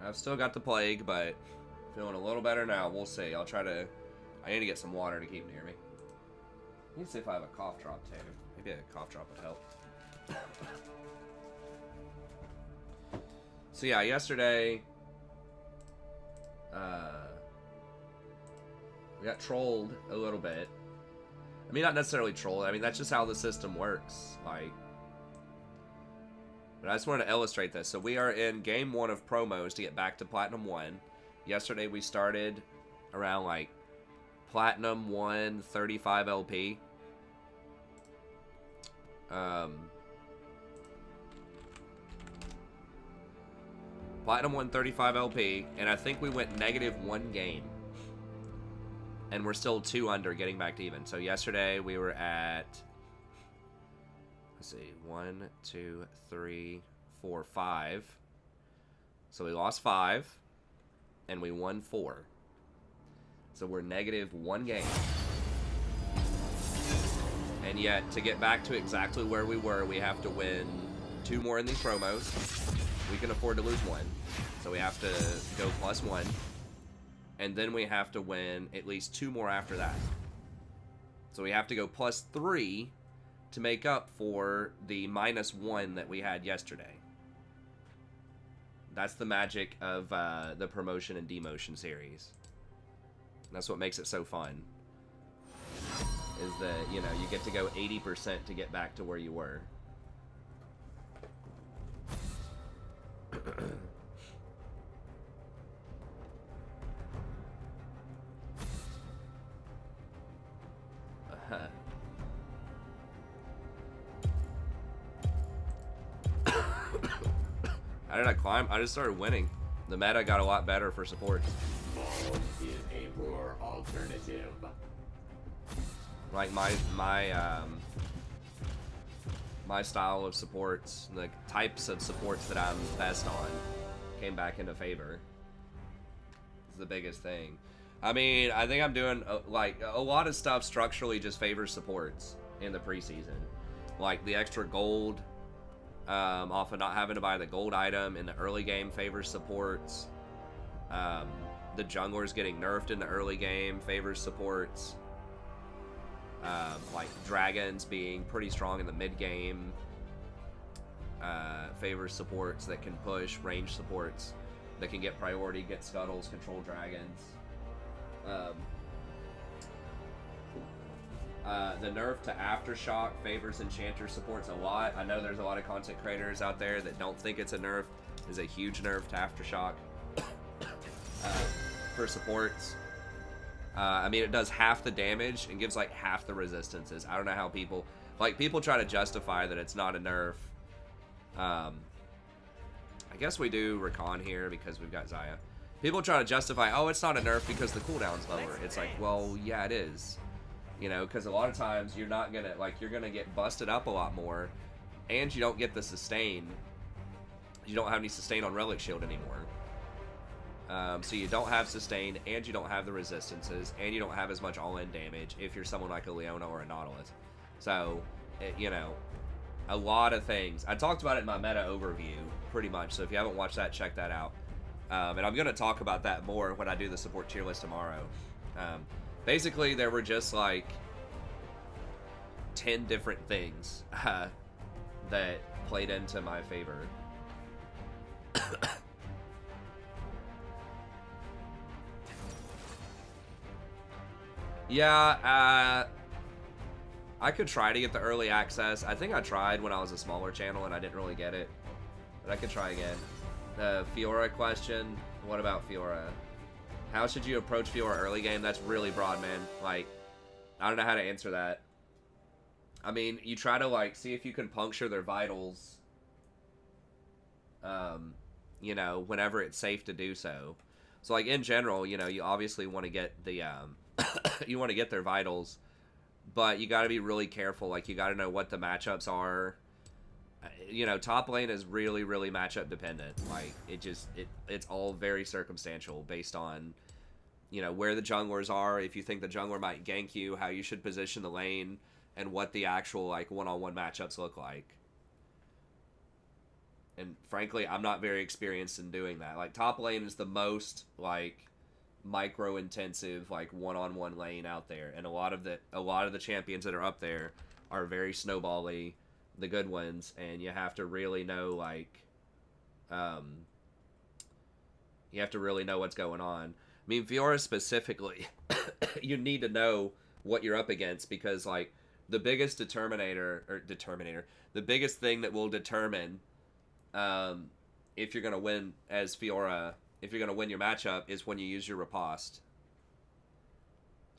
I've still got the plague, but feeling a little better now. We'll see. I'll try to... I need to get some water to keep near me. I need to see if I have a cough drop, too. Maybe a cough drop would help. So, yeah, yesterday... we got trolled a little bit. I mean, not necessarily trolled. I mean, that's just how the system works. Like... But I just wanted to illustrate this. So we are in game 1 of promos to get back to Platinum 1. Yesterday we started around like Platinum 1 35 LP. Platinum 1 35 LP, and I think we went -1 game. And we're still 2 under getting back to even. So yesterday we were at... Let's see, 1, 2, 3, 4, 5. So we lost 5, and we won 4. So we're -1 game. And yet, to get back to exactly where we were, we have to win 2 more in these promos. We can afford to lose 1. So we have to go +1. And then we have to win at least 2 more after that. So we have to go +3 to make up for the -1 that we had yesterday. That's the magic of the promotion and demotion series. That's what makes it so fun. Is that, you know, you get to go 80% to get back to where you were. How did I climb? I just started winning. The meta got a lot better for supports. Maul is a poor alternative. Like my style of supports, the types of supports that I'm best on, came back into favor. It's the biggest thing. I mean, I think I'm doing like a lot of stuff structurally just favors supports in the preseason, like the extra gold. Off of not having to buy the gold item in the early game favors supports. The junglers getting nerfed in the early game favors supports. Like dragons being pretty strong in the mid game favors supports that can push, range supports that can get priority, get scuttles, control dragons. The nerf to Aftershock favors Enchanter supports a lot. I know there's a lot of content creators out there that don't think it's a nerf. It's a huge nerf to Aftershock for supports. I mean, it does half the damage and gives like half the resistances. I don't know how people try to justify that it's not a nerf. I guess we do Rakan here because we've got Xayah. People try to justify, oh, it's not a nerf because the cooldown's lower. It's like, well, yeah, it is. You know, because a lot of times you're not gonna, like, you're gonna get busted up a lot more, and you don't get the sustain. You don't have any sustain on Relic Shield anymore. So you don't have sustain, and you don't have the resistances, and you don't have as much all-in damage if you're someone like a Leona or a Nautilus. So, you know, a lot of things. I talked about it in my meta overview, pretty much, so if you haven't watched that, check that out. And I'm going to talk about that more when I do the support tier list tomorrow. Basically, there were just like 10 different things that played into my favor. Yeah, I could try to get the early access. I think I tried when I was a smaller channel and I didn't really get it. But I could try again. The Fiora question. What about Fiora? How should you approach Fiora early game? That's really broad, man. Like, I don't know how to answer that. I mean, you try to, like, see if you can puncture their vitals, you know, whenever it's safe to do so. So, like, in general, you know, you obviously want to get the, you want to get their vitals, but you got to be really careful. Like, you got to know what the matchups are. You know, top lane is really, really matchup dependent. Like, it's all very circumstantial based on, you know, where the junglers are, if you think the jungler might gank you, how you should position the lane, and what the actual, like, one-on-one matchups look like. And frankly, I'm not very experienced in doing that. Like, top lane is the most, like, micro intensive, like, one-on-one lane out there. And a lot of the champions that are up there are very snowbally, the good ones, and you have to really know, like, you have to really know what's going on. I mean, Fiora specifically, you need to know what you're up against, because, like, the biggest the biggest thing that will determine if you're going to win as Fiora, if you're going to win your matchup, is when you use your riposte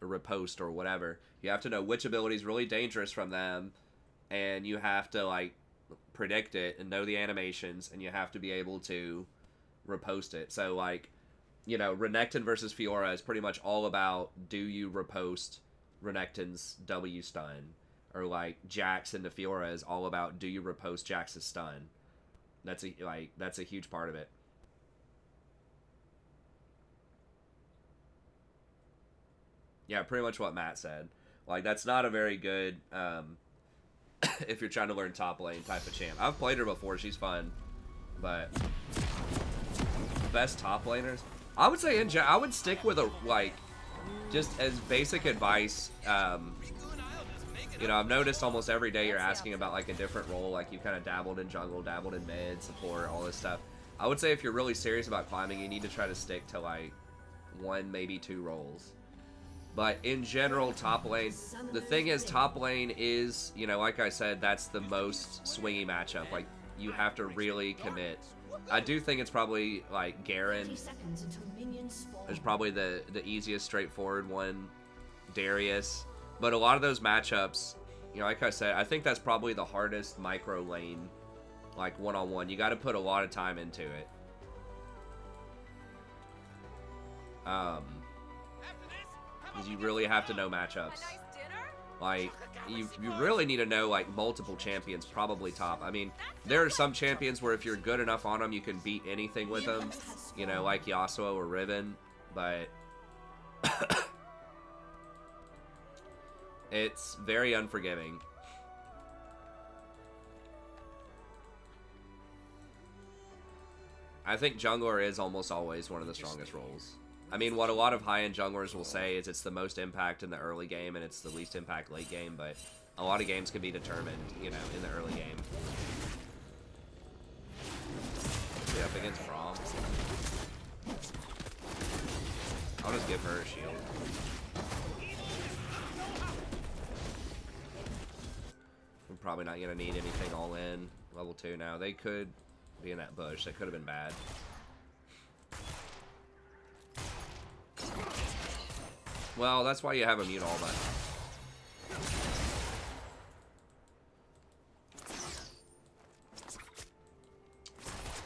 or riposte or whatever. You have to know which ability is really dangerous from them, and you have to, like, predict it and know the animations, and you have to be able to riposte it. So, like, you know, Renekton versus Fiora is pretty much all about, do you riposte Renekton's W stun? Or, like, Jax into Fiora is all about, do you riposte Jax's stun? That's a huge part of it. Yeah, pretty much what Matt said. Like, that's not a very good, if you're trying to learn top lane type of champ. I've played her before, she's fun. But best top laners, I would say I would stick with a, like, just as basic advice. You know, I've noticed almost every day you're asking about, like, a different role. Like, you kind of dabbled in jungle, dabbled in mid, support, all this stuff. I would say if you're really serious about climbing, you need to try to stick to, like, 1, maybe 2 roles. But in general, top lane, the thing is, top lane is, you know, like I said, that's the most swingy matchup. Like, you have to really commit. I do think it's probably, like, Garen is probably the easiest, straightforward one. Darius. But a lot of those matchups, you know, like I said, I think that's probably the hardest micro lane, like, one-on-one. You got to put a lot of time into it. Because you really have to know matchups. Like, you really need to know, like, multiple champions, probably top. I mean, there are some champions where if you're good enough on them, you can beat anything with them. You know, like Yasuo or Riven. But it's very unforgiving. I think jungler is almost always one of the strongest roles. I mean, what a lot of high-end junglers will say is it's the most impact in the early game and it's the least impact late game, but a lot of games can be determined, you know, in the early game. Is up against Braum? I'll just give her a shield. We're probably not going to need anything all in. Level 2 now. They could be in that bush. That could have been bad. Well, that's why you have a mute all button.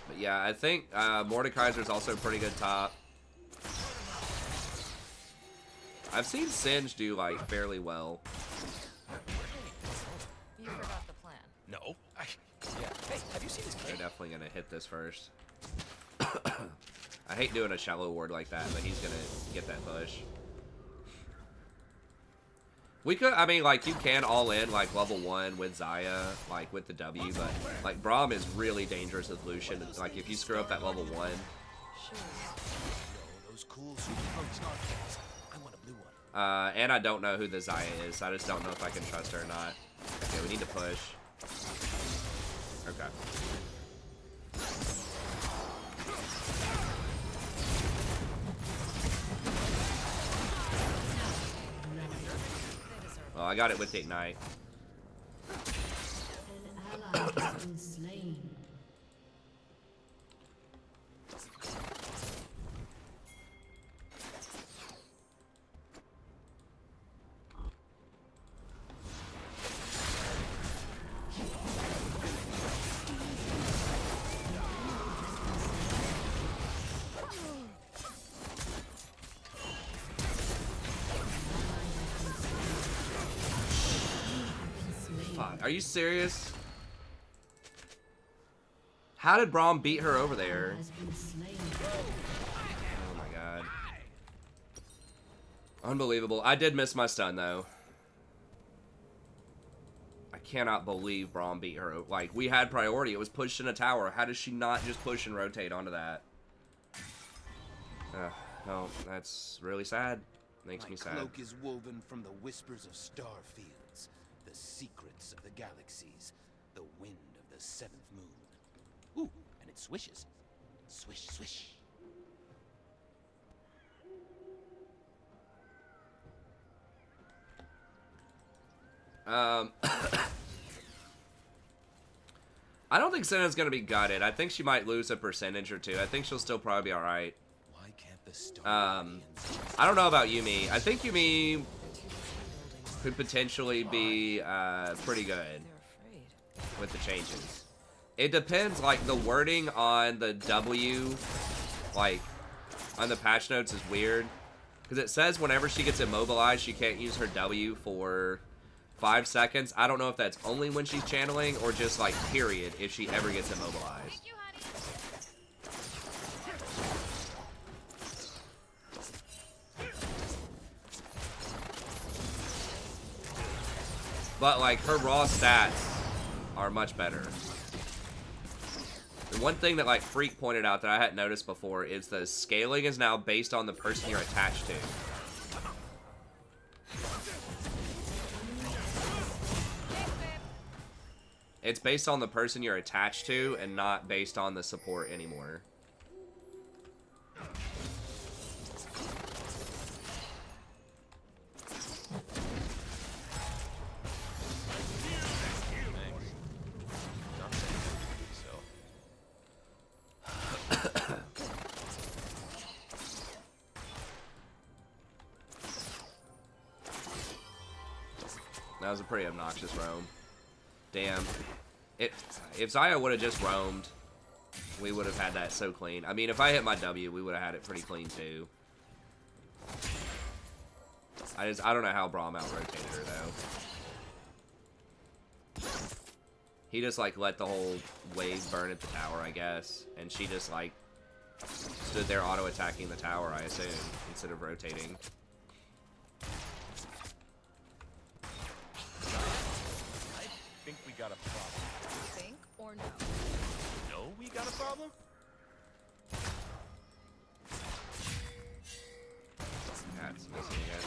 But yeah, I think Mordekaiser's also pretty good top. I've seen Singe do, like, fairly well. You forgot the plan. No. Yeah. Hey, have you seen this They're kid? definitely going to hit this first. I hate doing a shallow ward like that, but he's going to get that push. We could, I mean, like, you can all in, like, level 1 with Xayah, like, with the W, but, like, Braum is really dangerous with Lucian. Like, if you screw up that level 1. Those cool super punks narcotics. I want a blue one. And I don't know who the Xayah is. I just don't know if I can trust her or not. Okay, we need to push. Okay. Well, I got it with the Ignite. An ally has been slain. Are you serious? How did Braum beat her over there? Has been slain. Oh my god. Unbelievable. I did miss my stun though. I cannot believe Braum beat her. Like, we had priority. It was pushed in a tower. How does she not just push and rotate onto that? No, that's really sad. Makes me sad. My cloak is woven from the whispers of star fields, the secrets of the galaxies, the wind of the seventh moon. Ooh, and it swishes. Swish, swish. I don't think Senna's gonna be gutted. I think she might lose a percentage or two. I think she'll still probably be alright. Why can't the star I don't know about Yumi. I think Yumi could potentially be pretty good with the changes. It depends, like, the wording on the W, like, on the patch notes is weird. Because it says whenever she gets immobilized, she can't use her W for 5 seconds. I don't know if that's only when she's channeling or just, like, period, if she ever gets immobilized. But, like, her raw stats are much better. And one thing that, like, Freak pointed out that I hadn't noticed before is the scaling is now based on the person you're attached to. It's based on the person you're attached to and not based on the support anymore. That was a pretty obnoxious roam. Damn. If Zaya would have just roamed, we would have had that so clean. I mean, if I hit my W, we would have had it pretty clean too. I don't know how Braum out-rotated her though. He just like let the whole wave burn at the tower, I guess, and she just like stood there auto-attacking the tower, I assume, instead of rotating. I think we got a problem. Think or no? No, we got a problem? That's missing again.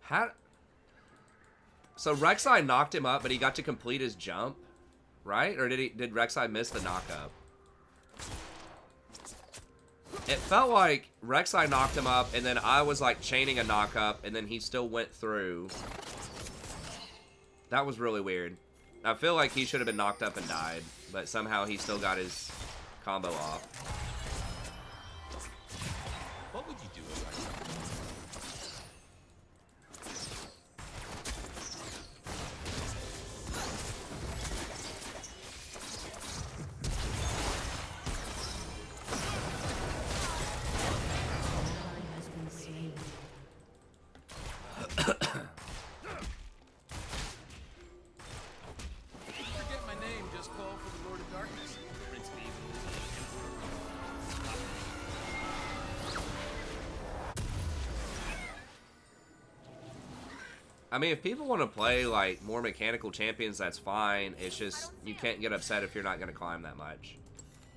How? So Rek'Sai knocked him up, but he got to complete his jump, right? Or did Rek'Sai miss the knockup? It felt like Rek'Sai knocked him up, and then I was like chaining a knockup, and then he still went through. That was really weird. I feel like he should have been knocked up and died, but somehow he still got his combo off. What would you do if Forget my name, just call for the Lord of Darkness. Prince of I mean, if people want to play like more mechanical champions, that's fine. It's just you can't get upset if you're not going to climb that much.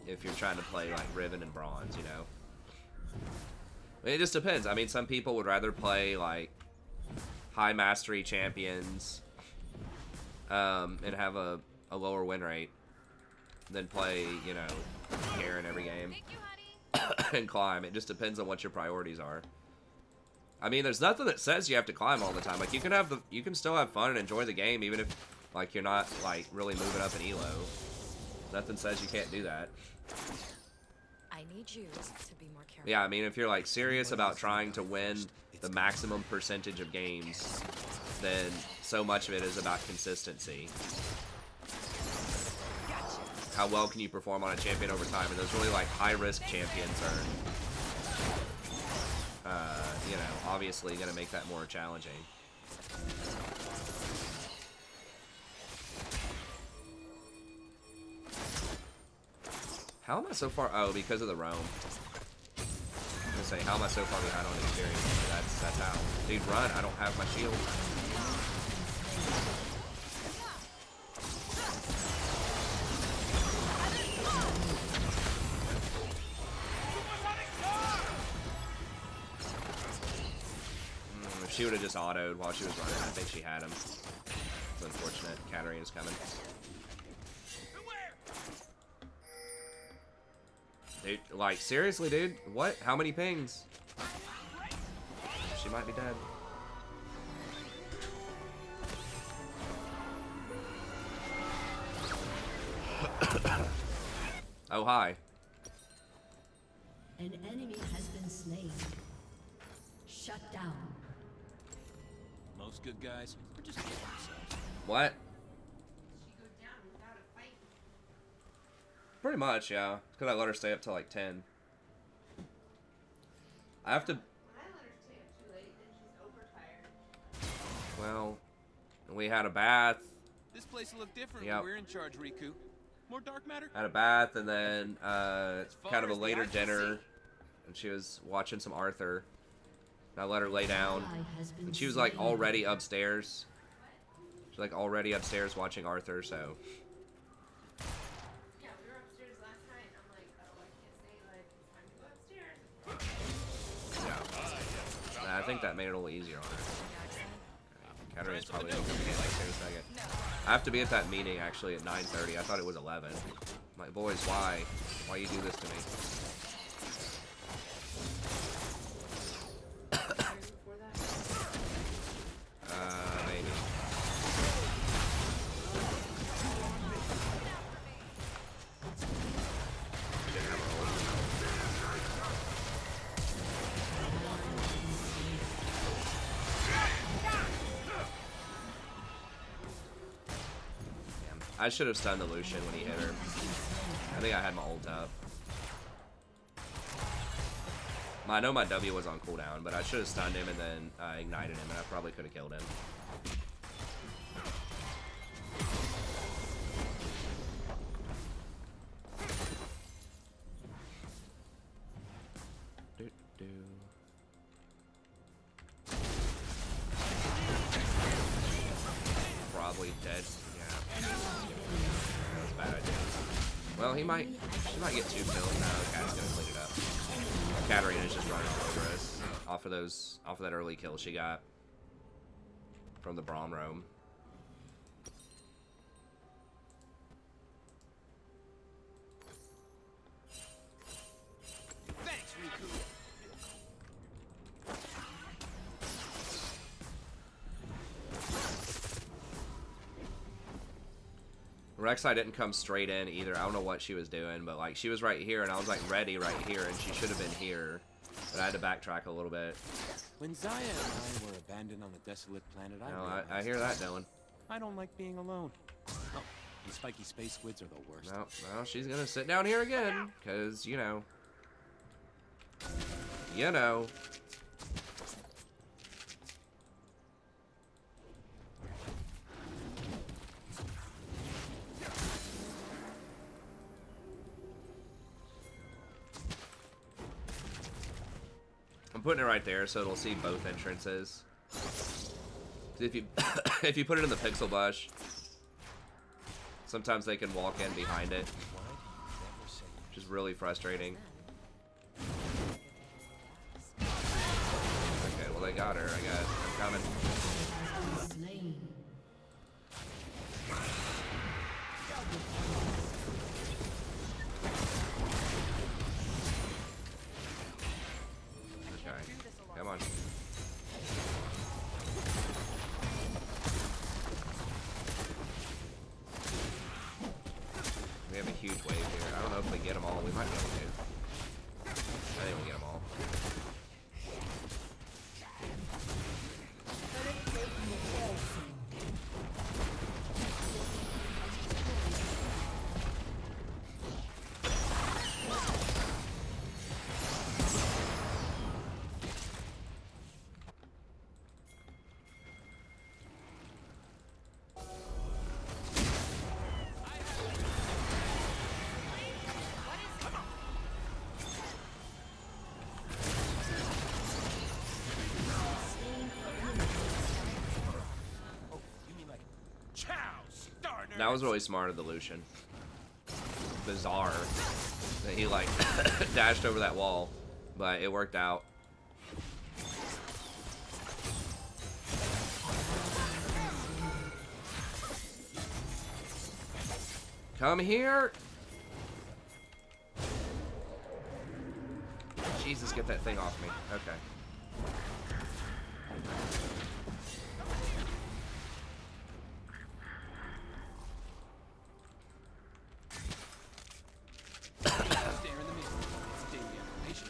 If you're trying to play like Riven and Bronze, you know. I mean, it just depends. I mean, some people would rather play like high mastery champions and have a lower win rate than play, you know, Garen every game and climb. It just depends on what your priorities are. I mean, there's nothing that says you have to climb all the time. Like, you can still have fun and enjoy the game, even if, like, you're not, like, really moving up in elo. Nothing says you can't do that. I need you to be more careful. Yeah, I mean, if you're, like, serious about trying to win the maximum percentage of games, then so much of it is about consistency. How well can you perform on a champion over time? And those really, like, high-risk champions are, you know, obviously going to make that more challenging. How am I so far? Oh, because of the roam. I was gonna say, how am I so far behind on experience? That's how. Dude, run! I don't have my shield. If she would have just autoed while she was running, I think she had him. It's unfortunate. Katarina's coming. Dude, like, seriously, dude? What? How many pings? She might be dead. Oh, hi. An enemy has been slain. Shut down. Most good guys are just killing themselves. What? Pretty much, yeah. Because I let her stay up till like 10. I have to... When I let her stay up too late, then she's overtired. Well, we had a bath. This place will look different Yep. when we're in charge, Riku. More dark matter? Had a bath and then far kind of a as the later eye can dinner. see. And she was watching some Arthur. And I let her lay down. Ally has been And she was like slain. already upstairs. She's like already upstairs watching Arthur, so... Yeah, we were upstairs last night. I'm like, oh, I can't say, like, it's time to go upstairs. Yeah. I think that made it a little easier on her. Katarina's probably gonna come get me here in a second. I have to be at that meeting actually at 9:30. I thought it was 11. My boys, why? Why you do this to me? Before that. Maybe. Damn. I should have stunned the Lucian when he hit her. I think I had my ult up. I know my W was on cooldown, but I should have stunned him and then ignited him, and I probably could have killed him. Do-do. Probably dead. Yeah. That was a bad idea. Well, she might get 2 kills now. Cat's gonna clean it up. Katarina's just running all over us off of that early kill she got from the Braum roam. Thanks, Riku. Rek'Sai didn't come straight in either. I don't know what she was doing, but like she was right here and I was like ready right here and she should have been here. But I had to backtrack a little bit. When Zaya and I were abandoned on the desolate planet, No, I realized hear that, Dylan. I don't like being alone. Oh, these spiky space squids are the worst. No, she's gonna sit down here again, cause you know. You know. I'm putting it right there so it'll see both entrances. If you if you put it in the pixel bush, sometimes they can walk in behind it, which is really frustrating. Okay, well they got her, I guess. I'm coming. Slain. Okay, come on. We have a huge wave here. I don't know if we get them all. We might be able to. I think we'll get them all. That was really smart of the Lucian. Bizarre that he like dashed over that wall, but it worked out. Come here! Jesus, get that thing off me. Okay. Stare in the mirror. It's daily affirmation.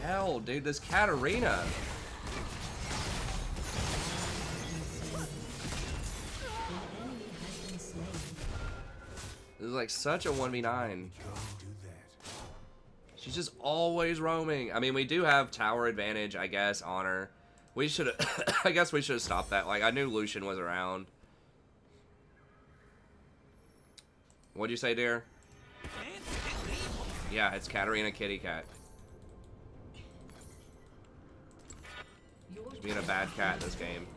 Hell, dude, this Katarina. This is like such a 1v9. She's just always roaming. I mean, we do have tower advantage, I guess, on her. We should have, I guess we should have stopped that. Like, I knew Lucian was around. What'd you say, dear? Yeah, it's Katarina Kitty Cat. She's being a bad cat in this game.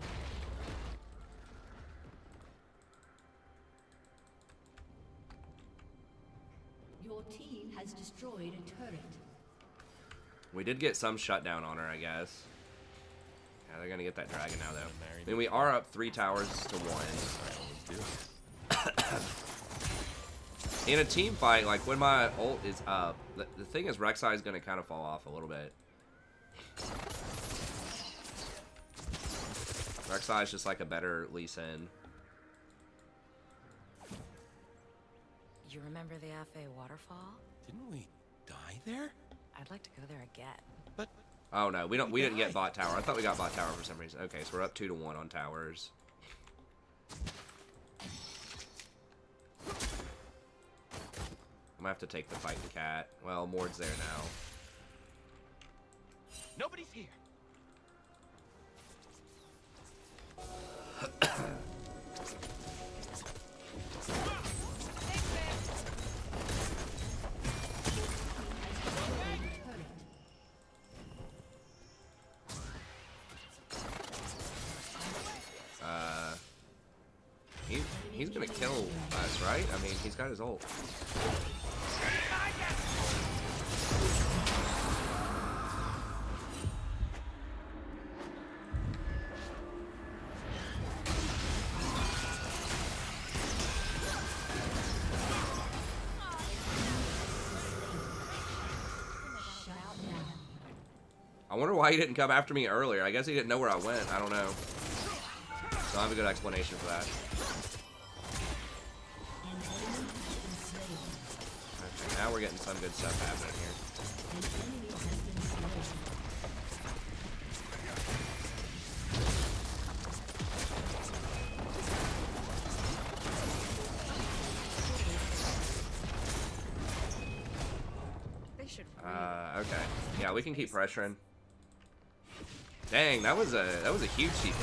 Your team has destroyed a turret. We did get some shutdown on her, I guess. Yeah, they're gonna get that dragon now, though. I mean, we are up 3 towers to 1. In a team fight, like when my ult is up, the thing is Rek'Sai is gonna kind of fall off a little bit. Rek'Sai is just like a better Lee Sin. You remember the Afe waterfall? Didn't we die there? I'd like to go there again. But Oh no, we didn't get bot tower. I thought we got bot tower for some reason. Okay, so we're up 2 to 1 on towers. I'm gonna have to take the fight to cat. Well, Mord's there now. nobody's here. He's gonna kill us, right? I mean, he's got his ult. I wonder why he didn't come after me earlier. I guess he didn't know where I went. I don't know. So I have a good explanation for that. Okay, now we're getting some good stuff happening here. They should. Okay. Yeah, we can keep pressuring. Dang, that was a huge CP.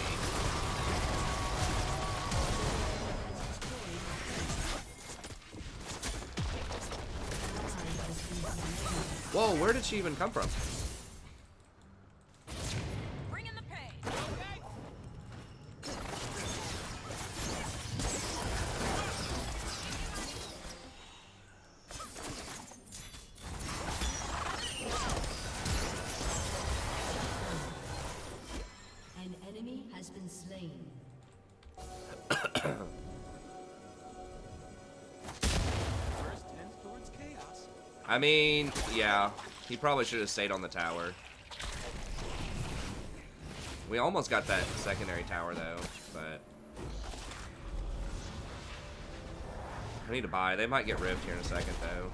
Whoa, where did she even come from? Bring in the pain. An enemy has been slain. First tends towards chaos. I mean, yeah, he probably should have stayed on the tower. We almost got that secondary tower though, but I need to buy. They might get ripped here in a second though.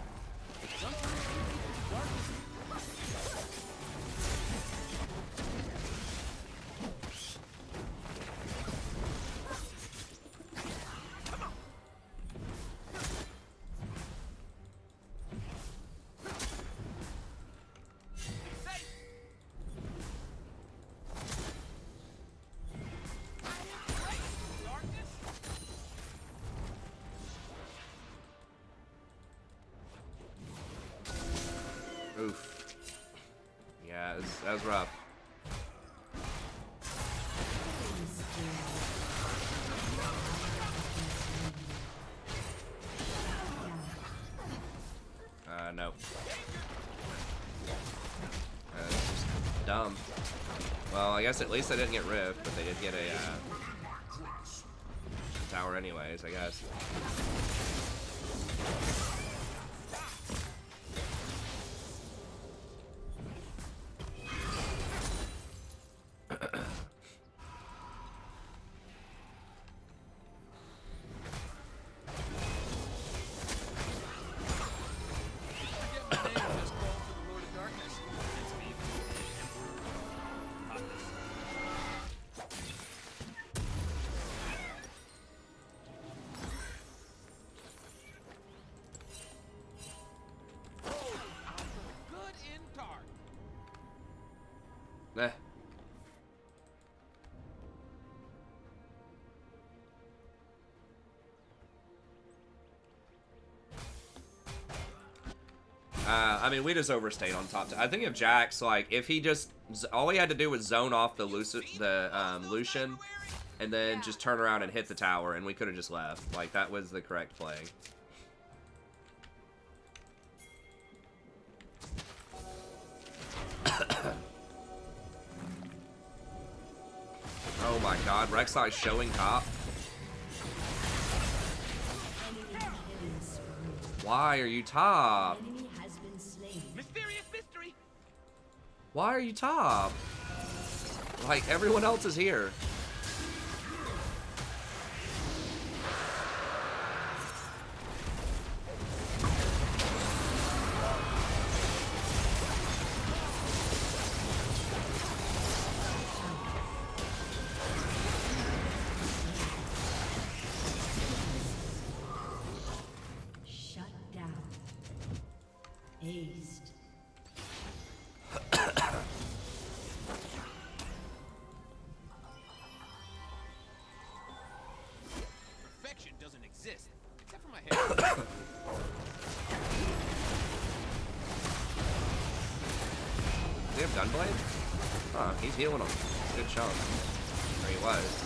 that was rough. Nope. That's just dumb. Well, I guess at least they didn't get rift, but they did get a tower anyways, I guess. Eh. I mean, we just overstayed on top. I think if Jax, like, if he just, all he had to do was zone off the Lucian, and then just turn around and hit the tower, and we could have just left. Like, that was the correct play. Oh my god, Rek'Sai showing top. Why are you top? Mysterious mystery. Why are you top? Like, everyone else is here. Aced. Perfection doesn't exist, except for my hair. Does he have Gunblade? Huh, he's healing him. Good chunk. Or he was.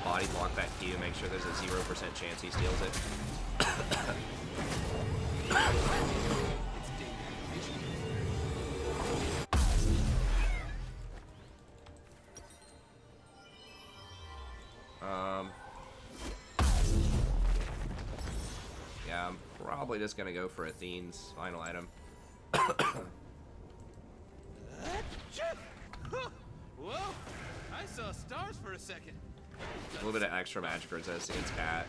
Body block that Q, make sure there's a 0% chance he steals it. Yeah, I'm probably just gonna go for Athene's final item. Whoa! I saw stars for a second. A little bit of extra magic resist against Cat.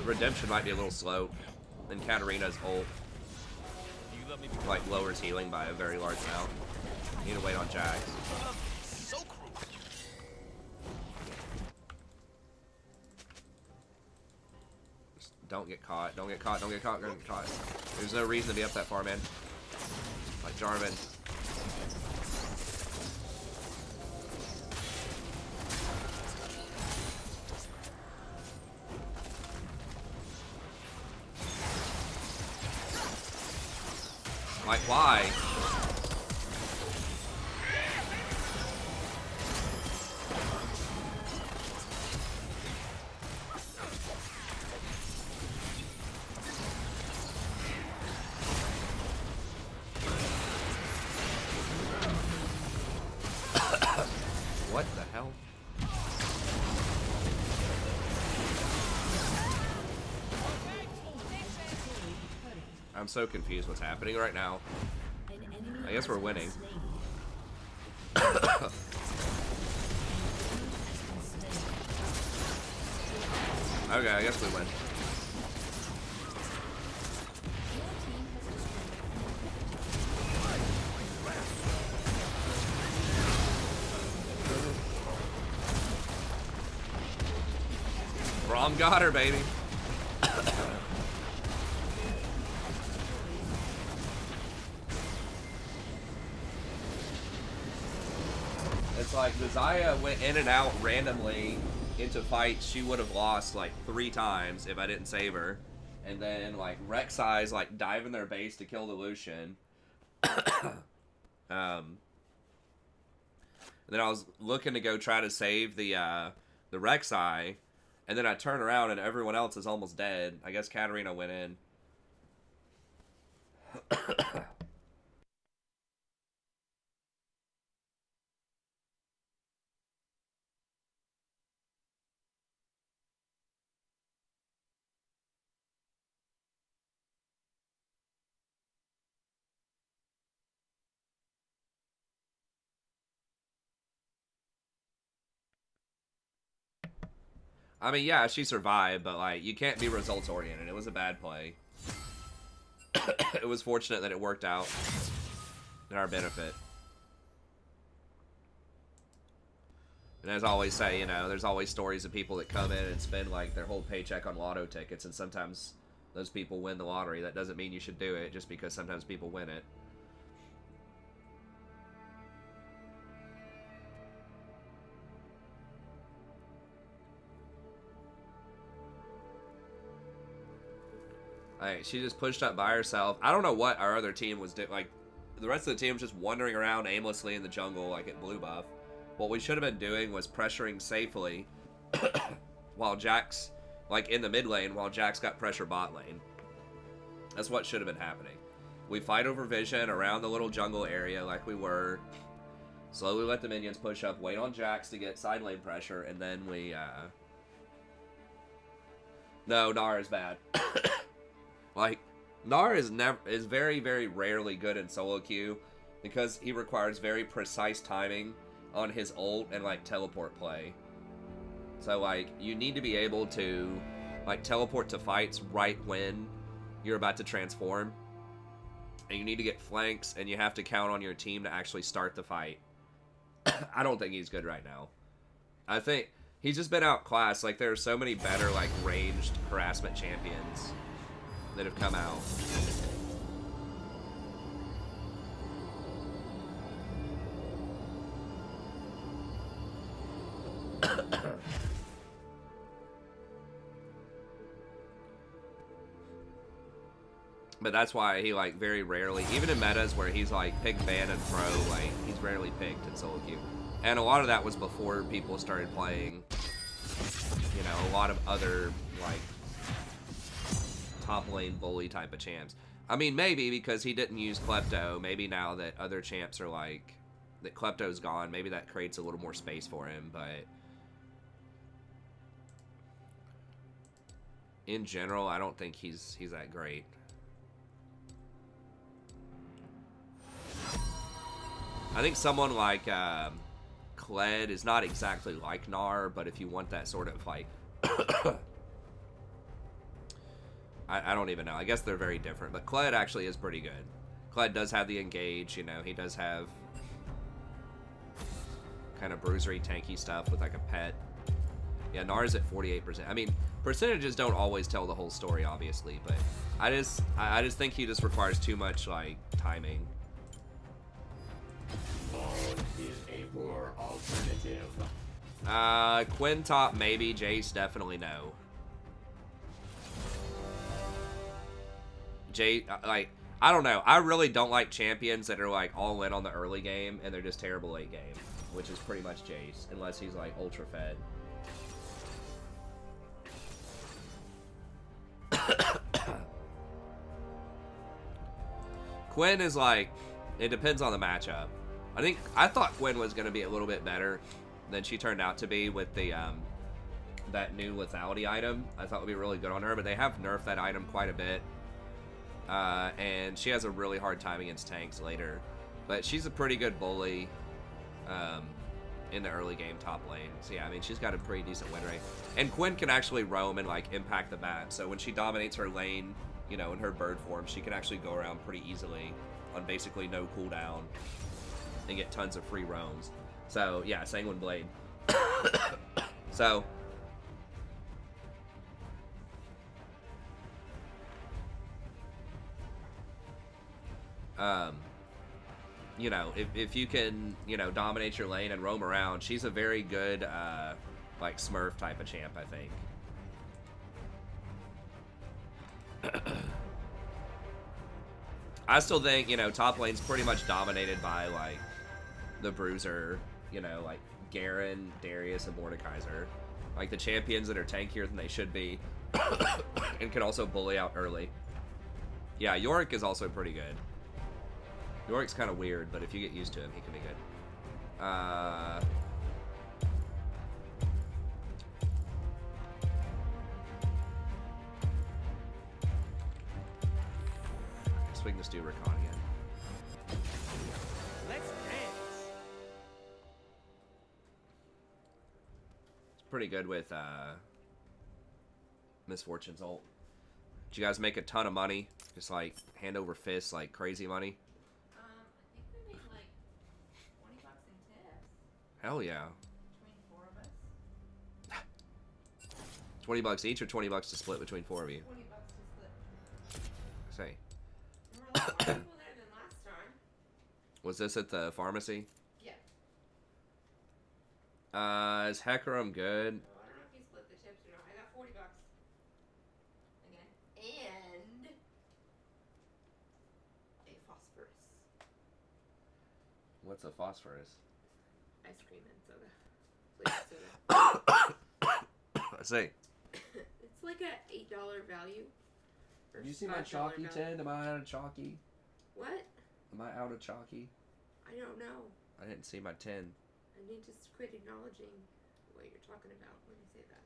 Redemption might be a little slow. And Katarina's ult, like, lowers healing by a very large amount. Need to wait on Jax. So cruel. Don't get caught. Don't get caught. Don't get caught. Don't get caught. There's no reason to be up that far, man. Like Jarvan. Like, why? What the hell? I'm so confused what's happening right now. I guess we're winning. Okay, I guess we win. Mom got her, baby. It's like Desire went in and out randomly into fights she would have lost like 3 times if I didn't save her. And then like Rek'Sai's like dive in their base to kill the Lucian. And then I was looking to go try to save the Rek'Sai, and then I turn around and everyone else is almost dead. I guess Katarina went in. I mean, yeah, she survived, but like you can't be results oriented. It was a bad play. It was fortunate that it worked out in our benefit. And as I always say, you know, there's always stories of people that come in and spend like their whole paycheck on lotto tickets, and sometimes those people win the lottery. That doesn't mean you should do it just because sometimes people win it. Like, she just pushed up by herself. I don't know what our other team was doing. Like, the rest of the team was just wandering around aimlessly in the jungle like at blue buff. What we should have been doing was pressuring safely while Jax, like in the mid lane, while Jax got pressure bot lane. That's what should have been happening. We fight over vision around the little jungle area like we were. Slowly let the minions push up, wait on Jax to get side lane pressure, and then we, No, Gnar is bad. Like, Gnar is very, very rarely good in solo queue because he requires very precise timing on his ult and, like, teleport play. So, like, you need to be able to, like, teleport to fights right when you're about to transform. And you need to get flanks, and you have to count on your team to actually start the fight. I don't think he's good right now. I think he's just been outclassed. Like, there are so many better, like, ranged harassment champions that have come out. But that's why he, like, very rarely, even in metas where he's, like, pick, ban, and throw, like, he's rarely picked in solo queue. And a lot of that was before people started playing, you know, a lot of other, like, top lane bully type of champs. I mean, maybe because he didn't use Klepto, maybe now that other champs are, like, that Klepto's gone, maybe that creates a little more space for him, but in general, I don't think he's that great. I think someone like Kled is not exactly like Gnar, but if you want that sort of like I don't even know. I guess they're very different, but Kled actually is pretty good. Kled does have the engage, you know, he does have kind of bruisery tanky stuff with like a pet. Yeah, Gnar's at 48%. I mean, percentages don't always tell the whole story, obviously, but I just think he just requires too much like timing. Is a poor alternative. Quinn top maybe, Jace definitely no. Like, I don't know. I really don't like champions that are like all in on the early game and they're just terrible late game, which is pretty much Jace, unless he's like ultra fed. Quinn is like, it depends on the matchup. I thought Quinn was going to be a little bit better than she turned out to be with the that new lethality item. I thought would be really good on her, but they have nerfed that item quite a bit. And she has a really hard time against tanks later. But she's a pretty good bully in the early game top lane. So yeah, I mean, she's got a pretty decent win rate. And Quinn can actually roam and like impact the map. So when she dominates her lane, you know, in her bird form, she can actually go around pretty easily on basically no cooldown and get tons of free roams. So yeah, Sanguine Blade. So You know, if you can, you know, dominate your lane and roam around, she's a very good, like, Smurf type of champ, I think. I still think, you know, top lane's pretty much dominated by, like, the Bruiser, you know, like, Garen, Darius, and Mordekaiser. Like, the champions that are tankier than they should be and can also bully out early. Yeah, Yorick is also pretty good. Yorick's kind of weird, but if you get used to him, he can be good. I guess we can just do Rakan again. Let's dance. It's pretty good with Misfortune's ult. Did you guys make a ton of money? Just like hand over fist, like crazy money? I think we made like $20 in tips Hell yeah. between 4 of us. 20 bucks each or 20 bucks to split between 4 of you? $20 to split. Say, There were a lot more people there than last time. was this at the pharmacy? Yeah. Is Hecarim good? So I don't know if you split the tips or not. I got $40 again, and a phosphorus What's a phosphorus? ice cream and soda. Flavored soda. I say. It's like a $8 value. or Did you see my $5 chalky, value. Ted? Am I out of chalky? What? Am I out of chalky? I don't know. I didn't see my 10. I need to quit acknowledging what you're talking about when you say that.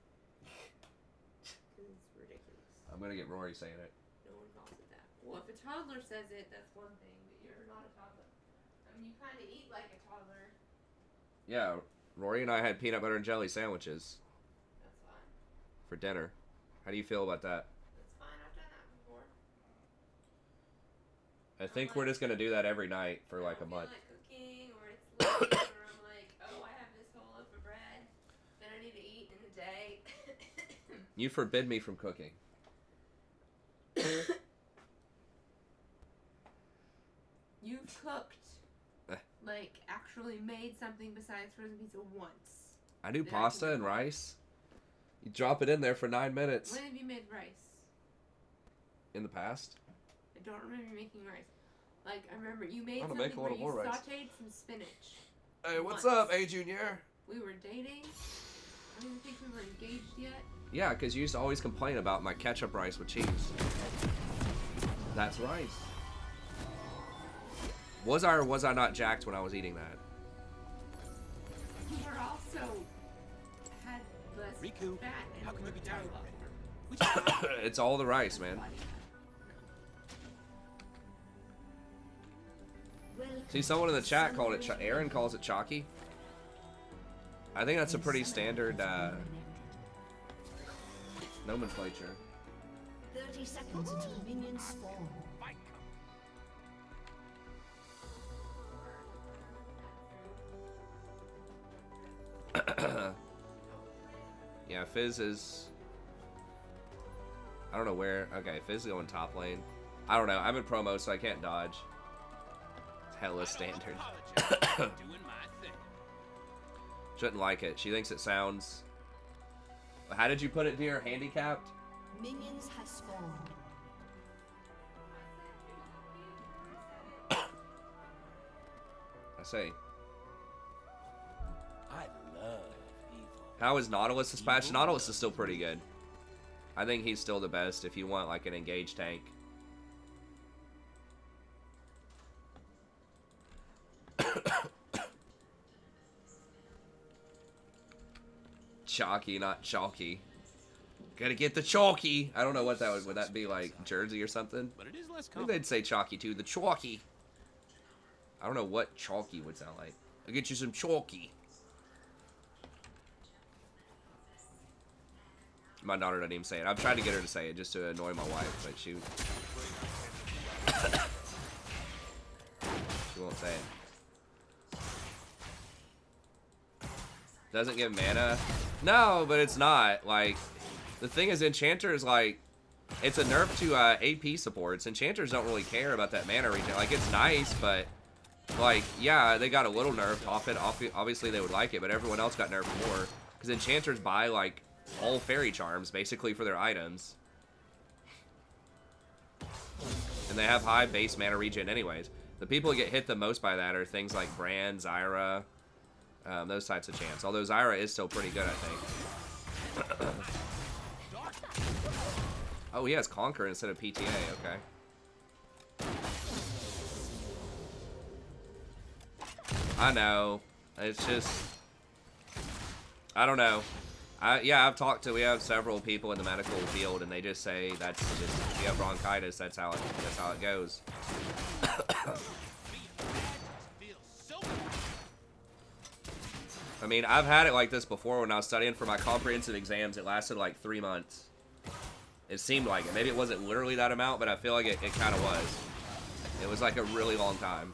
Because it's ridiculous. I'm gonna get Rory saying it. No one calls it that. Well, if a toddler says it, that's one thing, but you're not a toddler. I mean, you kind of eat like a toddler. Yeah, Rory and I had peanut butter and jelly sandwiches That's fine. for dinner. How do you feel about that? That's fine. I've done that before. I think we're just gonna do that every night for like a month. I don't feel like cooking, or it's late, or I'm like, oh, I have this whole loaf of bread that I need to eat in a day. You forbid me from cooking. You've cooked, Eh. like, actually made something besides frozen pizza once. I do That I pasta can and cook. rice. You drop it in there for 9 minutes. When have you made rice? In the past. I don't remember you making rice. Like, I remember you made I'm gonna something make a where little you more rice. sauteed some spinach. Hey, what's Once. up, A Junior? We were dating. I don't even think we were engaged yet. Yeah, because you used to always complain about my ketchup rice with cheese. That's rice. Was I or was I not jacked when I was eating that? You were also had less Riku, fat and how can you be worked out tired a lot already? more. Which side? It's all the rice, man. Body fat. See, someone in the chat called it. Aaron calls it chalky. I think that's a pretty standard nomenclature. 30 seconds until minions spawn. Yeah, Fizz is. I don't know where. Okay, Fizz is going top lane. I don't know. I'm in promo, so I can't dodge. It's hella standard. Doing my thing. Shouldn't like it. She thinks it sounds. How did you put it, dear? Handicapped? Minions have spawned. I say. I love evil. How is Nautilus dispatched? Nautilus is still pretty good. I think he's still the best if you want like an engaged tank. Chalky, not chalky. Gotta get the chalky. I don't know what that would that be like Jersey or something? But it is less I think common. they'd say chalky too. The chalky. I don't know what chalky would sound like. I'll get you some chalky. My daughter doesn't even say it. I've tried to get her to say it just to annoy my wife, but she won't say it. Doesn't give mana? No, but it's not. Like, the thing is, Enchanter is like, it's a nerf to AP supports. Enchanters don't really care about that mana regen. Like, it's nice, but like, yeah, they got a little nerfed off it. Obviously, they would like it, but everyone else got nerfed more because enchanters buy like all fairy charms basically for their items, and they have high base mana regen anyways. The people who get hit the most by that are things like Brand, Zyra, those types of champs. Although Zyra is still pretty good, I think. Oh, he has Conquer instead of PTA. Okay. I know. It's just, I don't know. Yeah, we have several people in the medical field, and they just say that's just, if you have bronchitis, that's how it goes. I mean, I've had it like this before when I was studying for my comprehensive exams. It lasted like 3 months. It seemed like it. Maybe it wasn't literally that amount, but I feel like it kind of was. It was like a really long time.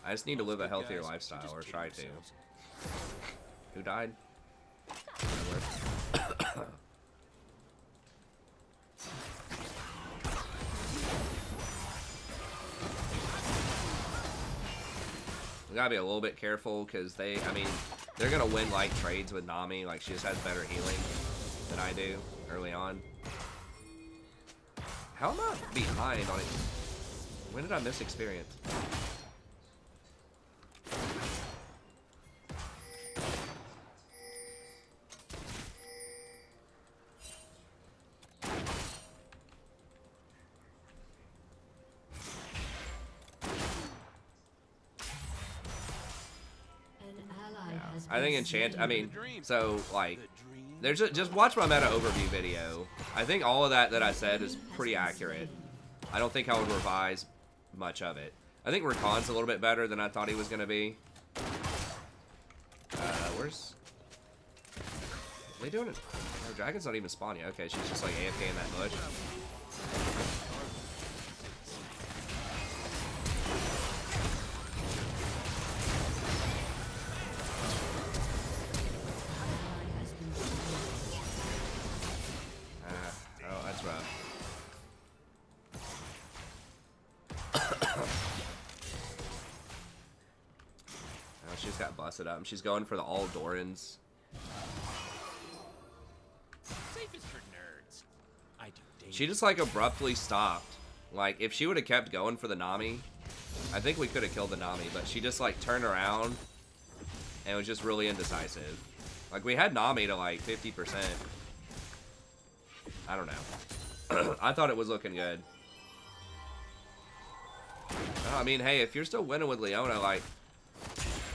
I just need to live a healthier lifestyle, or try to. Who died? We gotta be a little bit careful because they're gonna win like trades with Nami. Like, she just has better healing than I do early on. How am I behind on it? When did I miss experience? I think so like, there's just watch my meta overview video. I think all of that I said is pretty accurate. I don't think I would revise much of it. I think Rakan's a little bit better than I thought he was gonna be. Where's they doing it? No, Dragon's not even spawning. Okay, she's just like AFK in that bush. She's got busted up. She's going for the all Dorans. She just like abruptly stopped. Like, if she would have kept going for the Nami, I think we could have killed the Nami, but she just like turned around and was just really indecisive. Like, we had Nami to like 50%. I don't know. I thought it was looking good. I mean, hey, if you're still winning with Leona, like,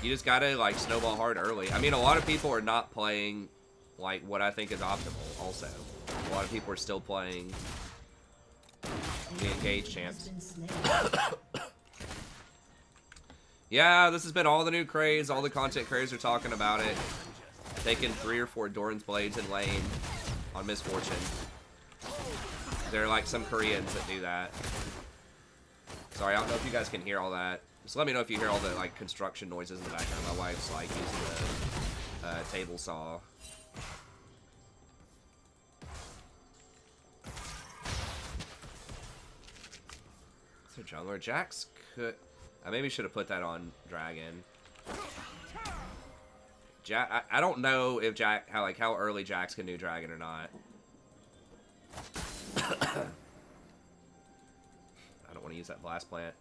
you just gotta like snowball hard early. I mean, a lot of people are not playing like what I think is optimal. Also, a lot of people are still playing the engaged champs. Yeah, this has been all the new craze. All the content creators are talking about it. Taking 3 or 4 Doran's blades in lane on Misfortune. They're like some Koreans that do that. Sorry, I don't know if you guys can hear all that. Just let me know if you hear all the like construction noises in the background. My wife's like using the table saw. So jungler Jax could. I maybe should have put that on Dragon. I don't know if how early Jax can do Dragon or not. I don't want to use that blast plant.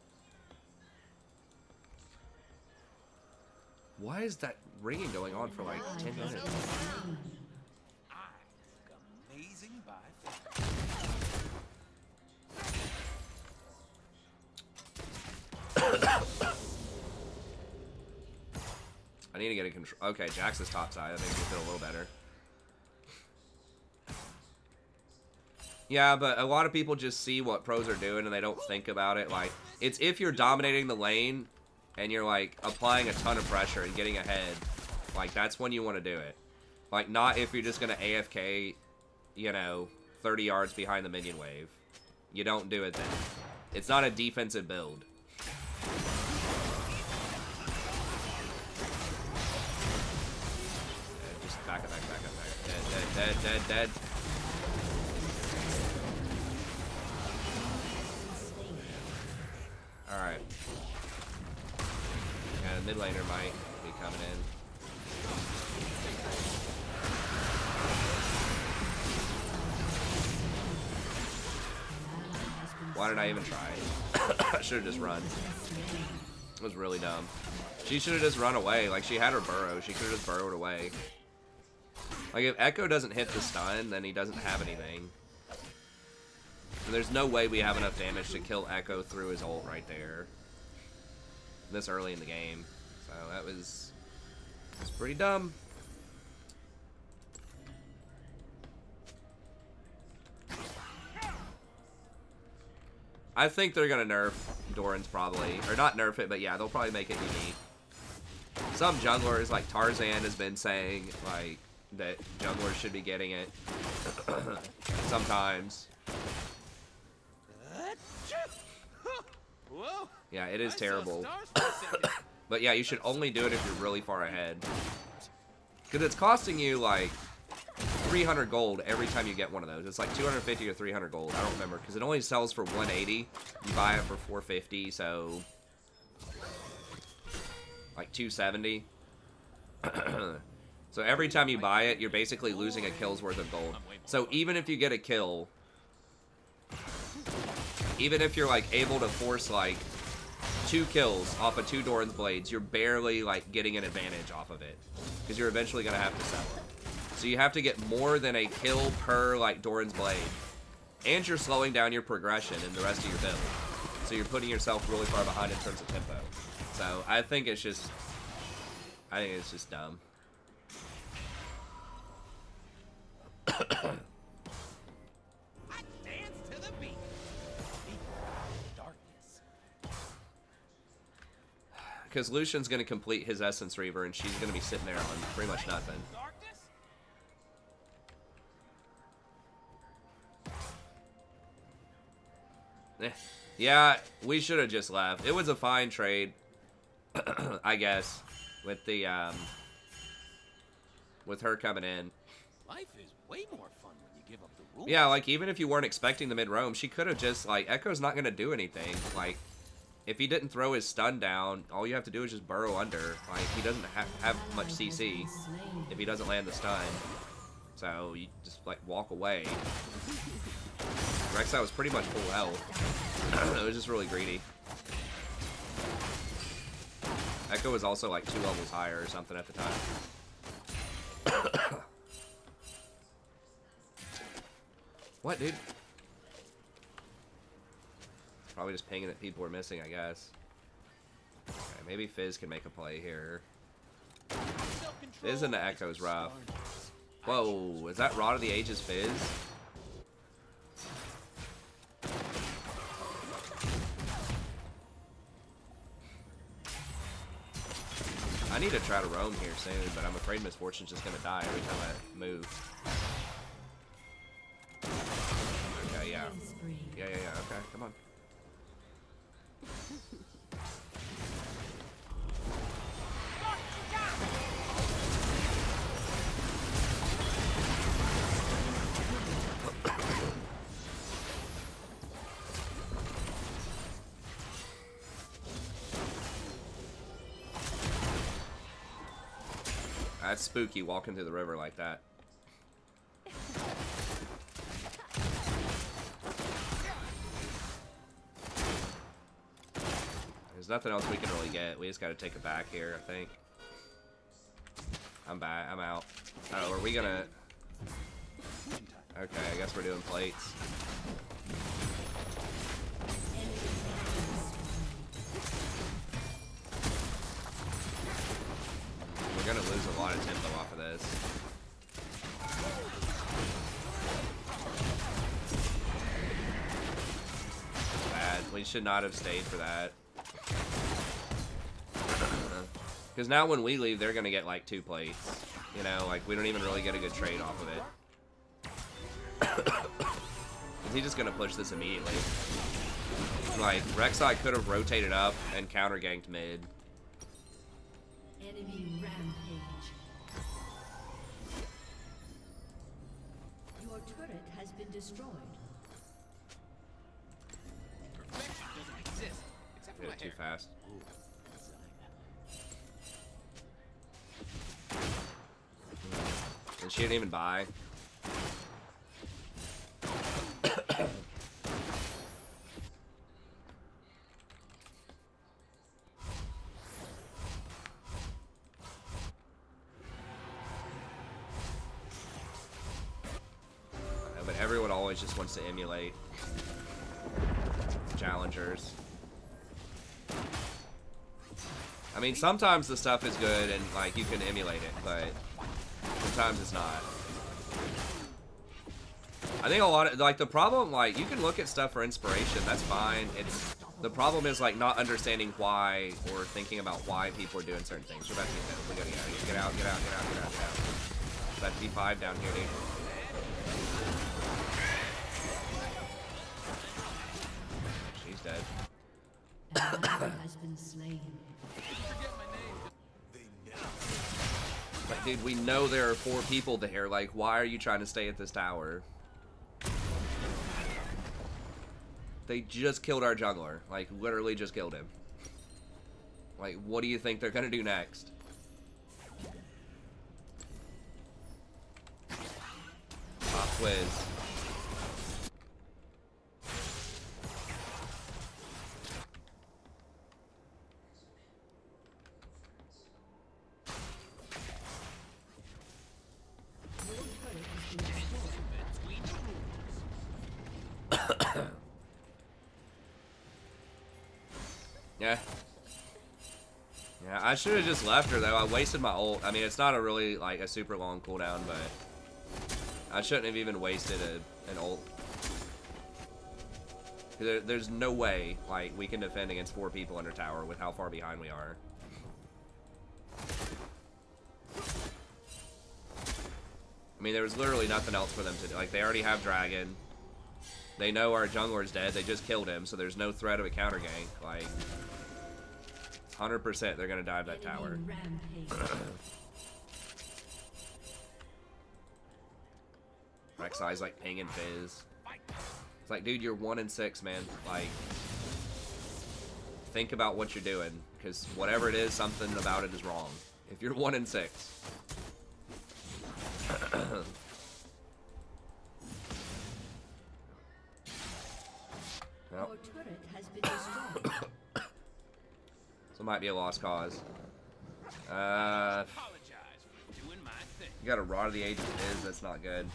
Why is that ringing going on for like 10 minutes? Amazing by I need to get a control. Okay, Jax is top side. I think we'll feel a little better. Yeah, but a lot of people just see what pros are doing and they don't think about it. Like, it's if you're dominating the lane and you're like applying a ton of pressure and getting ahead, like that's when you want to do it. Like, not if you're just gonna AFK, you know, 30 yards behind the minion wave. You don't do it then. It's not a defensive build. Dead, dead, dead. Alright. Yeah, the mid laner might be coming in. Why did I even try? I should have just run. It was really dumb. She should have just run away. Like, she had her burrow. She could have just burrowed away. Like, if Echo doesn't hit the stun, then he doesn't have anything. And there's no way we have enough damage to kill Echo through his ult right there. This early in the game. So that was pretty dumb. I think they're gonna nerf Doran's probably. Or not nerf it, but yeah, they'll probably make it unique. Some junglers, like Tarzan, has been saying, like, that junglers should be getting it. Sometimes. Yeah, it is terrible. But yeah, you should only do it if you're really far ahead. Because it's costing you, like, 300 gold every time you get one of those. It's like 250 or 300 gold. I don't remember, because it only sells for 180. You buy it for 450, so... like 270. So every time you buy it, you're basically losing a kill's worth of gold. So even if you get a kill... even if you're, like, able to force, like, 2 kills off of 2 Doran's blades, you're barely, like, getting an advantage off of it. Because you're eventually going to have to sell it. So you have to get more than a kill per, like, Doran's blade. And you're slowing down your progression in the rest of your build. So you're putting yourself really far behind in terms of tempo. So I think it's just... I think it's just dumb. Because Lucian's going to complete his Essence Reaver, and she's going to be sitting there on pretty much nothing. Yeah, we should have just left. It was a fine trade, I guess, with the with her coming in. Life is way more fun when you give up the rules. Yeah, like, even if you weren't expecting the mid-roam, she could have just, like, Echo's not going to do anything. Like, if he didn't throw his stun down, all you have to do is just burrow under. Like, he doesn't have much CC if he doesn't land the stun. So, you just, like, walk away. Rek'Sai was pretty much full health. It was just really greedy. Echo was also, like, 2 levels higher or something at the time. What, dude? Probably just pinging that people are missing, I guess. Okay, maybe Fizz can make a play here. Fizz into Echo's rough. Whoa, is that Rod of the Ages Fizz? I need to try to roam here soon, but I'm afraid Misfortune's just gonna die every time I move. Okay, yeah. Yeah, okay, come on. That's spooky walking through the river like that. There's nothing else we can really get. We just gotta take it back here, I think. I'm back. I'm out. Oh, are we gonna... Okay, I guess we're doing plates. We're gonna lose a lot of tempo off of this. Bad. We should not have stayed for that. Because now when we leave, they're gonna get like 2 plates. You know, like, we don't even really get a good trade off of it. Is he just gonna push this immediately? Like, Rek'Sai could have rotated up and counter-ganked mid. Enemy rampage. turret has been destroyed. Perfection doesn't exist, except for Did my it too hair. fast. And she didn't even buy. But everyone always just wants to emulate challengers. I mean, sometimes the stuff is good and like you can emulate it, but sometimes it's not. I think a lot of like the problem, like you can look at stuff for inspiration, that's fine. It's the problem is like not understanding why or thinking about why people are doing certain things. We're about to get out. We gotta get out. Get out. Get out. Get out. Get out. Get out. That D5 down here, dude. She's dead. An ally has been slain. Like, dude, we know there are 4 people there. Like, why are you trying to stay at this tower? They just killed our jungler. Like, literally just killed him. Like, what do you think they're gonna do next? Pop quiz. Yeah. Yeah, I should have just left her though. I wasted my ult. I mean, it's not a really like a super long cooldown, but I shouldn't have even wasted an ult. There's no way like we can defend against 4 people under tower with how far behind we are. I mean, there was literally nothing else for them to do. Like, they already have dragon. They know our jungler's dead. They just killed him, so there's no threat of a counter gank. Like, 100% they're gonna dive that tower. Rek'Sai's like ping and fizz. It's like, dude, you're 1 in 6, man. Like, think about what you're doing, because whatever it is, something about it is wrong. If you're 1 in 6. Well, Your turret has been destroyed. so it might be a lost cause. Apologize for doing my thing. You got a Rod of the Ages Fizz, that's not good.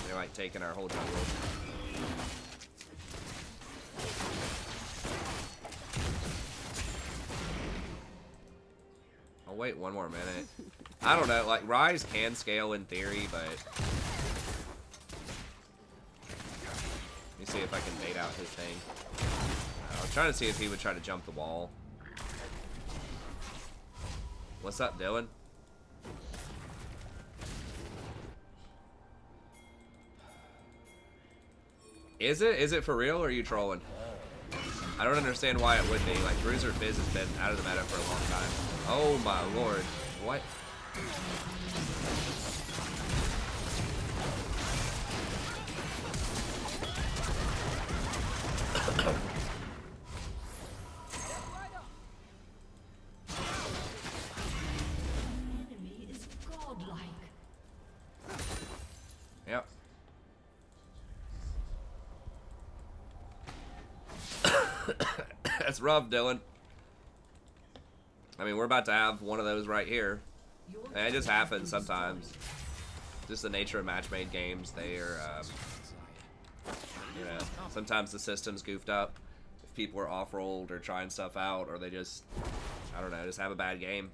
They're like taking our whole jungle. I'll wait one more minute. I don't know, like Rise can scale in theory, but let me see if I can bait out his thing. I was trying to see if he would try to jump the wall. What's up, Dylan? Is it? Is it for real, or are you trolling? I don't understand why it would be. Like, Bruiser Fizz has been out of the meta for a long time. Oh my lord. What? Enemy is godlike. Yep. That's rough, Dylan. I mean, we're about to have one of those right here. And it just happens sometimes. Just the nature of match-made games. They are, you know, sometimes the system's goofed up. If people are off-rolled or trying stuff out, or they just, I don't know, just have a bad game.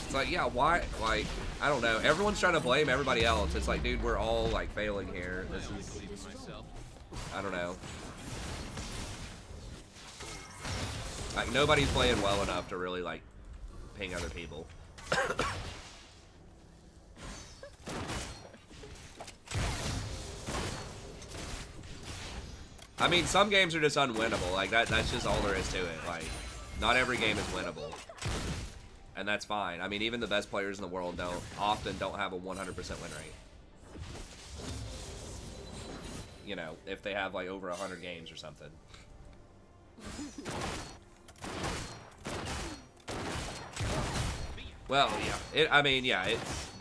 It's like, yeah, why? Like, I don't know. Everyone's trying to blame everybody else. It's like, dude, we're all, like, failing here. This is, I don't know. Like, nobody's playing well enough to really, like, ping other people. I mean, some games are just unwinnable. Like, that's just all there is to it. Like, not every game is winnable. and that's fine. I mean, even the best players in the world often don't have a 100% win rate. You know, if they have like over 100 games or something. Well, yeah. I mean, yeah,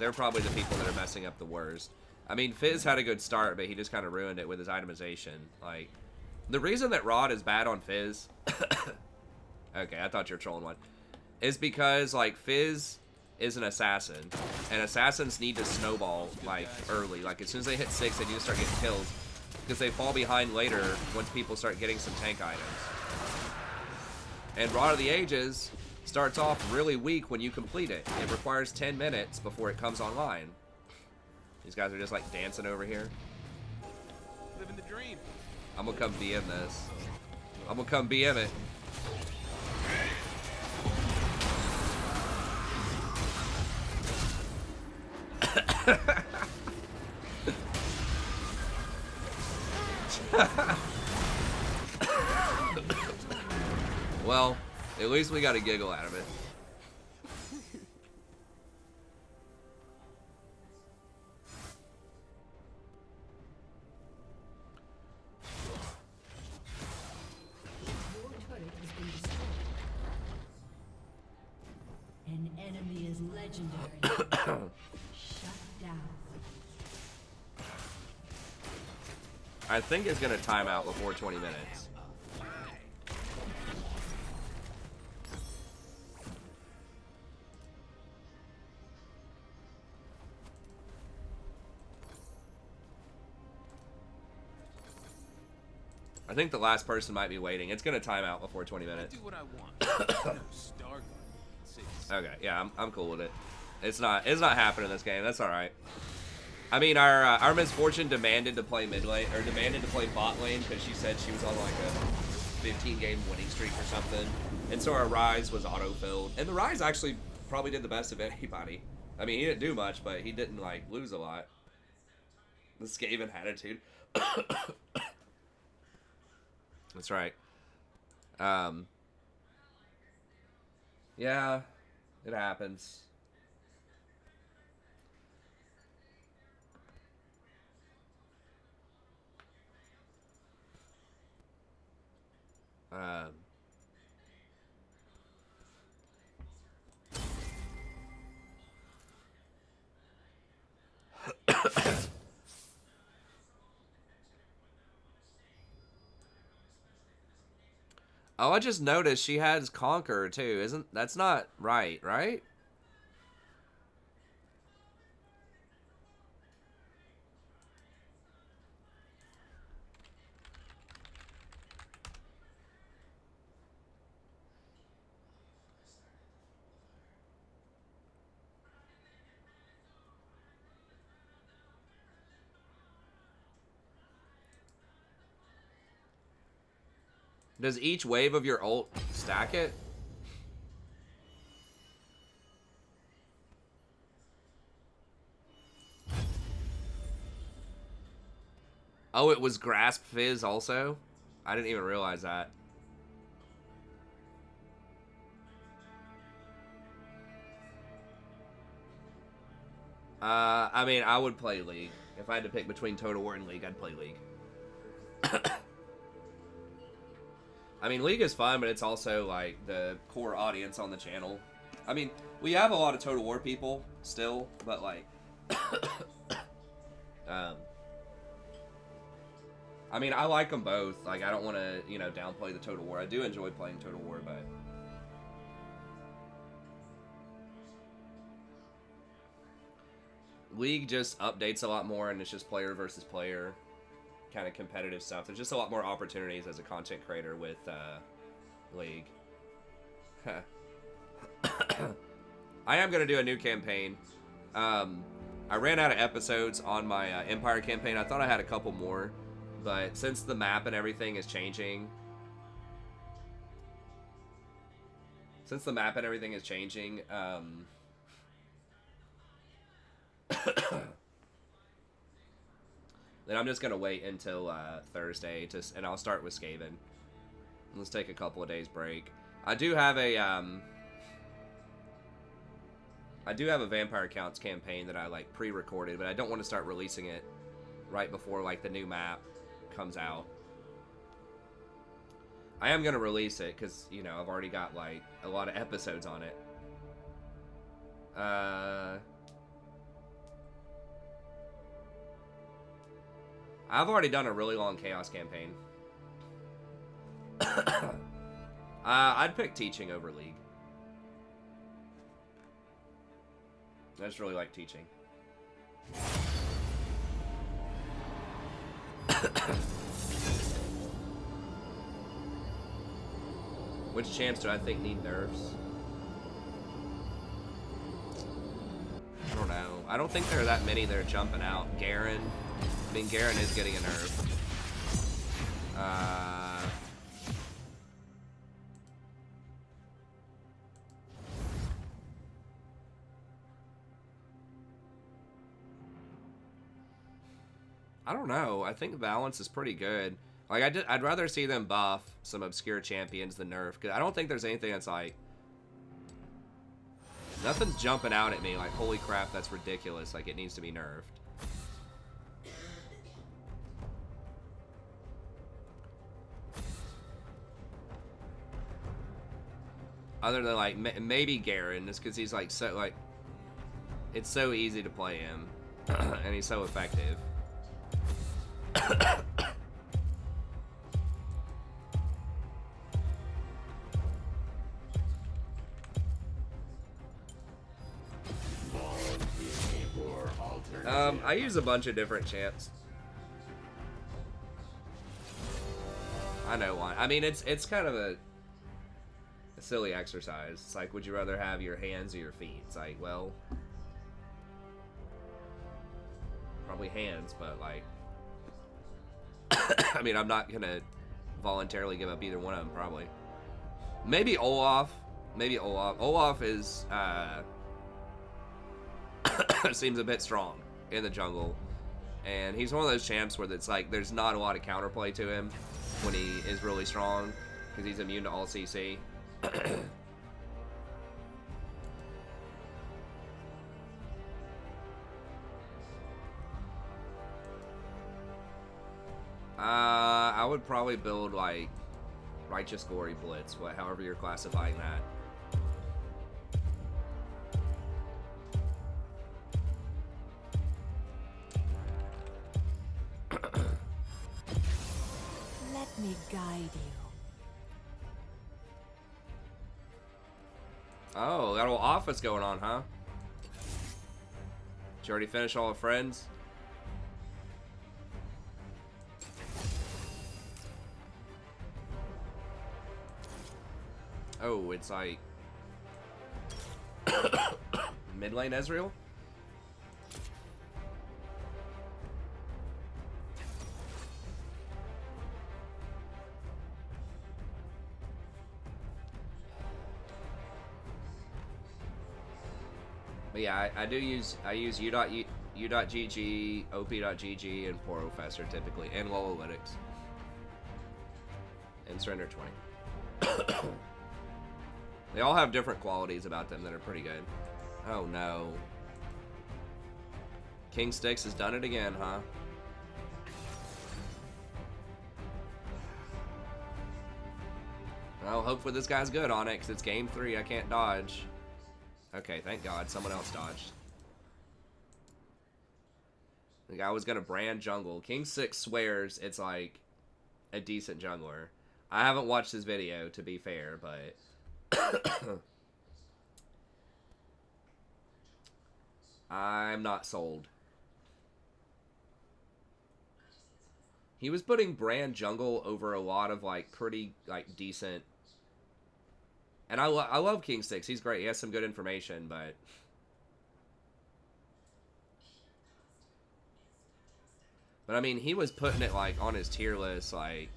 they're probably the people that are messing up the worst. I mean, Fizz had a good start, but he just kind of ruined it with his itemization. Like, the reason that Rod is bad on Fizz... okay, I thought you were trolling one. Is because, like, Fizz is an assassin. And assassins need to snowball, like, early. Like, as soon as they hit 6, they need to start getting kills. Because they fall behind later once people start getting some tank items. And Rod of the Ages starts off really weak when you complete it. It requires 10 minutes before it comes online. These guys are just like dancing over here. Living the dream. I'm gonna come BM this. I'm gonna come BM it. Well, at least we got a giggle out of it. Your turret has been destroyed. An enemy is legendary. Shut down. I think it's gonna time out before 20 minutes. I think the last person might be waiting. It's gonna time out before 20 minutes. Do what I want. Okay, yeah, I'm cool with it. It's not happening this game. That's all right. I mean, our Misfortune demanded to play mid lane, or demanded to play bot lane because she said she was on like a 15-game winning streak or something, and so our Rise was auto-filled, and the Rise actually probably did the best of anybody. I mean, he didn't do much, but he didn't like lose a lot. The Skaven attitude. That's right. Yeah, it happens. Oh, I just noticed she has Conquer too. That's not right, right? Does each wave of your ult stack it? Oh, it was Grasp Fizz also? I didn't even realize that. I mean, I would play League. If I had to pick between Total War and League, I'd play League. I mean, League is fun, but it's also, like, the core audience on the channel. I mean, we have a lot of Total War people still, but, like... I mean, I like them both. Like, I don't want to, you know, downplay the Total War. I do enjoy playing Total War, but... League just updates a lot more, and it's just player versus player kind of competitive stuff. There's just a lot more opportunities as a content creator with League. I am going to do a new campaign. I ran out of episodes on my Empire campaign. I thought I had a couple more, but since the map and everything is changing... then I'm just gonna wait until Thursday and I'll start with Skaven. Let's take a couple of days break. I do have a I do have a Vampire Counts campaign that I like pre-recorded, but I don't want to start releasing it right before like the new map comes out. I am gonna release it because, you know, I've already got like a lot of episodes on it. I've already done a really long Chaos campaign. I'd pick teaching over League. I just really like teaching. Which champs do I think need nerfs? I don't know. I don't think there are that many that are jumping out. Garen. I mean, Garen is getting a nerf. I don't know. I think the balance is pretty good. Like, I'd rather see them buff some obscure champions than nerf, because I don't think there's anything that's like... Nothing's jumping out at me like, holy crap, that's ridiculous. Like, it needs to be nerfed. Other than, like, maybe Garen, just because he's, like, so, like... It's so easy to play him. And he's so effective. I use a bunch of different champs. I know why. I mean, it's kind of a silly exercise. It's like, would you rather have your hands or your feet? It's like, well, probably hands, but like, I mean, I'm not gonna voluntarily give up either one of them, probably. Maybe Olaf. Maybe Olaf. Olaf is, seems a bit strong in the jungle. And he's one of those champs where it's like, there's not a lot of counterplay to him when he is really strong, because he's immune to all CC. I would probably build like Righteous Glory Blitz, however you're classifying that. Let me guide you. Oh, got a little office going on, huh? Did you already finish all the friends? Oh, it's like mid lane Ezreal? But yeah, I use u.gg, op.gg, and Professor typically, and Lolalytics. And Surrender 20. They all have different qualities about them that are pretty good. Oh no. King Styx has done it again, huh? Well, hopefully this guy's good on it, because it's game 3, I can't dodge. Okay, thank God, someone else dodged. The guy was gonna brand jungle. King Styx swears it's like a decent jungler. I haven't watched his video, to be fair, but... I'm not sold. He was putting brand jungle over a lot of like pretty like decent, and I love King Styx. He's great. He has some good information, but I mean, he was putting it like on his tier list, like.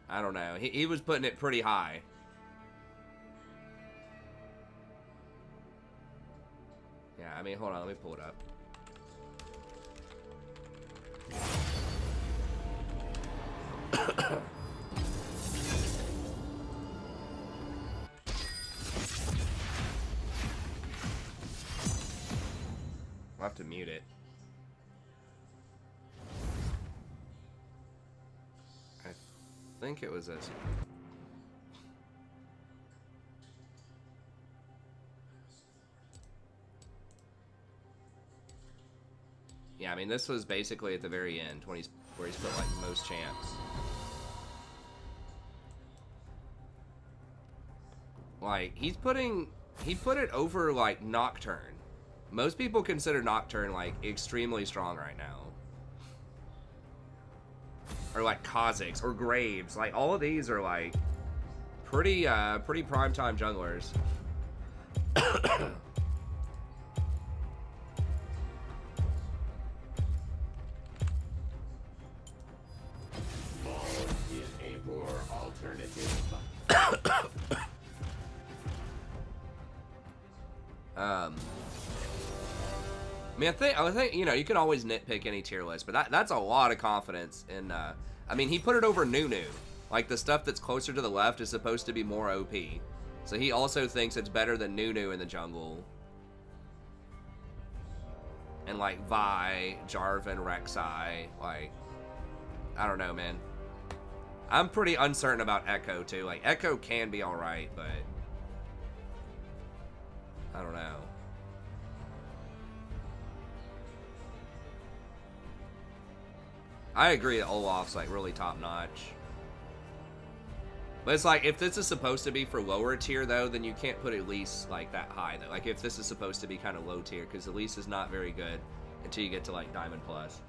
I don't know. He was putting it pretty high. Yeah, I mean, hold on. Let me pull it up. I'll have to mute it. I think it was this. Yeah, I mean, this was basically at the very end when where he's put like most champs. Like he put it over like Nocturne. Most people consider Nocturne like extremely strong right now. Or like Kha'Zix or Graves. Like all of these are like pretty primetime junglers. Is a poor alternative. I mean, I think you know, you can always nitpick any tier list, but that's a lot of confidence in. I mean, he put it over Nunu. Like the stuff that's closer to the left is supposed to be more OP, so he also thinks it's better than Nunu in the jungle. And like Vi, Jarvan, Rek'Sai, like I don't know, man. I'm pretty uncertain about Echo too. Like Echo can be all right, but I don't know. I agree that Olaf's like really top notch. But it's like, if this is supposed to be for lower tier though, then you can't put Elise like that high though. Like if this is supposed to be kind of low tier, because Elise is not very good until you get to like Diamond Plus.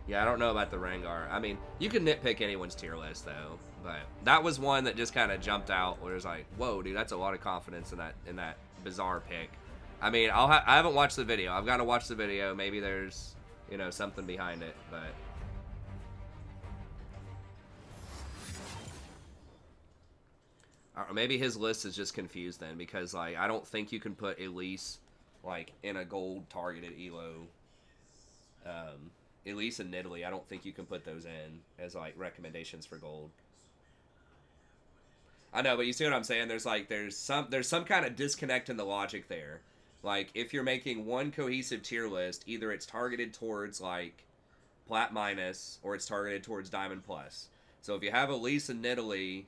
Yeah, I don't know about the Rengar. I mean, you can nitpick anyone's tier list though, but that was one that just kind of jumped out where it was like, whoa, dude, that's a lot of confidence in that bizarre pick. I mean, I haven't watched the video. I've got to watch the video. Maybe there's, you know, something behind it, but or maybe his list is just confused then, because like I don't think you can put Elise like in a gold targeted elo. Elise and Nidalee, I don't think you can put those in as like recommendations for gold. I know, but you see what I'm saying? There's some kind of disconnect in the logic there. Like if you're making one cohesive tier list, either it's targeted towards like Plat minus or it's targeted towards Diamond plus. So if you have Elise and Nidalee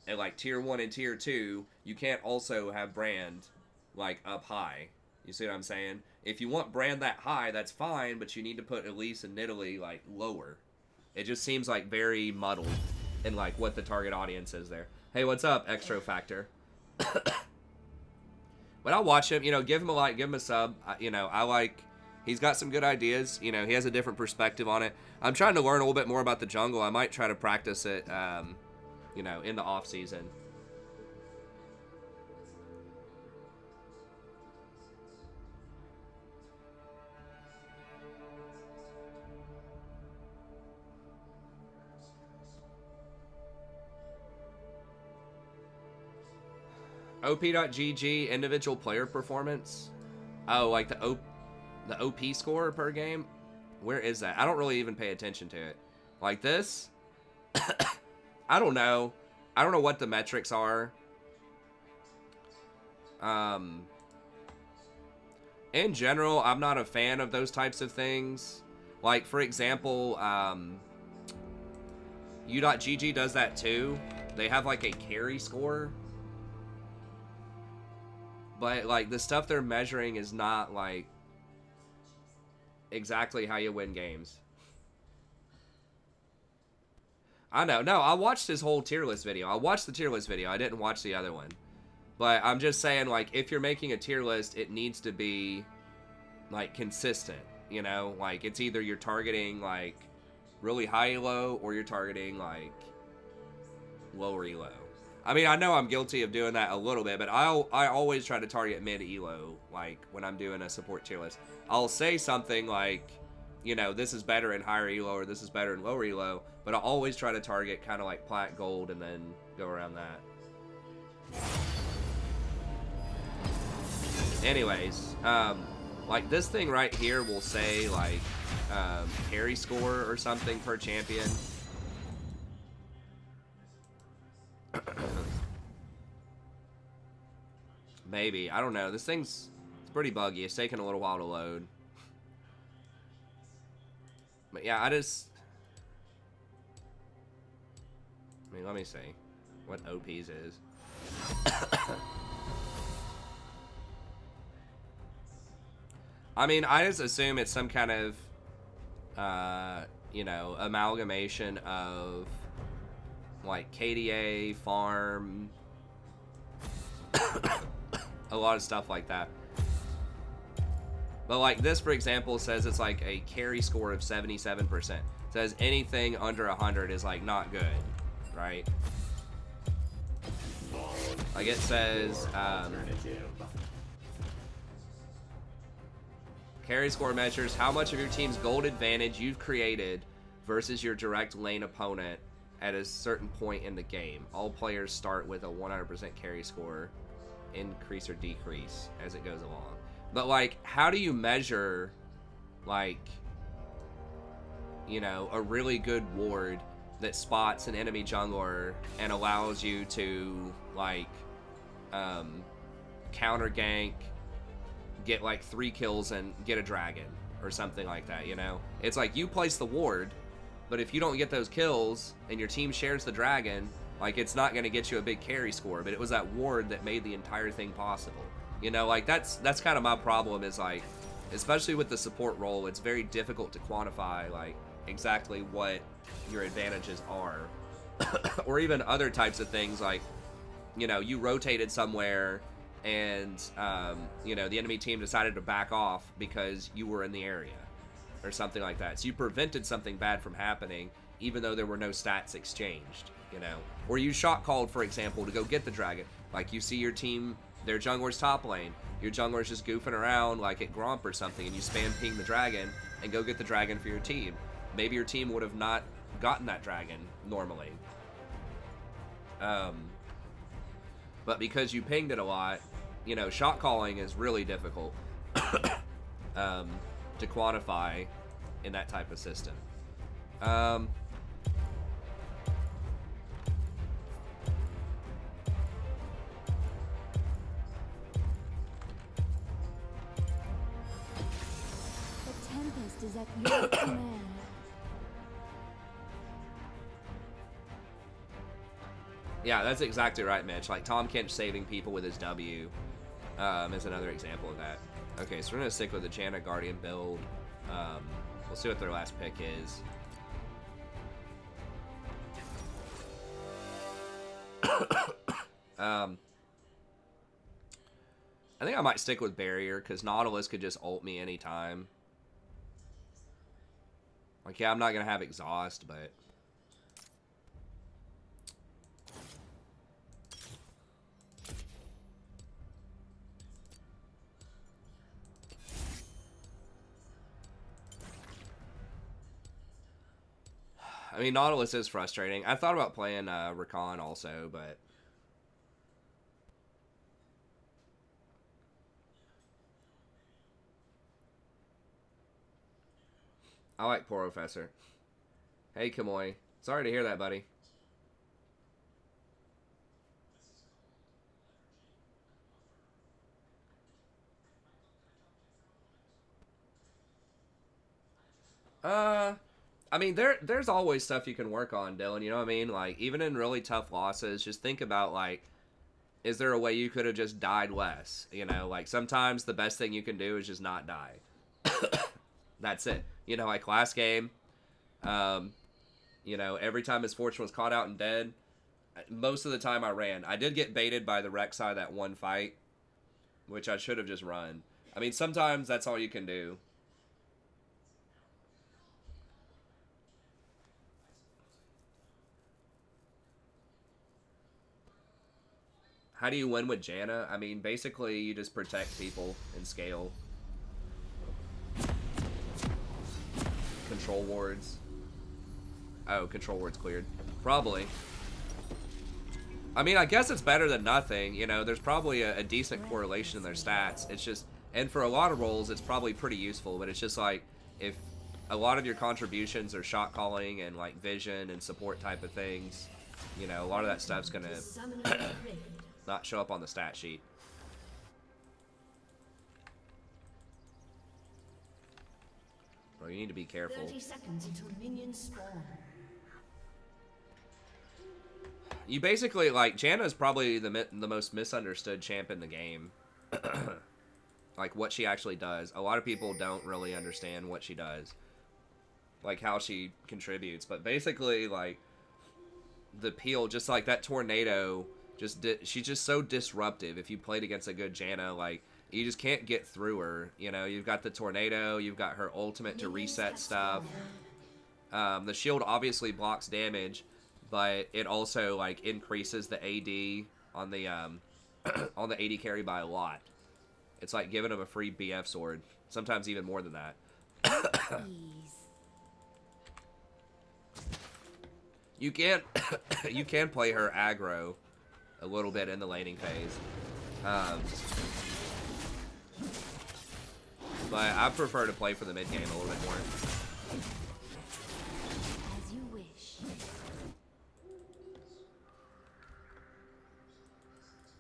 at like tier 1 and tier 2, you can't also have Brand like up high. You see what I'm saying? If you want Brand that high, that's fine, but you need to put Elise and Nidalee like lower. It just seems like very muddled in like what the target audience is there. Hey, what's up, Extra Factor? But I'll watch him, you know, give him a like, give him a sub. You know, I like, he's got some good ideas. You know, he has a different perspective on it. I'm trying to learn a little bit more about the jungle. I might try to practice it, you know, in the off season. OP.GG individual player performance. Oh, like the OP score per game? Where is that? I don't really even pay attention to it. Like this? I don't know. I don't know what the metrics are. In general, I'm not a fan of those types of things. Like, for example, U.GG does that too. They have like a carry score. But like the stuff they're measuring is not like exactly how you win games. I know. No, I watched his whole tier list video. I watched the tier list video. I didn't watch the other one. But I'm just saying, like, if you're making a tier list, it needs to be like consistent, you know? Like it's either you're targeting like really high elo or you're targeting like lower elo. I mean, I know I'm guilty of doing that a little bit, but I always try to target mid elo, like, when I'm doing a support tier list. I'll say something like, you know, this is better in higher elo or this is better in lower elo, but I'll always try to target kind of like plat gold and then go around that. Anyways, like this thing right here will say, like, carry score or something per champion. Maybe. I don't know. This thing's pretty buggy. It's taking a little while to load. But yeah, I mean, let me see what OP's is. I mean, I just assume it's some kind of, you know, amalgamation of, like, KDA, farm, a lot of stuff like that. But, like, this, for example, says it's, like, a carry score of 77%. It says anything under 100 is, like, not good, right? Like, it says, carry score measures how much of your team's gold advantage you've created versus your direct lane opponent at a certain point in the game. All players start with a 100% carry score, increase or decrease as it goes along. But, like, how do you measure, like, you know, a really good ward that spots an enemy jungler and allows you to, like, counter gank, get, like, 3 kills and get a dragon or something like that, you know? It's like, you place the ward, but if you don't get those kills and your team shares the dragon, like, it's not going to get you a big carry score, but it was that ward that made the entire thing possible. You know, like, that's kind of my problem is, like, especially with the support role, it's very difficult to quantify, like, exactly what your advantages are. Or even other types of things, like, you know, you rotated somewhere and, you know, the enemy team decided to back off because you were in the area or something like that. So you prevented something bad from happening even though there were no stats exchanged, you know. Or you shot called, for example, to go get the dragon. Like, you see your team, their jungler's top lane. Your jungler's just goofing around like at Gromp or something, and you spam ping the dragon and go get the dragon for your team. Maybe your team would have not gotten that dragon normally. But because you pinged it a lot, you know, shot calling is really difficult to quantify in that type of system. Is at your command. Yeah, that's exactly right, Mitch. Like, Tom Kent saving people with his W is another example of that. Okay, so we're going to stick with the Janet Guardian build. We'll see what their last pick is. I think I might stick with Barrier, because Nautilus could just ult me anytime. Like, yeah, I'm not going to have Exhaust, but... I mean, Nautilus is frustrating. I thought about playing Rakan also, but... I like Poor Professor. Hey, Kamoy. Sorry to hear that, buddy. I mean, there's always stuff you can work on, Dylan, you know what I mean? Like, even in really tough losses, just think about, like, is there a way you could have just died less? You know, like, sometimes the best thing you can do is just not die. That's it. You know, like, last game, you know, every time Miss Fortune was caught out and dead, most of the time I ran. I did get baited by the Rek'Sai that one fight, which I should have just run. I mean, sometimes that's all you can do. How do you win with Janna? I mean, basically, you just protect people and scale. Control wards. Oh, control wards cleared. Probably. I mean, I guess it's better than nothing. You know, there's probably a decent correlation in their stats. It's just, and for a lot of roles, it's probably pretty useful. But it's just like, if a lot of your contributions are shot calling and like vision and support type of things, you know, a lot of that stuff's gonna not show up on the stat sheet. Well, you need to be careful. 30 seconds until minions spawn. You basically, like, Janna's probably the most misunderstood champ in the game. Like, what she actually does. A lot of people don't really understand what she does. Like, how she contributes. But basically, like, the peel, just like that tornado, she's just so disruptive. If you played against a good Janna, like, you just can't get through her. You know, you've got the tornado, you've got her ultimate to reset stuff. The shield obviously blocks damage, but it also, like, increases the AD on the on the AD carry by a lot. It's like giving him a free BF sword, sometimes even more than that. You can you can play her aggro a little bit in the laning phase, but I prefer to play for the mid game a little bit more. As you wish.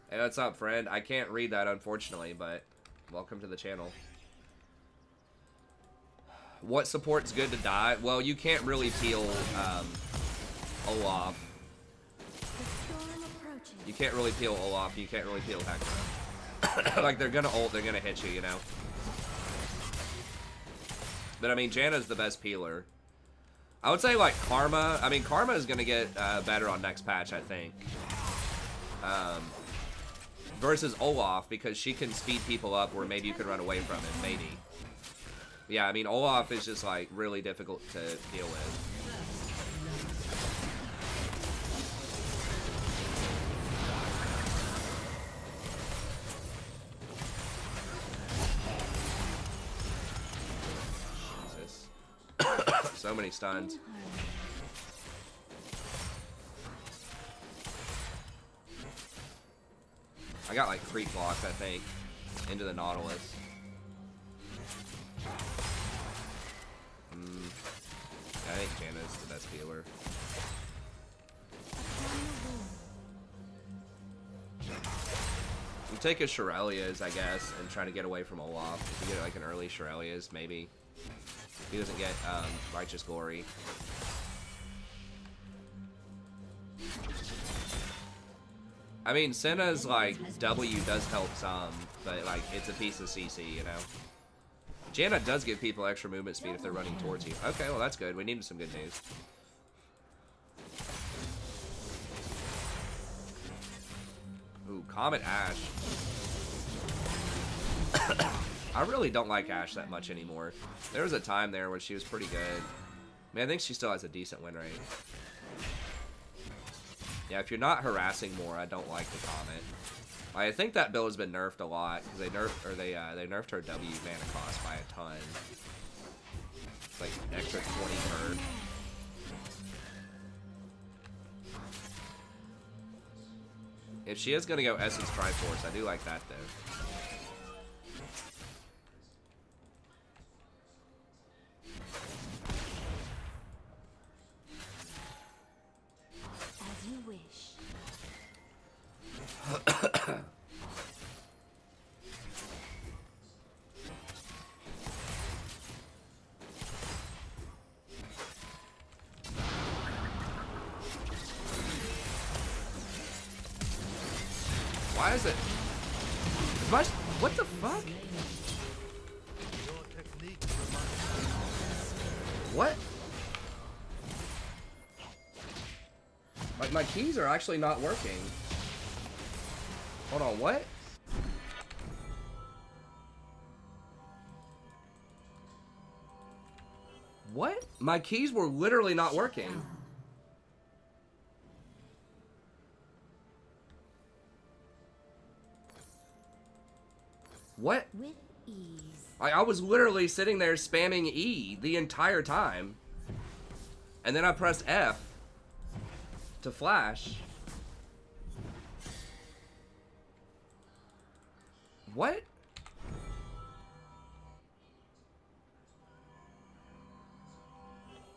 Hey, what's up, friend? I can't read that, unfortunately, but welcome to the channel. What support's good to die? Well, you can't really peel Olaf. You can't really peel Olaf. You can't really peel Hector. Like, they're gonna ult, they're gonna hit you, you know? But, I mean, Janna's the best peeler. I would say, like, Karma. I mean, Karma is gonna get better on next patch, I think. Versus Olaf, because she can speed people up where maybe you can run away from it, maybe. Yeah, I mean, Olaf is just, like, really difficult to deal with. Jesus. So many stuns. I got, like, creep blocks, I think, into the Nautilus. I think Janna's the best healer. You take a Shirelia's, I guess, and try to get away from Olaf. If you get, like, an early Shirelia's, maybe. He doesn't get Righteous Glory. I mean, Senna's, like, W does help some, but, like, it's a piece of CC, you know? Janna does give people extra movement speed if they're running towards you. Okay, well, that's good. We needed some good news. Ooh, Comet Ashe. I really don't like Ashe that much anymore. There was a time there where she was pretty good. I mean, I think she still has a decent win rate. Yeah, if you're not harassing more, I don't like the Comet. I think that build has been nerfed a lot because they nerfed her W mana cost by a ton. It's like an extra 20 per. If she is gonna go Essence Triforce, I do like that though. As you wish. Why is it? What the fuck? What? Like, my keys are actually not working. Hold on, what? What? My keys were literally not working. What? With ease. I was literally sitting there spamming E the entire time. And then I pressed F to flash. What?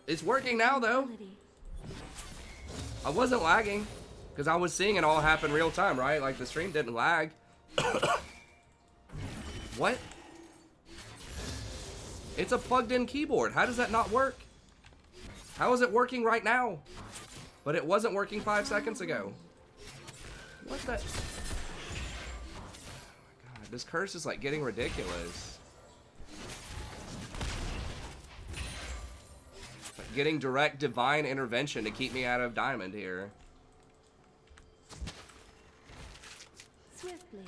It's working now, though. I wasn't lagging because I was seeing it all happen real time, right? Like, the stream didn't lag. What? It's a plugged-in keyboard. How does that not work? How is it working right now? But it wasn't working 5 seconds ago. What the? Oh my god, this curse is like getting ridiculous. Like getting direct divine intervention to keep me out of diamond here. Swiftly.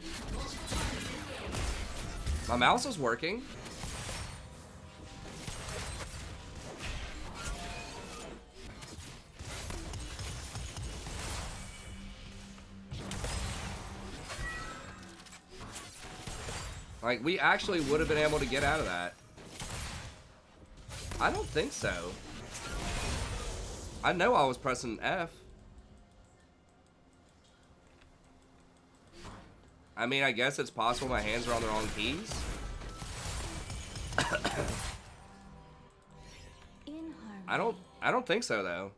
My mouse is working. Like, we actually would have been able to get out of that. I don't think so. I know I was pressing F. I mean, I guess it's possible my hands are on the wrong keys. In harmony. I don't think so though.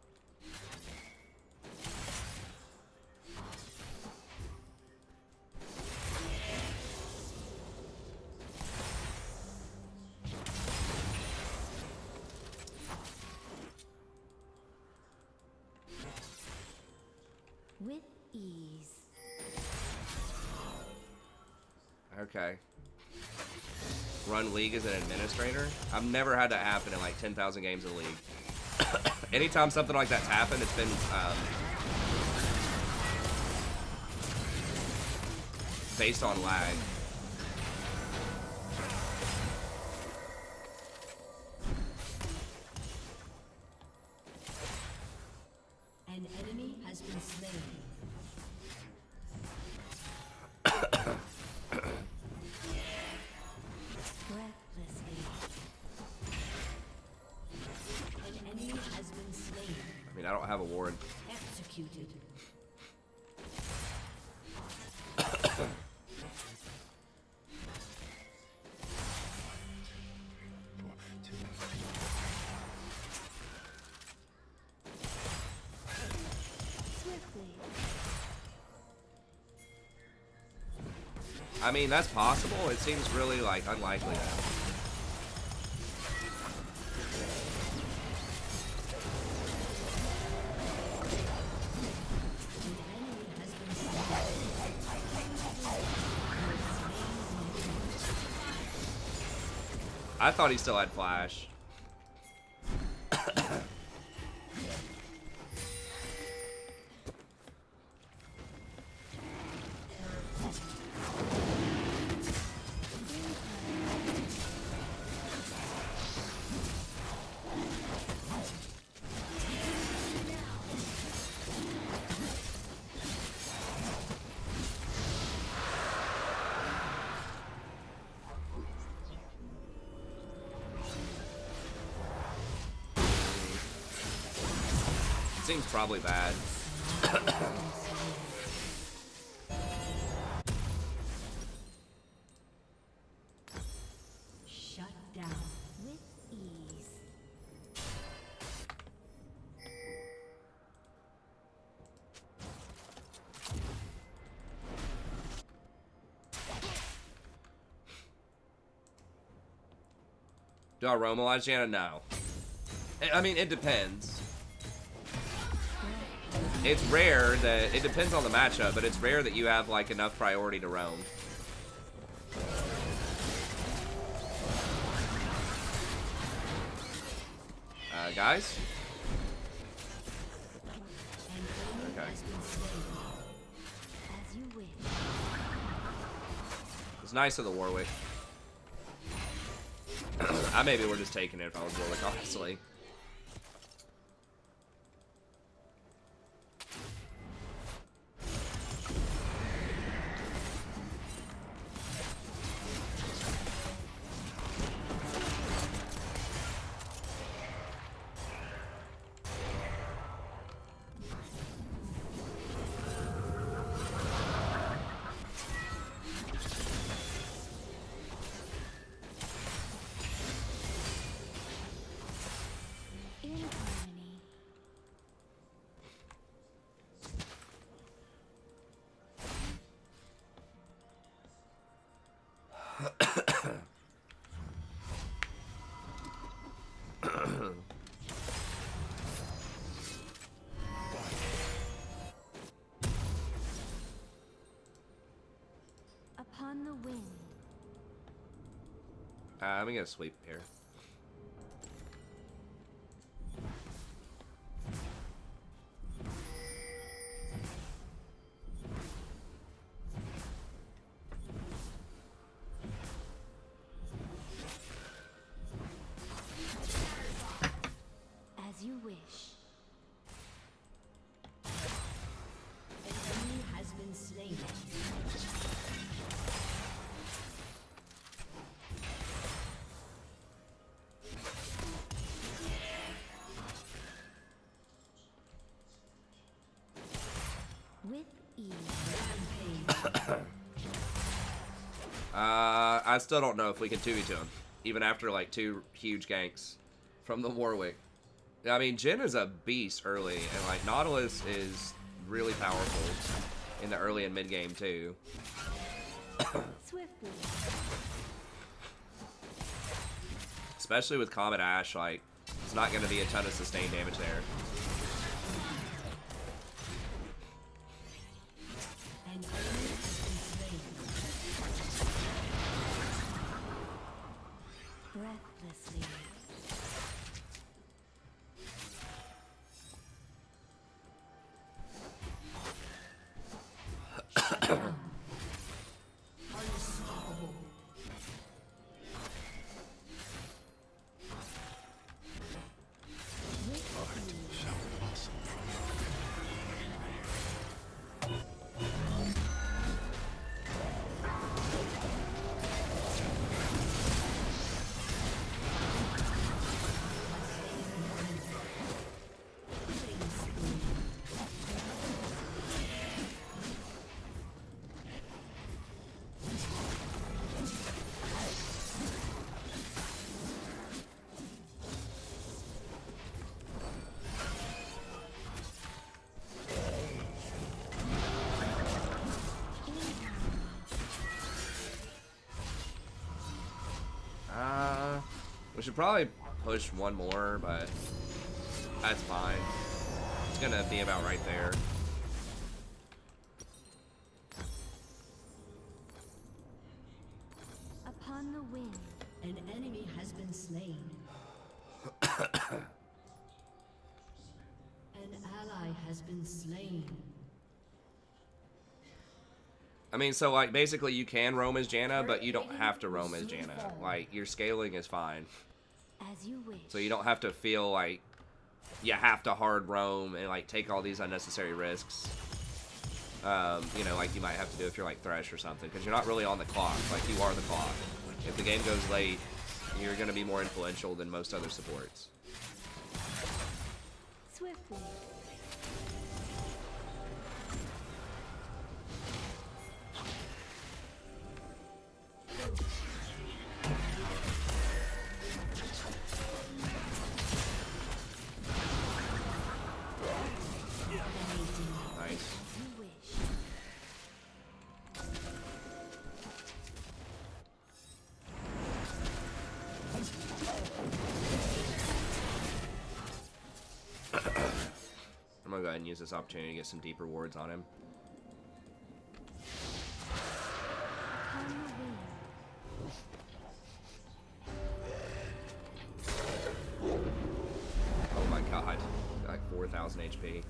With ease. Okay. Run League as an administrator? I've never had that happen in like 10,000 games of League. Anytime something like that's happened, it's been based on lag. An enemy has been slain. Breathlessly. An enemy has been slain. I mean, I don't have a ward. Executed. Swiftly. I mean, that's possible. It seems really like unlikely though. I thought he still had flash. Seems probably bad. Shut down. With ease. Do I roam a lot, Jana? No. I mean, it depends. It's rare that, it depends on the matchup, but it's rare that you have like enough priority to roam. Guys? Okay. As you wish. It's nice of the Warwick. I maybe we're just taking it if I was Warwick, honestly. In harmony. I'm gonna sweep here. As you wish. An enemy has been slain. With ease. Rampage. I still don't know if we can 2v2 him, even after like 2 huge ganks from the Warwick. I mean, Jhin is a beast early, and like Nautilus is really powerful in the early and mid game too. Swiftly. Especially with Comet Ash, like it's not going to be a ton of sustained damage there. An enemy has been slain. Breathlessly. Shut down. Unstoppable. We should probably push one more, but that's fine. It's gonna be about right there. Upon the wind, an enemy has been slain. An ally has been slain. I mean, so like basically you can roam as Janna, but you don't have to roam as Janna. Like your scaling is fine. As you wish. So you don't have to feel like you have to hard roam and like take all these unnecessary risks. You know, like you might have to do if you're like Thresh or something, because you're not really on the clock. Like you are the clock. If the game goes late, you're going to be more influential than most other supports. Swiftly. Nice. You wish. I'm going to go ahead and use this opportunity to get some deeper wards on him. Upon the wind. Oh my god. Like 4,000 HP.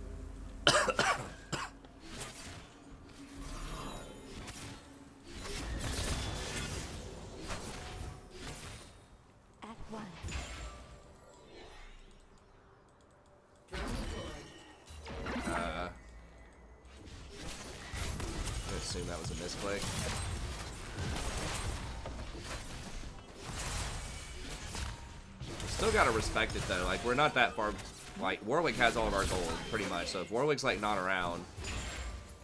At once. I assume that was a misclick. Still gotta respect it though. Like we're not that far. Like Warwick has all of our gold pretty much. So if Warwick's like not around,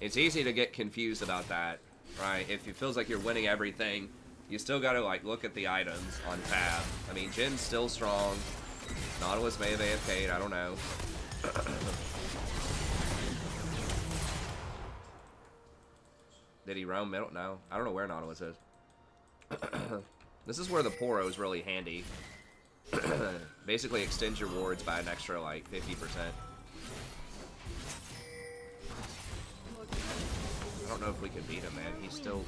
it's easy to get confused about that, right? If it feels like you're winning everything, you still gotta like look at the items on tab. I mean, Jin's still strong. Nautilus may have AFK'd, I don't know. Did he roam middle? No. I don't know where Nautilus is. This is where the Poro is really handy. Basically extends your wards by an extra like 50%. I don't know if we can beat him, man. He's still...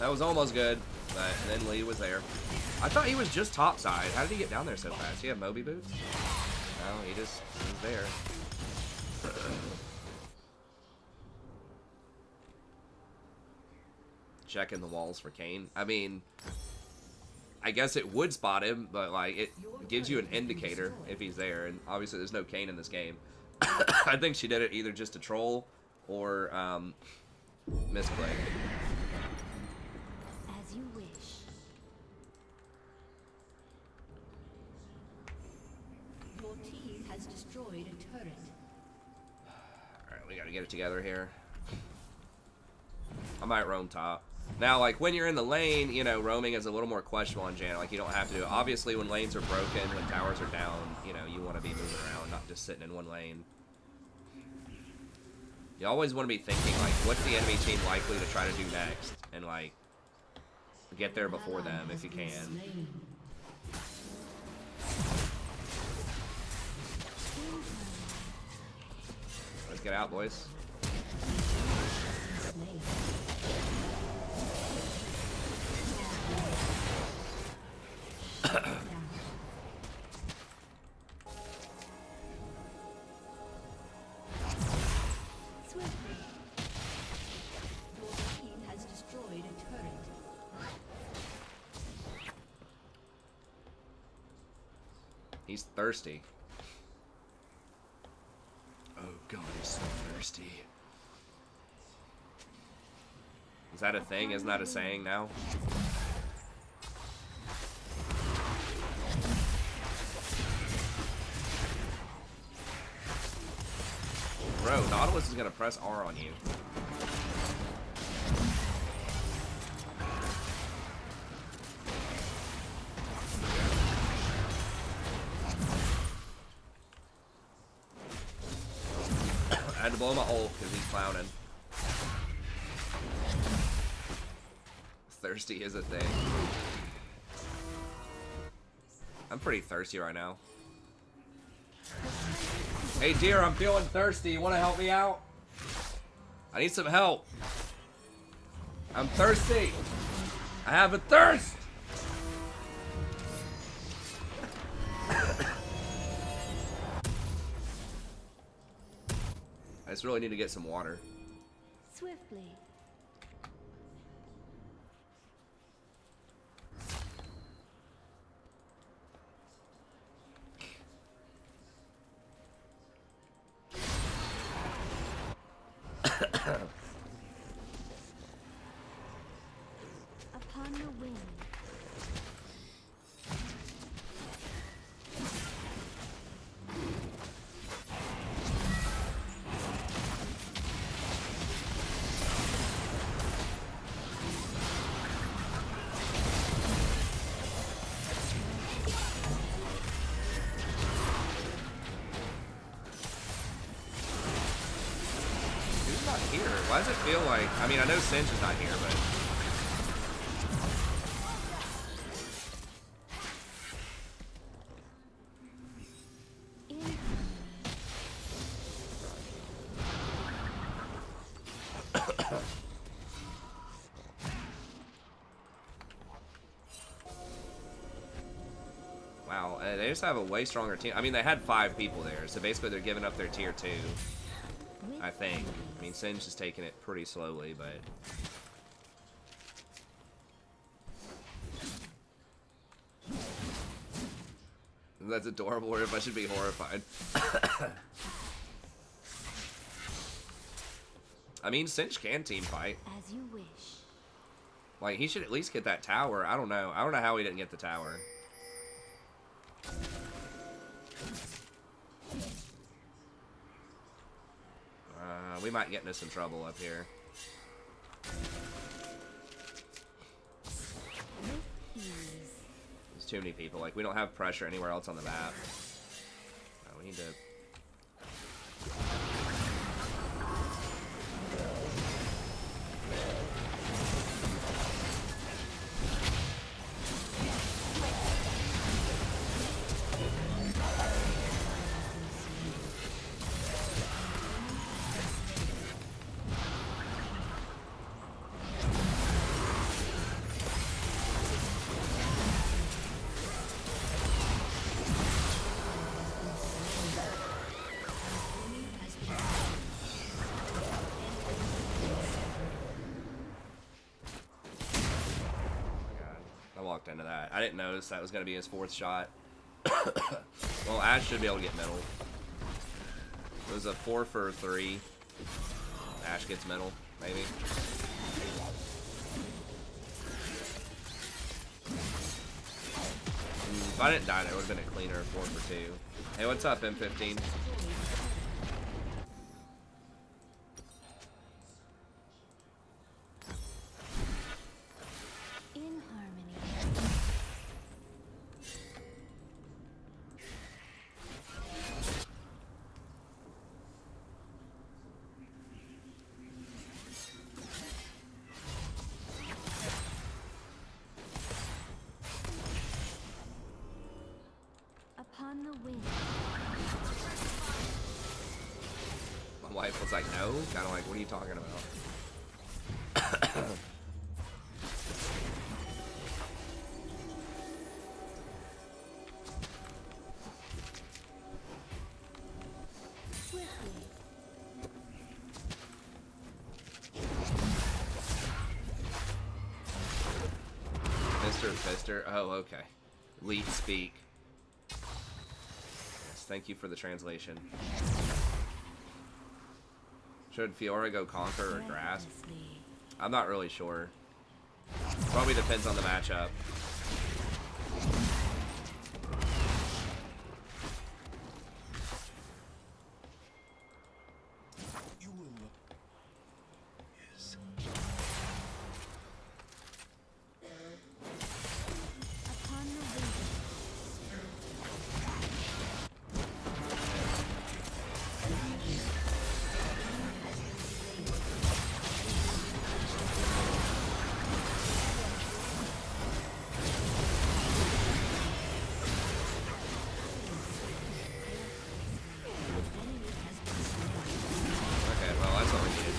That was almost good, but then Lee was there. I thought he was just topside. How did he get down there so fast? He have Moby boots? No, he just was there. Checking the walls for Kane. I mean, I guess it would spot him, but like it gives you an indicator if he's there, and obviously there's no Kane in this game. I think she did it either just to troll or misclick. As you wish. Your team has destroyed a turret. Alright, we gotta get it together here. I might roam top. Now, like, when you're in the lane, you know, roaming is a little more questionable on Janet. Like, you don't have to do it. Obviously, when lanes are broken, when towers are down, you know, you want to be moving around, not just sitting in one lane. You always want to be thinking, like, what's the enemy team likely to try to do next? And, like, get there before them if you can. Let's get out, boys. He's thirsty. Oh god, he's so thirsty. Is that a thing? Isn't that a saying now? Bro, Nautilus is gonna press R on you. I had to blow my ult because he's clowning. Thirsty is a thing. I'm pretty thirsty right now. Hey dear, I'm feeling thirsty. You want to help me out? I need some help. I'm thirsty. I have a thirst. I just really need to get some water. Swiftly. Upon the wind. Who's not here? Why does it feel like... I mean, I know Singe is not here, but... Wow, they just have a way stronger team. I mean, they had 5 people there, so basically they're giving up their tier 2. I think. I mean, Singe is taking it pretty slowly, but... That's adorable, or if I should be horrified. I mean, Singe can team fight. As you wish. Like, he should at least get that tower. I don't know. I don't know how he didn't get the tower. We might get into some trouble up here. There's too many people. Like, we don't have pressure anywhere else on the map. No, we need to... walked into that. I didn't notice that was going to be his 4th shot. Well, Ash should be able to get middle. It was a 4 for 3. Ash gets middle, maybe. If I didn't die, that would have been a cleaner 4 for 2. Hey, what's up, M15? In harmony. Upon the wind. My wife was like, no? Kind of like, what are you talking about? Swiftly. Mr. Fister? Oh, okay. Leet speak. Yes, thank you for the translation. Should Fiora go Conquer or Grasp? Recklessly. I'm not really sure. Probably depends on the matchup. You will. Yes. Upon the wind. Okay, well, that's all we needed.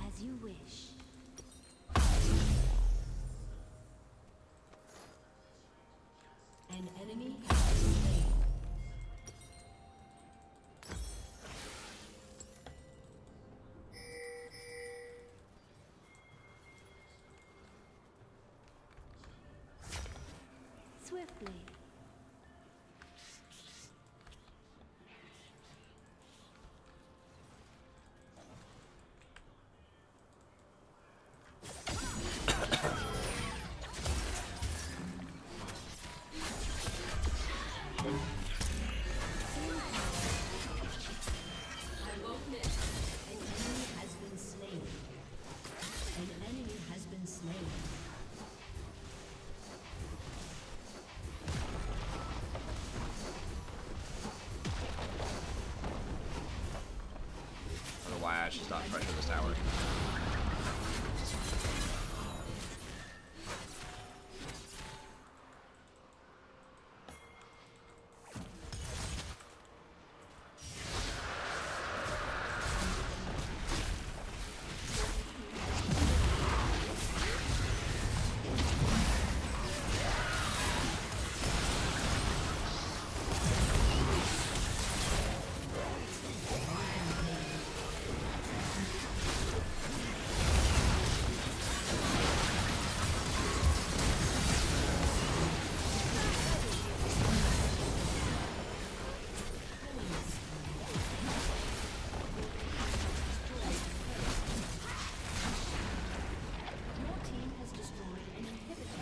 As you wish. An enemy has been slain. Swiftly. An enemy has been slain. An enemy has been slain. I don't know why I should stop pressuring this tower. Your team has destroyed an inhibitor.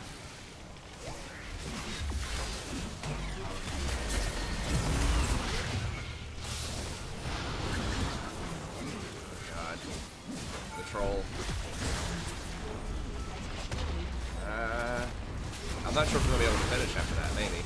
God. The troll. I'm not sure if we're going to be able to finish after that, maybe.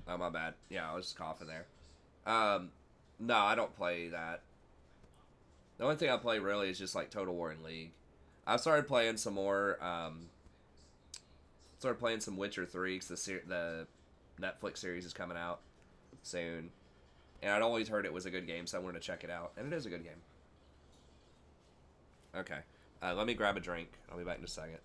Oh, my bad. Yeah, I was just coughing there. No, I don't play that. The only thing I play really is just like Total War and League. I've started playing some more. Started playing some Witcher 3 because the Netflix series is coming out soon. And I'd always heard it was a good game, so I wanted to check it out. And it is a good game. Okay. Let me grab a drink. I'll be back in a second.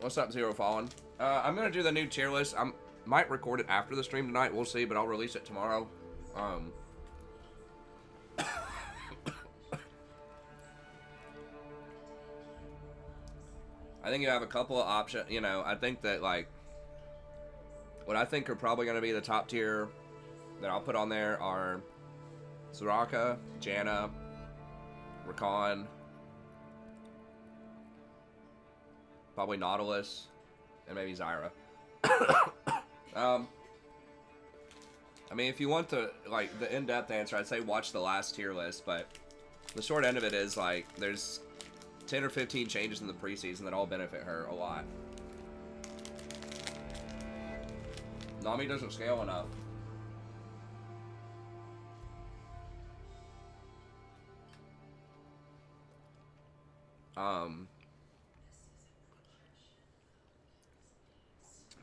What's up, Zero Fallen? I'm gonna do the new tier list. I might record it after the stream tonight. We'll see, but I'll release it tomorrow. I think you have a couple of options. You know, I think that, like, what I think are probably going to be the top tier that I'll put on there are Soraka, Janna, Rakan, probably Nautilus, and maybe Zyra. I mean, if you want the, like, the in-depth answer, I'd say watch the last tier list, but the short end of it is, like, there's 10 or 15 changes in the preseason that all benefit her a lot. Nami doesn't scale enough.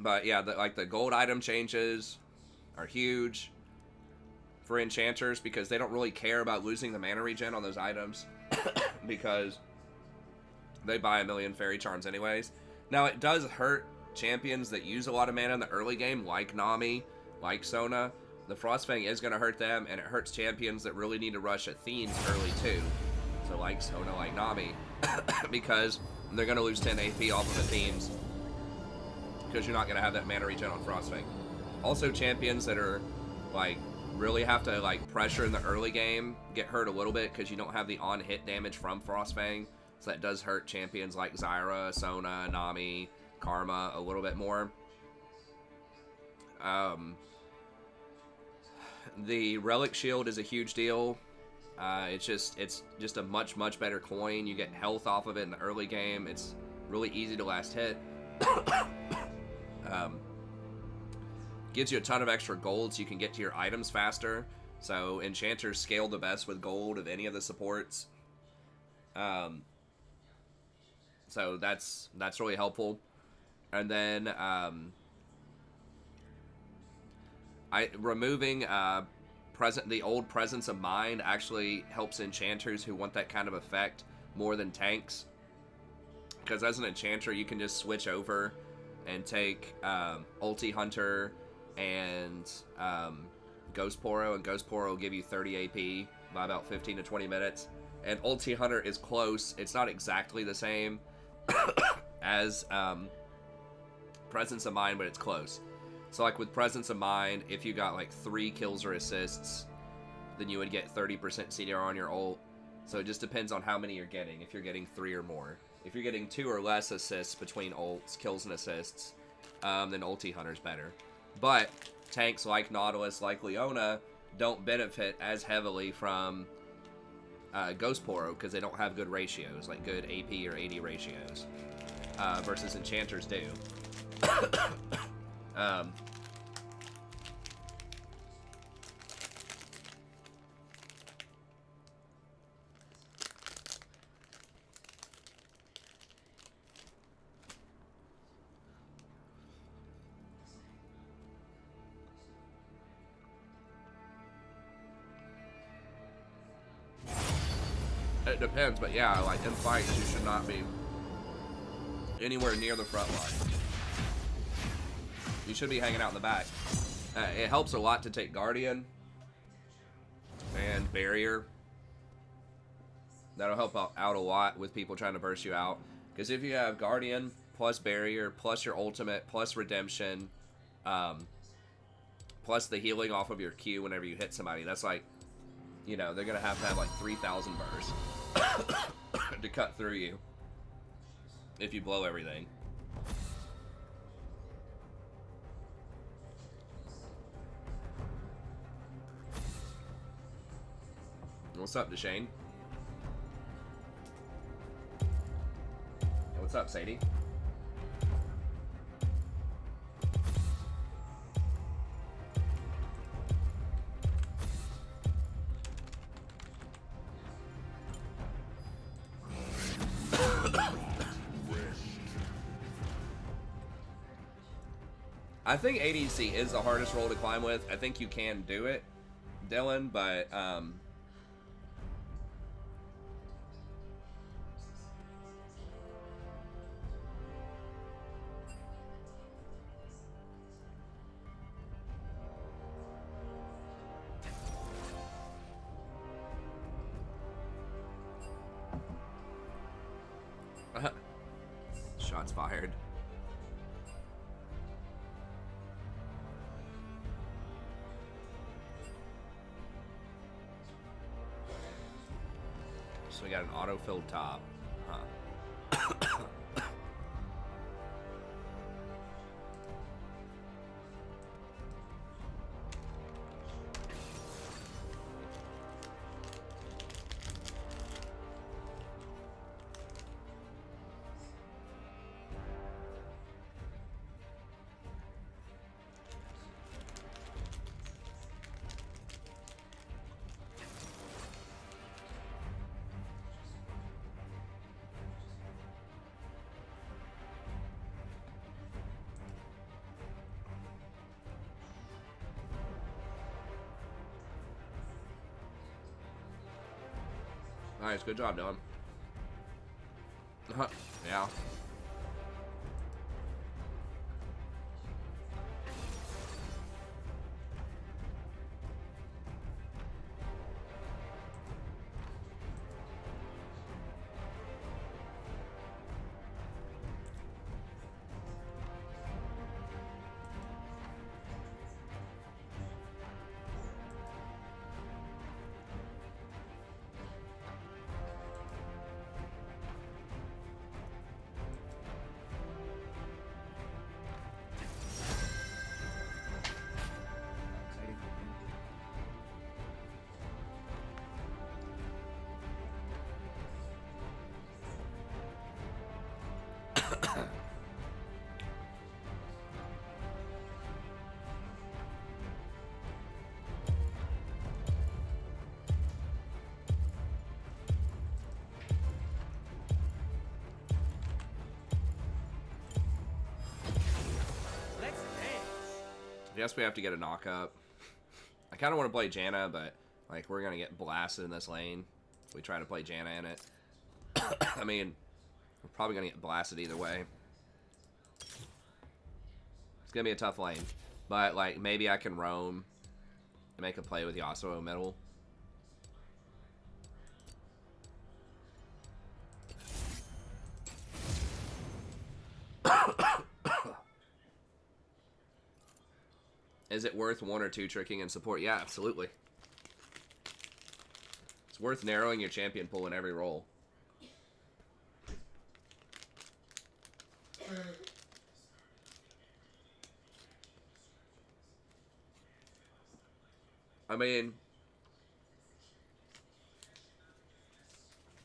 But yeah, the gold item changes are huge for enchanters because they don't really care about losing the mana regen on those items because they buy a million fairy charms anyways. Now it does hurt champions that use a lot of mana in the early game, like Nami, like Sona. The Frostfang is going to hurt them, and it hurts champions that really need to rush Athenes early too. So like Sona, like Nami, because they're going to lose 10 AP off of Athenes because you're not going to have that mana regen on Frostfang. Also, champions that are like really have to like pressure in the early game get hurt a little bit because you don't have the on-hit damage from Frostfang. So that does hurt champions like Zyra, Sona, Nami, Karma a little bit more. The Relic Shield is a huge deal. It's just a much better coin. You get health off of it in the early game. It's really easy to last hit. Gives you a ton of extra gold so you can get to your items faster. So enchanters scale the best with gold of any of the supports. So that's really helpful. And then removing the old Presence of Mind actually helps enchanters who want that kind of effect more than tanks. Because as an enchanter, you can just switch over and take Ulti Hunter and Ghost Poro, and Ghost Poro will give you 30 AP by about 15 to 20 minutes. And Ulti Hunter is close. It's not exactly the same as Presence of Mind, but it's close. So like with Presence of Mind, if you got like 3 kills or assists, then you would get 30% CDR on your ult. So it just depends on how many you're getting, if you're getting 3 or more. If you're getting 2 or less assists between ults, kills and assists, then Ulti Hunter's better. But tanks like Nautilus, like Leona, don't benefit as heavily from Ghost Poro because they don't have good ratios, like good AP or AD ratios, versus enchanters do. It depends, but yeah, like in fights, you should not be anywhere near the front line. You should be hanging out in the back. It helps a lot to take Guardian and Barrier. That'll help out a lot with people trying to burst you out. Because if you have Guardian plus Barrier plus your ultimate plus Redemption plus the healing off of your Q whenever you hit somebody, that's like, you know, they're going to have like 3,000 bursts to cut through you if you blow everything. What's up, Deshane? What's up, Sadie? I think ADC is the hardest role to climb with. I think you can do it, Dylan, but Shots fired. So we got an auto-filled top. Huh. Nice, good job, Dylan. Yeah. Guess we have to get a knock up. I kind of want to play Janna, but like we're gonna get blasted in this lane if we try to play Janna in it. I mean, we're probably gonna get blasted either way. It's gonna be a tough lane, but like maybe I can roam and make a play with Yasuo middle. Is it worth 1 or 2 tricking in support? Yeah, absolutely. It's worth narrowing your champion pool in every role. I mean,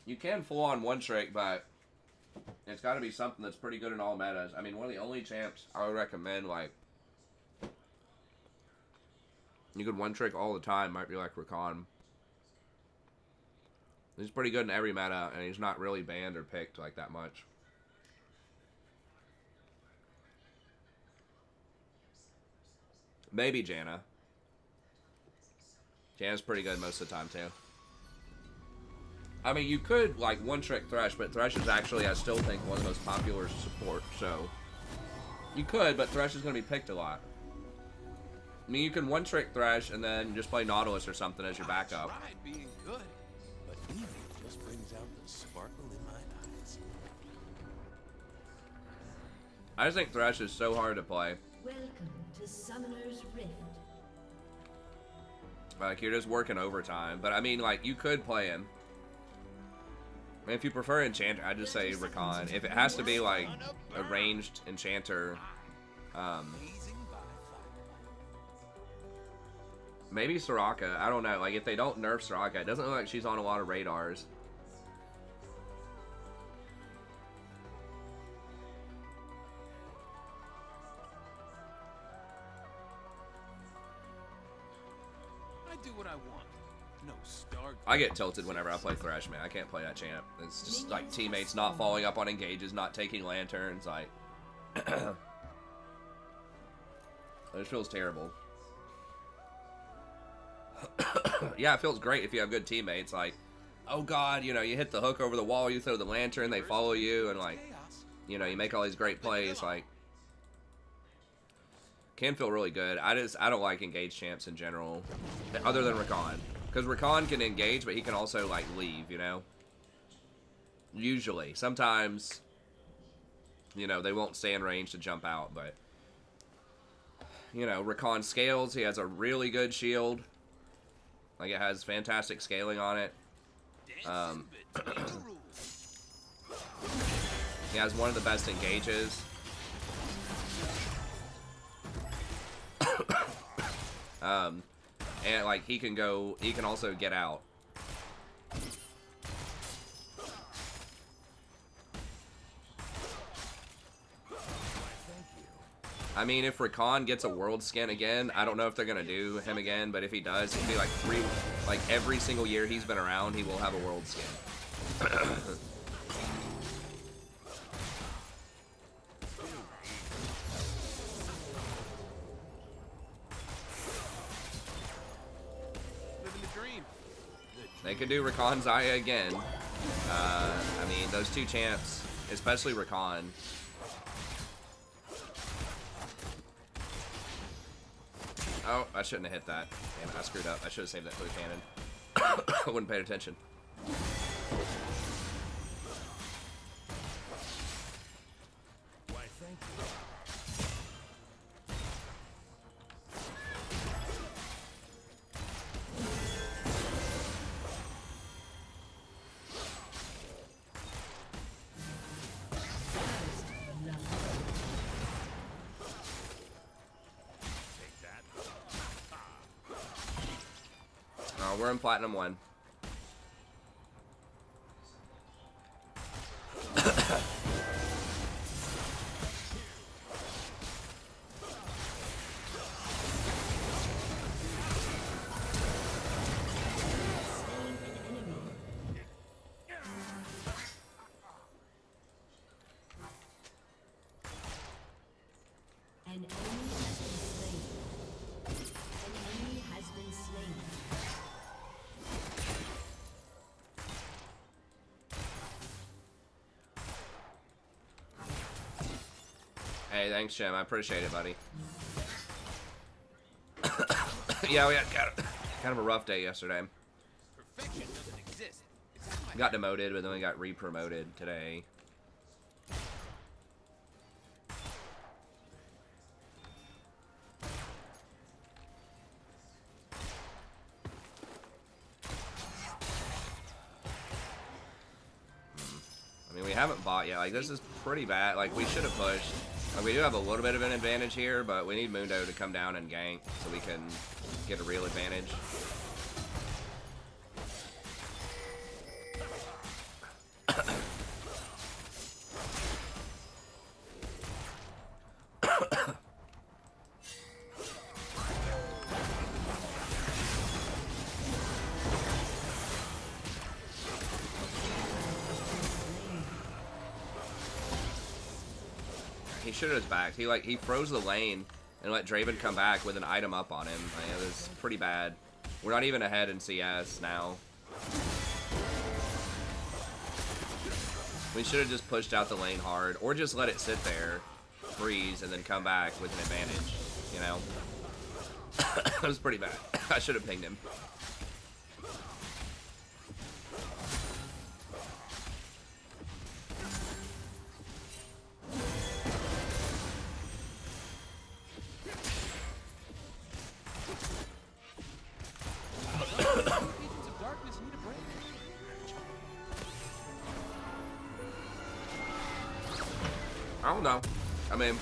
you can full on one trick, but it's got to be something that's pretty good in all metas. I mean, one of the only champs I would recommend, like, you could one trick all the time, might be like Rakan. He's pretty good in every meta, and he's not really banned or picked like that much. Maybe Janna. Janna's pretty good most of the time too. I mean, you could like one trick Thresh, but Thresh is actually, I still think, one of the most popular support. So you could, but Thresh is going to be picked a lot. I mean, you can one trick Thresh and then just play Nautilus or something as your backup. I tried being good, but evil just brings out the sparkle in my eyes. I just think Thresh is so hard to play. Welcome to Summoner's Rift. Like, you're just working overtime. But, I mean, like, you could play him. I mean, if you prefer Enchanter, I'd just say Rakan. If it has to be, like, a ranged Enchanter, maybe Soraka. I don't know. Like, if they don't nerf Soraka, it doesn't look like she's on a lot of radars. I do what I want. No star. I get tilted whenever I play Thresh, man. I can't play that champ. It's just, like, teammates not following up on engages, not taking lanterns, like... It feels terrible. Yeah, it feels great if you have good teammates. Like, oh god, you know, you hit the hook over the wall, you throw the lantern, they follow you, and like, you know, you make all these great plays. Like, can feel really good. I don't like engaged champs in general, other than Rakan, because Rakan can engage, but he can also like leave. You know, usually, sometimes you know, they won't stay in range to jump out, but, you know, Rakan scales. He has a really good shield. Like, it has fantastic scaling on it. He has one of the best engages. And, like, he can also get out. I mean, if Rakan gets a world skin again, I don't know if they're gonna do him again, but if he does, it'll be like every single year he's been around, he will have a world skin. They could do Rakan Zaya again. I mean, those two champs, especially Rakan. Oh, I shouldn't have hit that. Damn, I screwed up. I should have saved that for the cannon. I wouldn't pay attention. Why, thank you. We're in Platinum 1. An enemy has been slain. An enemy has been slain. Hey, thanks, Jim. I appreciate it, buddy. Yeah, we had kind of a rough day yesterday. Perfection doesn't exist. Got demoted, but then we got re-promoted today. I mean, we haven't bought yet. Like, this is pretty bad. Like, we should have pushed. Like, we do have a little bit of an advantage here, but we need Mundo to come down and gank so we can get a real advantage. He should have just backed. He froze the lane and let Draven come back with an item up on him. Like, it was pretty bad. We're not even ahead in CS now. We should have just pushed out the lane hard, or just let it sit there, freeze, and then come back with an advantage, you know? That was pretty bad. I should have pinged him. I don't know. I mean,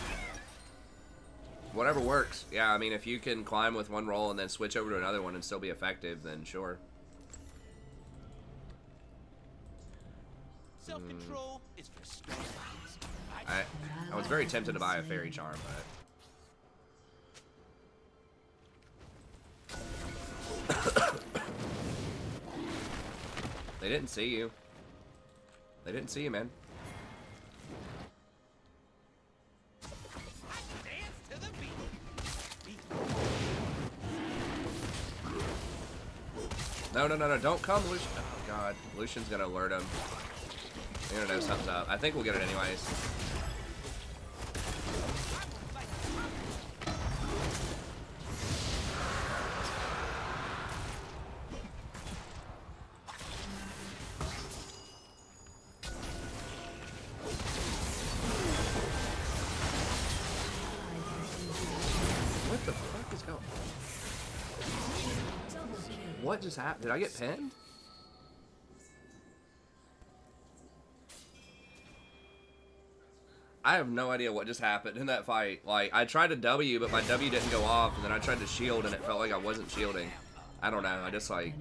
whatever works. Yeah, I mean, if you can climb with one roll and then switch over to another one and still be effective, then sure. Self-control is for strong. I was very tempted to buy a fairy charm, but they didn't see you. They didn't see you, man. No, don't come, Lucian. Oh, God. Lucian's gonna alert him. They're gonna know something's up. I think we'll get it anyways. What just happened? Did I get pinned? I have no idea what just happened in that fight. Like, I tried to W, but my W didn't go off, and then I tried to shield, and it felt like I wasn't shielding. I don't know. I just, like,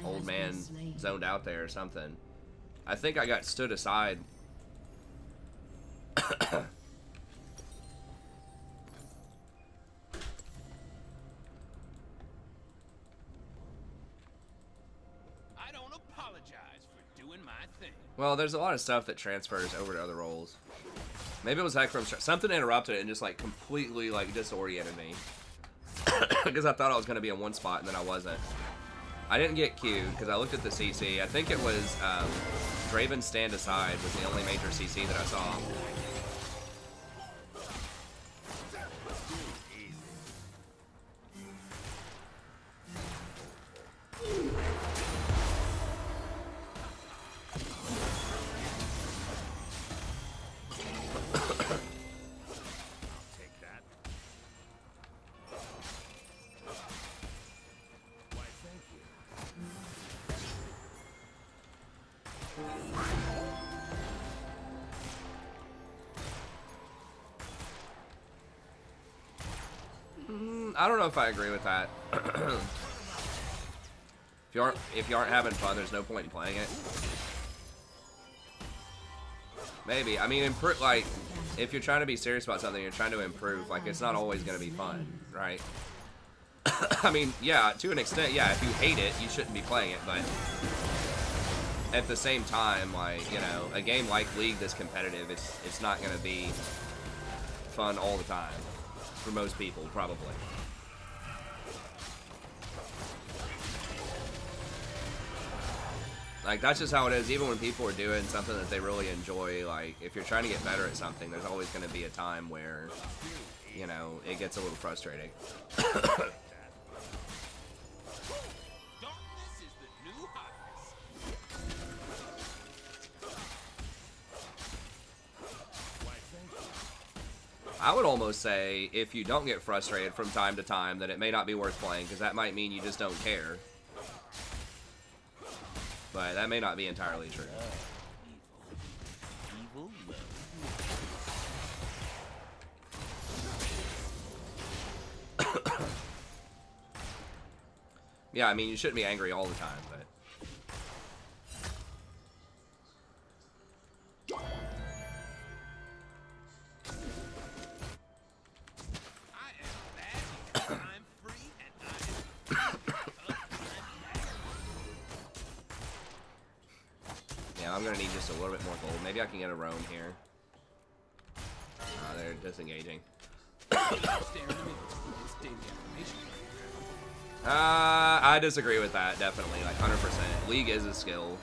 old man zoned out there or something. I think I got stood aside. Well, there's a lot of stuff that transfers over to other roles. Maybe it was heck from something interrupted it and just like completely like disoriented me because I thought I was going to be in one spot and then I wasn't. I didn't get queued because I looked at the CC. I think it was Draven Stand Aside was the only major CC that I saw. I don't know if I agree with that. if you aren't having fun, there's no point in playing it. Maybe. I mean, like, if you're trying to be serious about something, you're trying to improve. Like, it's not always going to be fun, right? I mean, yeah, to an extent, yeah. If you hate it, you shouldn't be playing it. But at the same time, like, you know, a game like League this competitive, it's not going to be fun all the time for most people, probably. Like, that's just how it is. Even when people are doing something that they really enjoy, like, if you're trying to get better at something, there's always going to be a time where, you know, it gets a little frustrating. I would almost say, if you don't get frustrated from time to time, that it may not be worth playing, because that might mean you just don't care. But that may not be entirely true. Yeah, I mean, you shouldn't be angry all the time, but... Yeah, I'm gonna need just a little bit more gold. Maybe I can get a roam here. They're disengaging. I disagree with that, definitely, like 100%. League is a skill.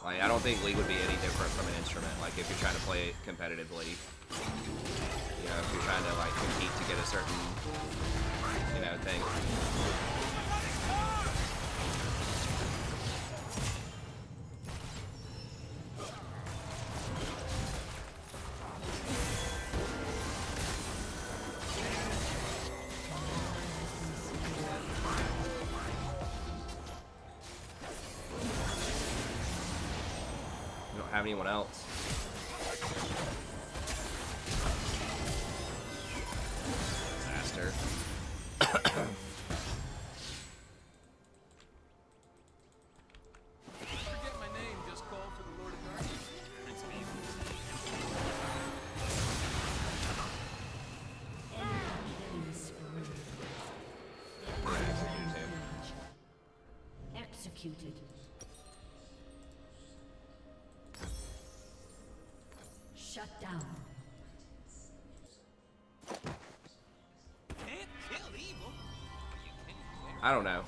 Like, I don't think League would be any different from an instrument. Like, if you're trying to play it competitively, you know, if you're trying to like compete to get a certain, you know, thing. Have anyone else. Disaster. Forget my name, just call for the Lord of Darkness. Prince of Evil. Executed. Shut down. Can't kill evil. I don't know.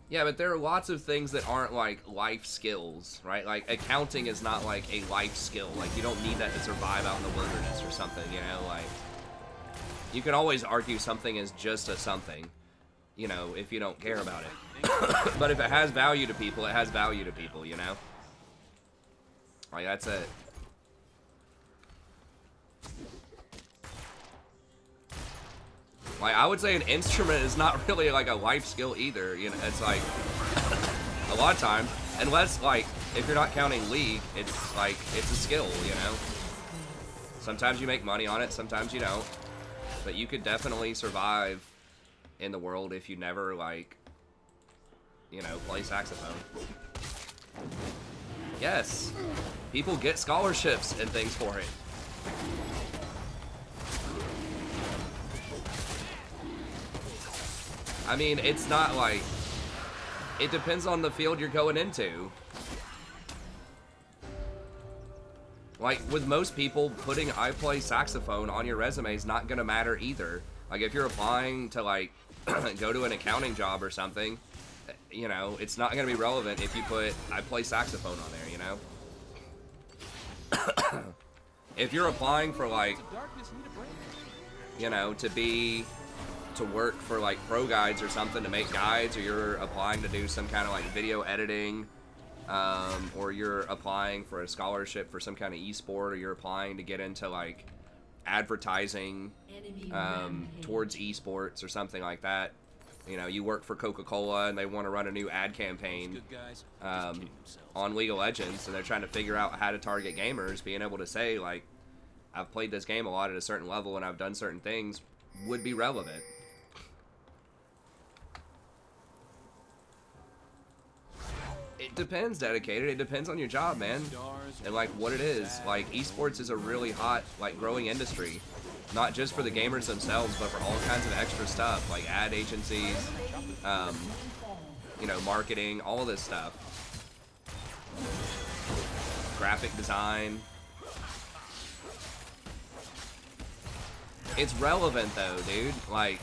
Yeah, but there are lots of things that aren't like life skills, right? Like accounting is not like a life skill. Like you don't need that to survive out in the wilderness or something, you know? Like you can always argue something is just a something, you know, if you don't care about it. But if it has value to people, it has value to people, you know? Like, that's it. Like, I would say an instrument is not really like a life skill either. You know, it's like a lot of times, unless like if you're not counting League, it's like it's a skill. You know, sometimes you make money on it, sometimes you don't. But you could definitely survive in the world if you never like, you know, play saxophone. Yes, people get scholarships and things for it. I mean, it's not like, it depends on the field you're going into. Like, with most people, putting I play saxophone on your resume is not going to matter either. Like, if you're applying to, like, go to an accounting job or something, you know, it's not going to be relevant if you put I play saxophone on there, you know? If you're applying for, like, you know, to work for, like, pro guides or something, to make guides, or you're applying to do some kind of, like, video editing, or you're applying for a scholarship for some kind of esport, or you're applying to get into, like, advertising towards esports or something like that. You know, you work for Coca-Cola and they want to run a new ad campaign on League of Legends, and they're trying to figure out how to target gamers. Being able to say, like, I've played this game a lot at a certain level and I've done certain things would be relevant. It depends, Dedicated. It depends on your job, man. And, like, what it is. Like, esports is a really hot, like, growing industry. Not just for the gamers themselves, but for all kinds of extra stuff. Like, ad agencies, you know, marketing, all of this stuff. Graphic design. It's relevant, though, dude. Like...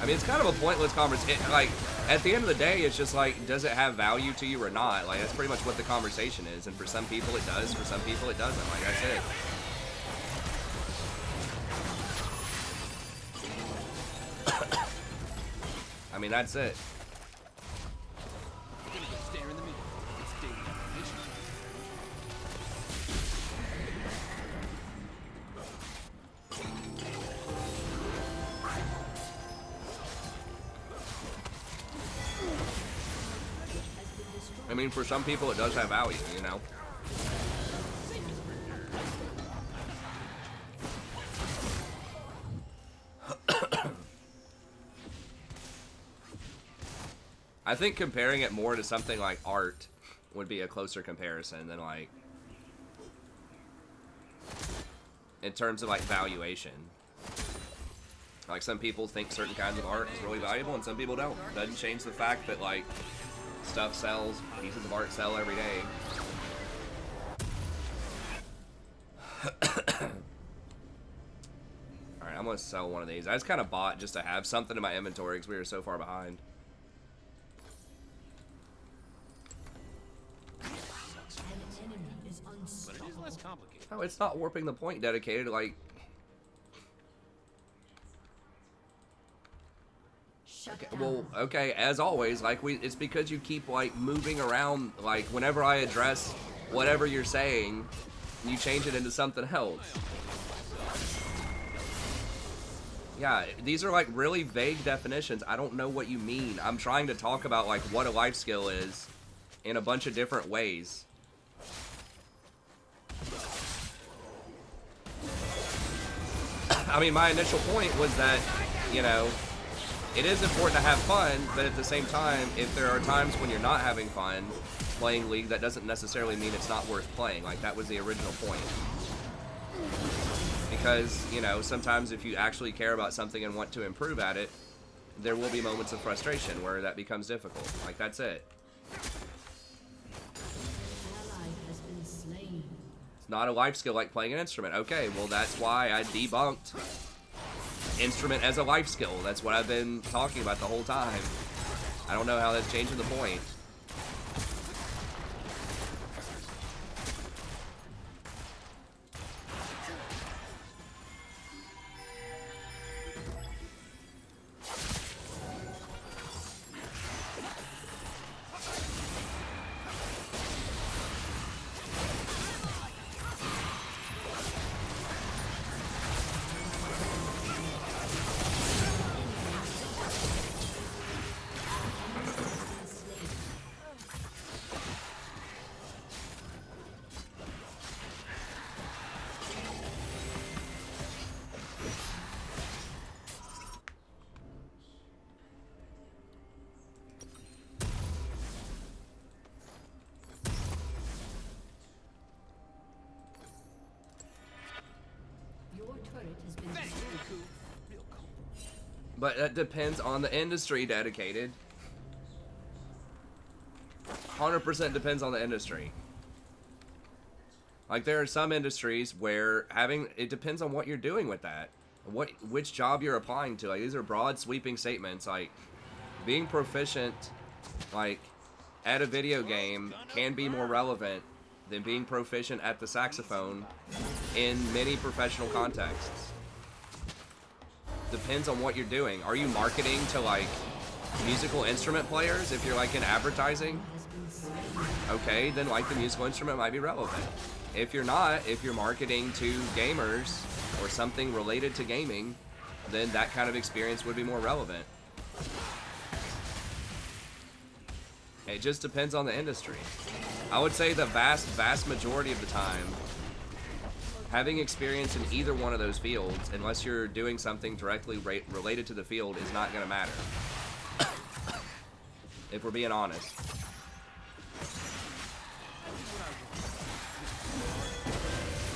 I mean, it's kind of a pointless conversation. Like, at the end of the day, it's just like, does it have value to you or not? Like, that's pretty much what the conversation is. And for some people, it does. For some people, it doesn't. Like, that's it. I mean, that's it. I mean, for some people, it does have value, you know? I think comparing it more to something like art would be a closer comparison than, like, in terms of, like, valuation. Like, some people think certain kinds of art is really valuable and some people don't. Doesn't change the fact that, like, stuff sells, pieces of art sell every day. Alright, I'm gonna sell one of these. I just kind of bought just to have something in my inventory because we were so far behind. But it is less complicated. Oh, it's not warping the point, Dedicated. Like, okay, well, okay, as always, like, it's because you keep, like, moving around. Like, whenever I address whatever you're saying, you change it into something else. Yeah, these are, like, really vague definitions. I don't know what you mean. I'm trying to talk about, like, what a life skill is in a bunch of different ways. I mean, my initial point was that, you know, it is important to have fun, but at the same time, if there are times when you're not having fun playing League, that doesn't necessarily mean it's not worth playing. Like, that was the original point. Because, you know, sometimes if you actually care about something and want to improve at it, there will be moments of frustration where that becomes difficult. Like, that's it. It's not a life skill like playing an instrument. Okay, well, that's why I debunked instrument as a life skill. That's what I've been talking about the whole time. I don't know how that's changing the point. has been destroyed. But that depends on the industry, dedicated. 100% depends on the industry. Like, there are some industries where it depends on what you're doing with that. Which job you're applying to. Like, these are broad, sweeping statements. Like, being proficient, like, at a video game can be more relevant than being proficient at the saxophone in many professional contexts. Depends on what you're doing. Are you marketing to, like, musical instrument players if you're, like, in advertising? Okay, then, like, the musical instrument might be relevant. If you're not, if you're marketing to gamers or something related to gaming, then that kind of experience would be more relevant. It just depends on the industry. I would say the vast majority of the time, having experience in either one of those fields, unless you're doing something directly related to the field, is not going to matter. If we're being honest.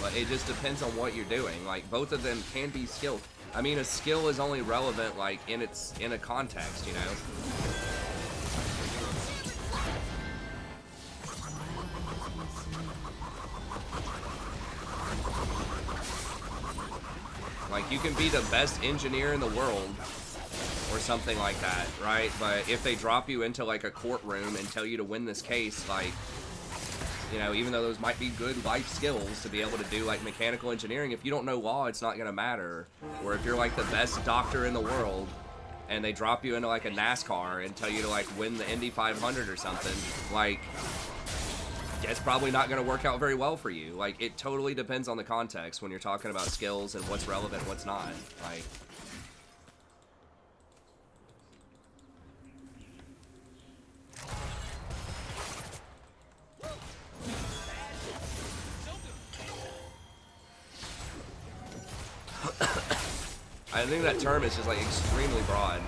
But it just depends on what you're doing. Like, both of them can be skilled. I mean, a skill is only relevant, like, in a context, you know? Like, you can be the best engineer in the world or something like that, right? But if they drop you into, like, a courtroom and tell you to win this case, like, you know, even though those might be good life skills to be able to do, like, mechanical engineering, if you don't know law, it's not going to matter. Or if you're, like, the best doctor in the world and they drop you into, like, a NASCAR and tell you to, like, win the Indy 500 or something, like, it's probably not going to work out very well for you. Like, it totally depends on the context when you're talking about skills and what's relevant and what's not. Like, I think that term is just, like, extremely broad.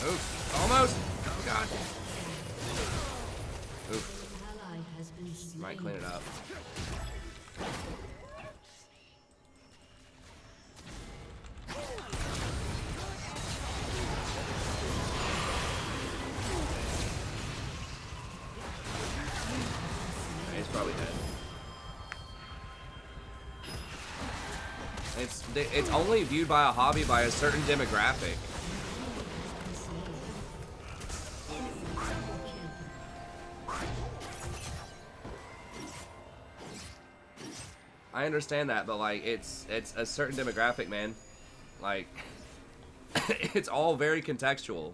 Oof. Almost. Oh, God. Oof. Might clean it up. He's probably dead. It's only viewed by a hobby by a certain demographic. I understand that, but, like, it's a certain demographic, man. Like, it's all very contextual.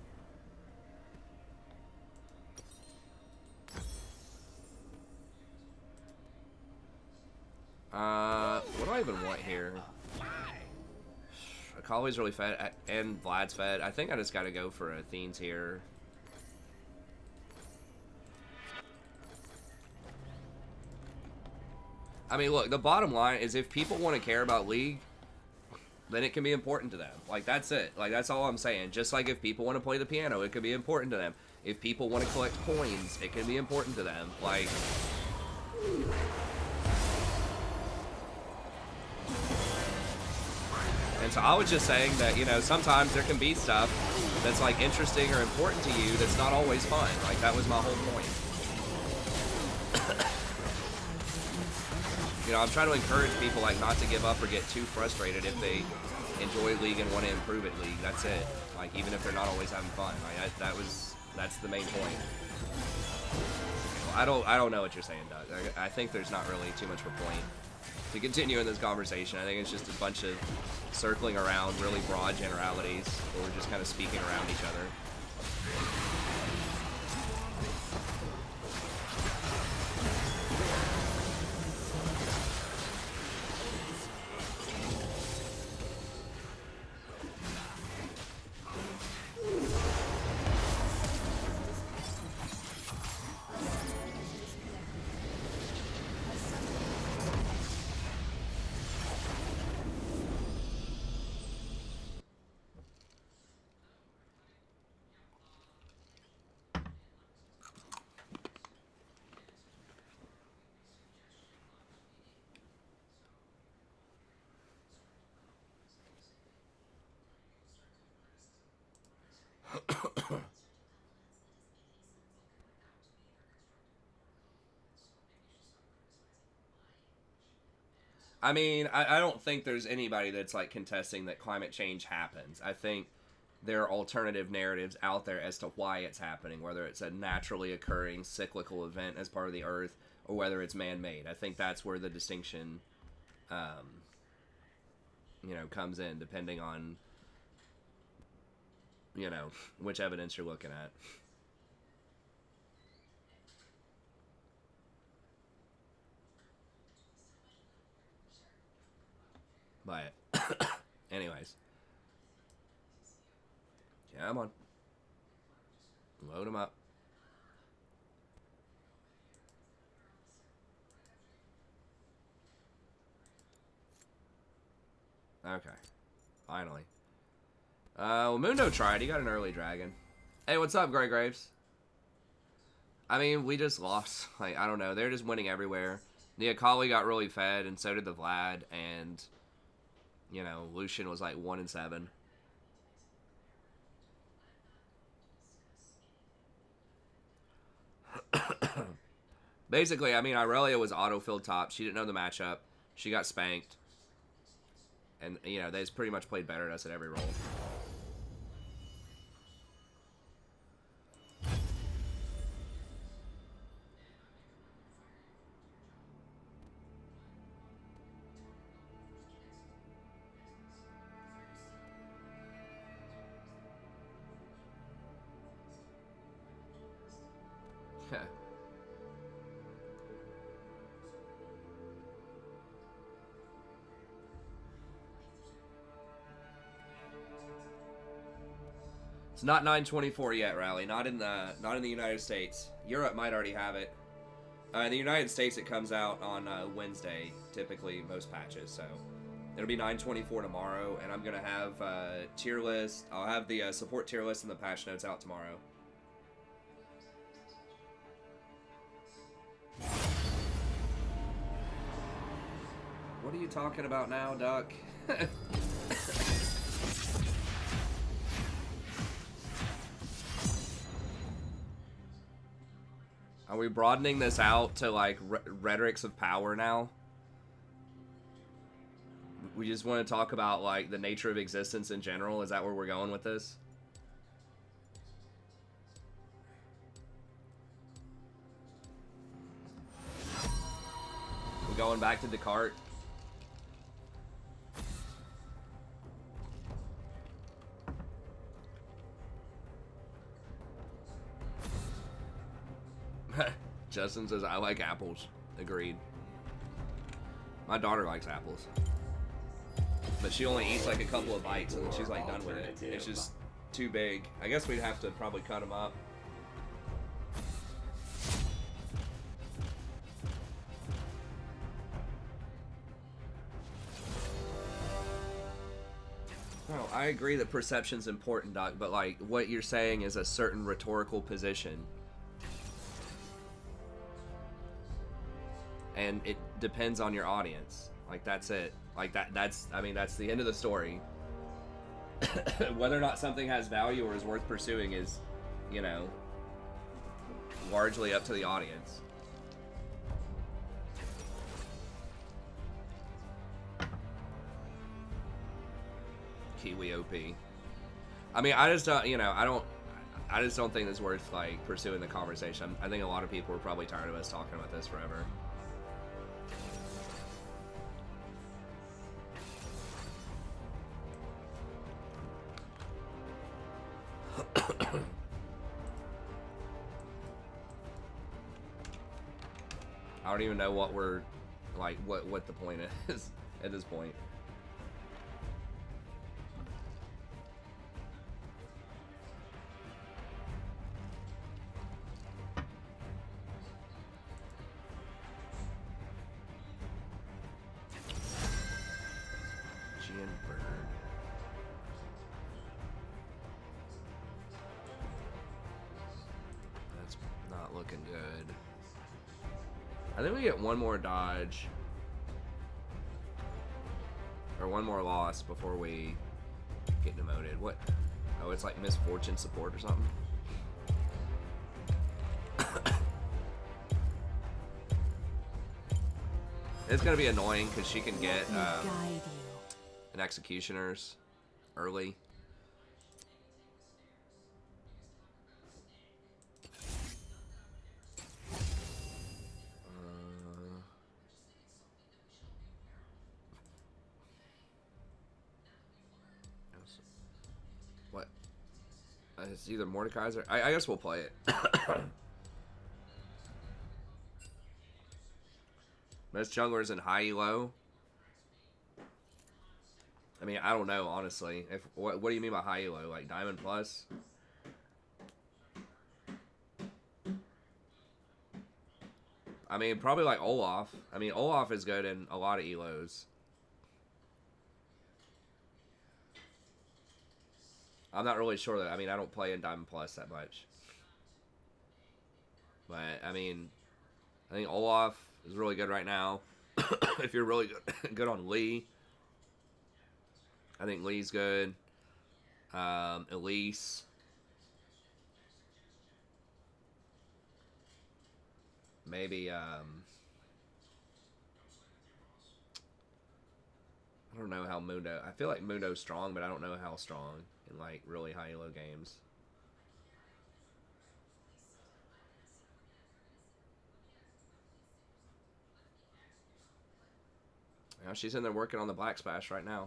What do I even want here? Akali's really fed, and Vlad's fed. I think I just gotta go for Athene's here. I mean, look, the bottom line is if people want to care about League, then it can be important to them. Like, that's it. Like, that's all I'm saying. Just like if people want to play the piano, it could be important to them. If people want to collect coins, it can be important to them. Like, and so I was just saying that, you know, sometimes there can be stuff that's, like, interesting or important to you that's not always fun. Like, that was my whole point. You know, I'm trying to encourage people, like, not to give up or get too frustrated if they enjoy League and want to improve at League. That's it. Like, even if they're not always having fun. Like, that's the main point. Well, I don't know what you're saying, Doug. I think there's not really too much of a point to continue in this conversation. I think it's just a bunch of circling around really broad generalities where we're just kind of speaking around each other. I mean, I don't think there's anybody that's like contesting that climate change happens. I think there are alternative narratives out there as to why it's happening, whether it's a naturally occurring cyclical event as part of the Earth or whether it's man-made. I think that's where the distinction, comes in, depending on, which evidence you're looking at. But, anyways. Come on. Load them up. Okay. Finally. Well, Mundo tried. He got an early dragon. Hey, what's up, Grey Graves? I mean, we just lost. Like, I don't know. They're just winning everywhere. The Akali got really fed, and so did the Vlad, and, Lucian was like 1-7. Basically, I mean, Irelia was auto-filled top. She didn't know the matchup. She got spanked. And, they just pretty much played better than us at every role. It's not 9/24 yet, Rally. Not in the United States. Europe might already have it. In the United States, it comes out on Wednesday, typically most patches. So it'll be 9/24 tomorrow, and I'm gonna have tier list. I'll have the support tier list and the patch notes out tomorrow. What are you talking about now, Duck? Are we broadening this out to, like, rhetorics of power now? We just want to talk about, like, the nature of existence in general? Is that where we're going with this? We're going back to Descartes? Justin says, I like apples. Agreed. My daughter likes apples. But she only eats like a couple of bites and then she's like done with it. It's just too big. I guess we'd have to probably cut them up. No, I agree that perception's important, Doc, but like what you're saying is a certain rhetorical position. And it depends on your audience. Like, that's it. Like, that's the end of the story. Whether or not something has value or is worth pursuing is, largely up to the audience. Kiwi OP. I mean, I just don't, I just don't think it's worth, like, pursuing the conversation. I think a lot of people are probably tired of us talking about this forever. I don't even know what we're, like, what the point is at this point. I think we get one more dodge or one more loss before we get demoted. What? Oh, it's like misfortune support or something. It's gonna be annoying because she can get Guide you. an executioners early. What? It's either Mordekaiser. I guess we'll play it. Most junglers in high elo. I mean, I don't know honestly. If what do you mean by high elo? Like Diamond Plus? I mean, probably like Olaf. I mean, Olaf is good in a lot of elos. I'm not really sure that. I mean, I don't play in Diamond Plus that much. But I mean, I think Olaf is really good right now. If you're really good on Lee, I think Lee's good. Elise. Maybe, I don't know how Mundo... I feel like Mundo's strong, but I don't know how strong in, like, really high elo games. Now she's in there working on the Black Splash right now.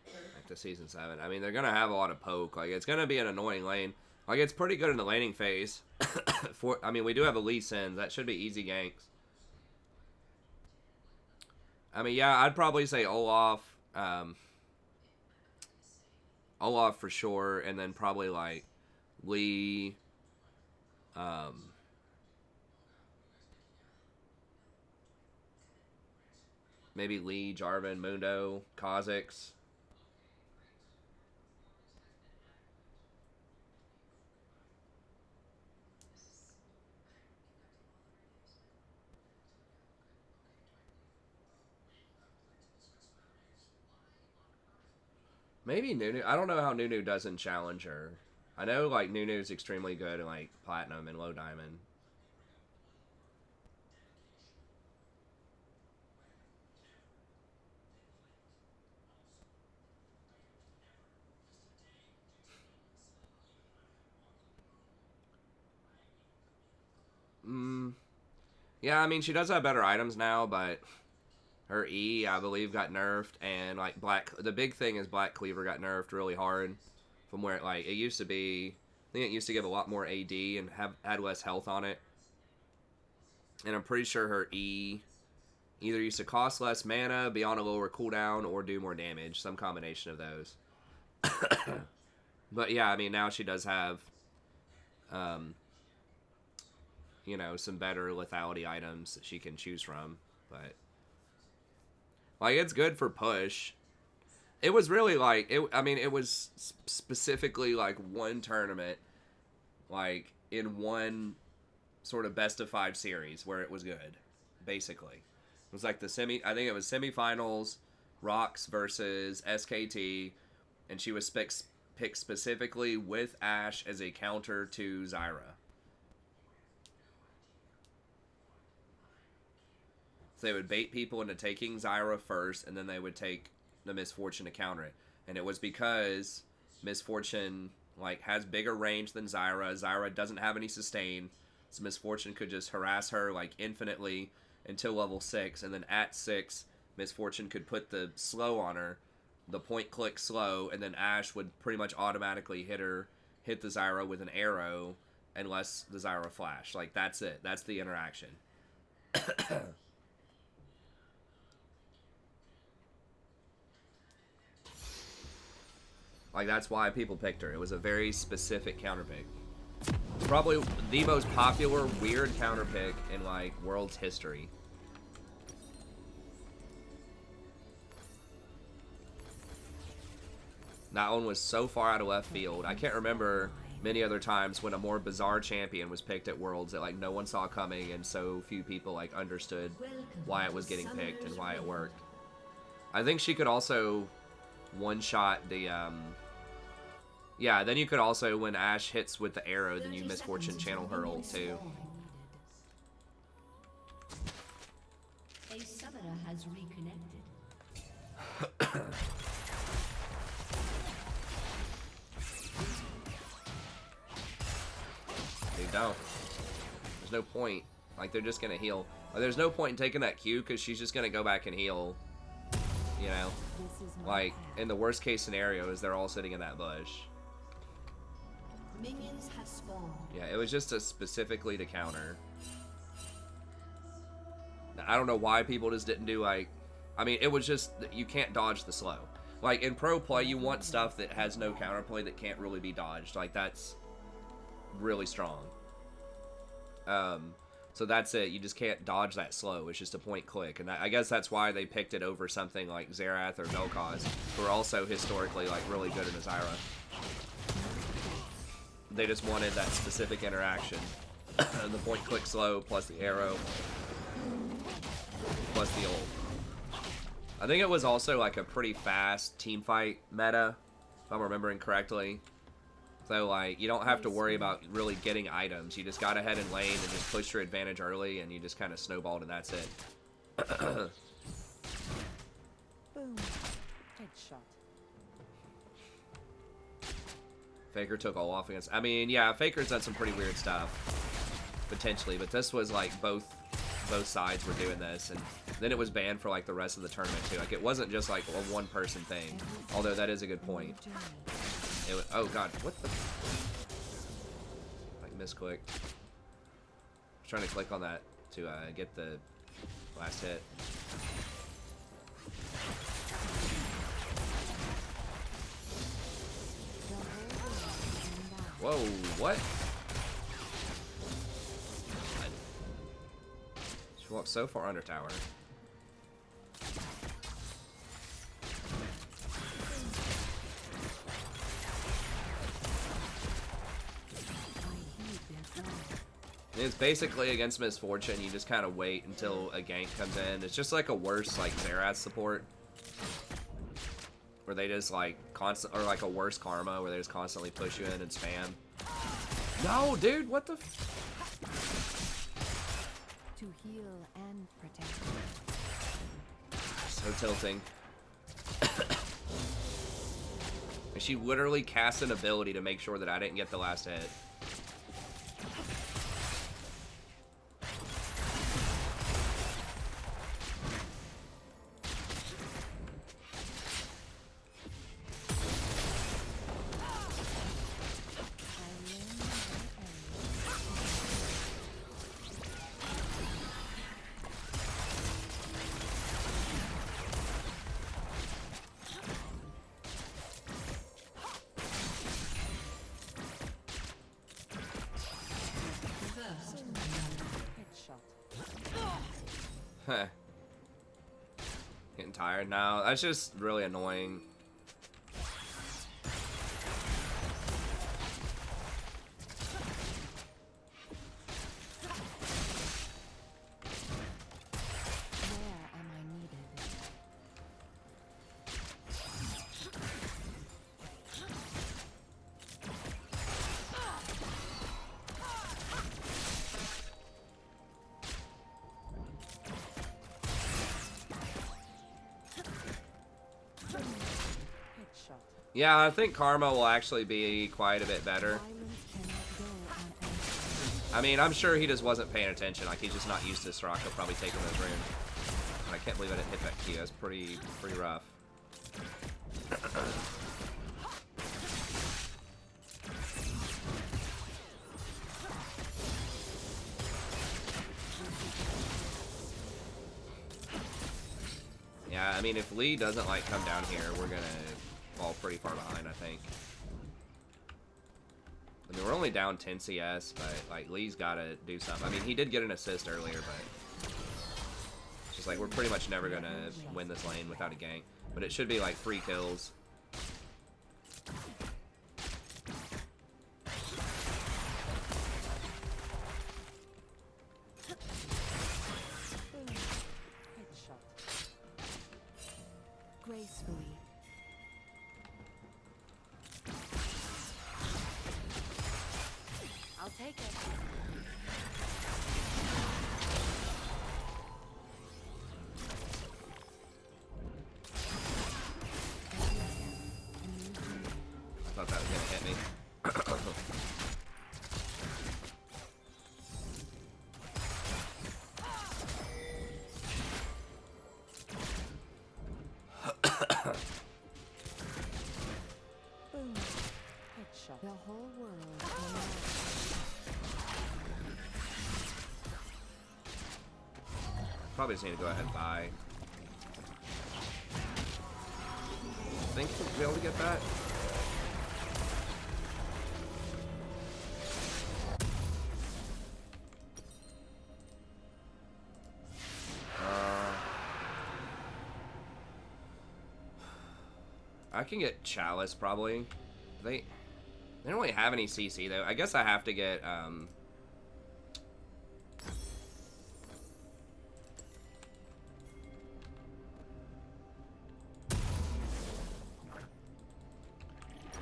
Back to Season 7. I mean, they're going to have a lot of poke. Like, it's going to be an annoying lane. Like, it's pretty good in the laning phase. I mean, we do have a Lee Sin. That should be easy ganks. I mean, yeah, I'd probably say Olaf. Olaf for sure. And then probably, like, Lee. Maybe Lee, Jarvan, Mundo, Kha'Zix. Maybe Nunu. I don't know how Nunu does in Challenger. I know, like, Nunu's extremely good in, like, Platinum and Low Diamond. Yeah, I mean, she does have better items now, but her E, I believe, got nerfed, and, like, the big thing is Black Cleaver got nerfed really hard from where, like, it used to be. I think it used to give a lot more AD and had less health on it. And I'm pretty sure her E either used to cost less mana, be on a lower cooldown, or do more damage. Some combination of those. But yeah, I mean, now she does have, you know, some better lethality items that she can choose from. But, like, it's good for push. It was really, like, I mean, it was specifically, like, one tournament, like, in one sort of best of 5 series where it was good, basically. It was like the I think it was semifinals, Rocks versus SKT, and she was picked specifically with Ashe as a counter to Zyra. So they would bait people into taking Zyra first, and then they would take the Miss Fortune to counter it. And it was because Miss Fortune, like, has bigger range than Zyra. Zyra doesn't have any sustain, so Miss Fortune could just harass her, like, infinitely until level 6, and then at 6, Miss Fortune could put the slow on her, the point-click slow, and then Ashe would pretty much automatically hit the Zyra with an arrow, unless the Zyra flashed. Like, that's it. That's the interaction. Like, that's why people picked her. It was a very specific counter pick. Probably the most popular weird counter pick in, like, World's history. That one was so far out of left field. I can't remember. many other times when a more bizarre champion was picked at Worlds that like no one saw coming, and so few people like understood why it was getting picked and why it worked. I think she could also one-shot the yeah, then you could also, when Ashe hits with the arrow, then you misfortune channel her ult too. A summoner has reconnected. They don't. There's no point. Like, they're just gonna heal. Like, there's no point in taking that Q because she's just gonna go back and heal. You know? Like, in the worst case scenario is they're all sitting in that bush. Minions have spawned. Yeah, it was just specifically to counter. I don't know why people just didn't do, like... I mean, it was just... You can't dodge the slow. Like, in pro play, you want stuff that has no counterplay that can't really be dodged. Like, that's really strong. So that's it. You just can't dodge that slow. It's just a point click. And I guess that's why they picked it over something like Xerath or Vel'Koz, who are also historically, like, really good in Azira. They just wanted that specific interaction. The point click slow, plus the arrow, plus the ult. I think it was also like a pretty fast team fight meta, if I'm remembering correctly. So like, you don't have to worry about really getting items. You just got ahead in lane and just pushed your advantage early, and you just kind of snowballed, and that's it. Boom. Headshot. Faker took all off against... I mean, yeah, Faker's done some pretty weird stuff, potentially, but this was like both sides were doing this, and then it was banned for like the rest of the tournament too. Like, it wasn't just like a one-person thing, although that is a good point. It was, oh god, what the... Like, misclick. I was trying to click on that to get the last hit. Whoa, what? She walked so far under tower. It's basically against misfortune. You just kind of wait until a gank comes in. It's just like a worse like Xerath support, where they just like constant, or like a worse Karma where they just constantly push you in and spam. No, dude, what the? To heal and protect. So tilting. And she literally cast an ability to make sure that I didn't get the last hit. Getting tired now. That's just really annoying. Where am I needed? Headshot. Yeah, I think Karma will actually be quite a bit better. Violence cannot go unanswered. I mean, I'm sure he just wasn't paying attention. Like, he's just not used to Soraka probably taking those runes. And I can't believe I didn't hit that Q. That's pretty rough. Yeah, I mean, if Lee doesn't, like, come down here, we're gonna fall pretty far behind, I think. I mean, we're only down 10 CS, but, like, Lee's gotta do something. I mean, he did get an assist earlier, but it's just like, we're pretty much never gonna win this lane without a gank. But it should be, like, 3 kills. take it. I thought that was gonna hit me. Boom. Headshot. The whole world. Probably just need to go ahead and buy. Think we'll be able to get that? I can get Chalice probably. They don't really have any CC though. I guess I have to get I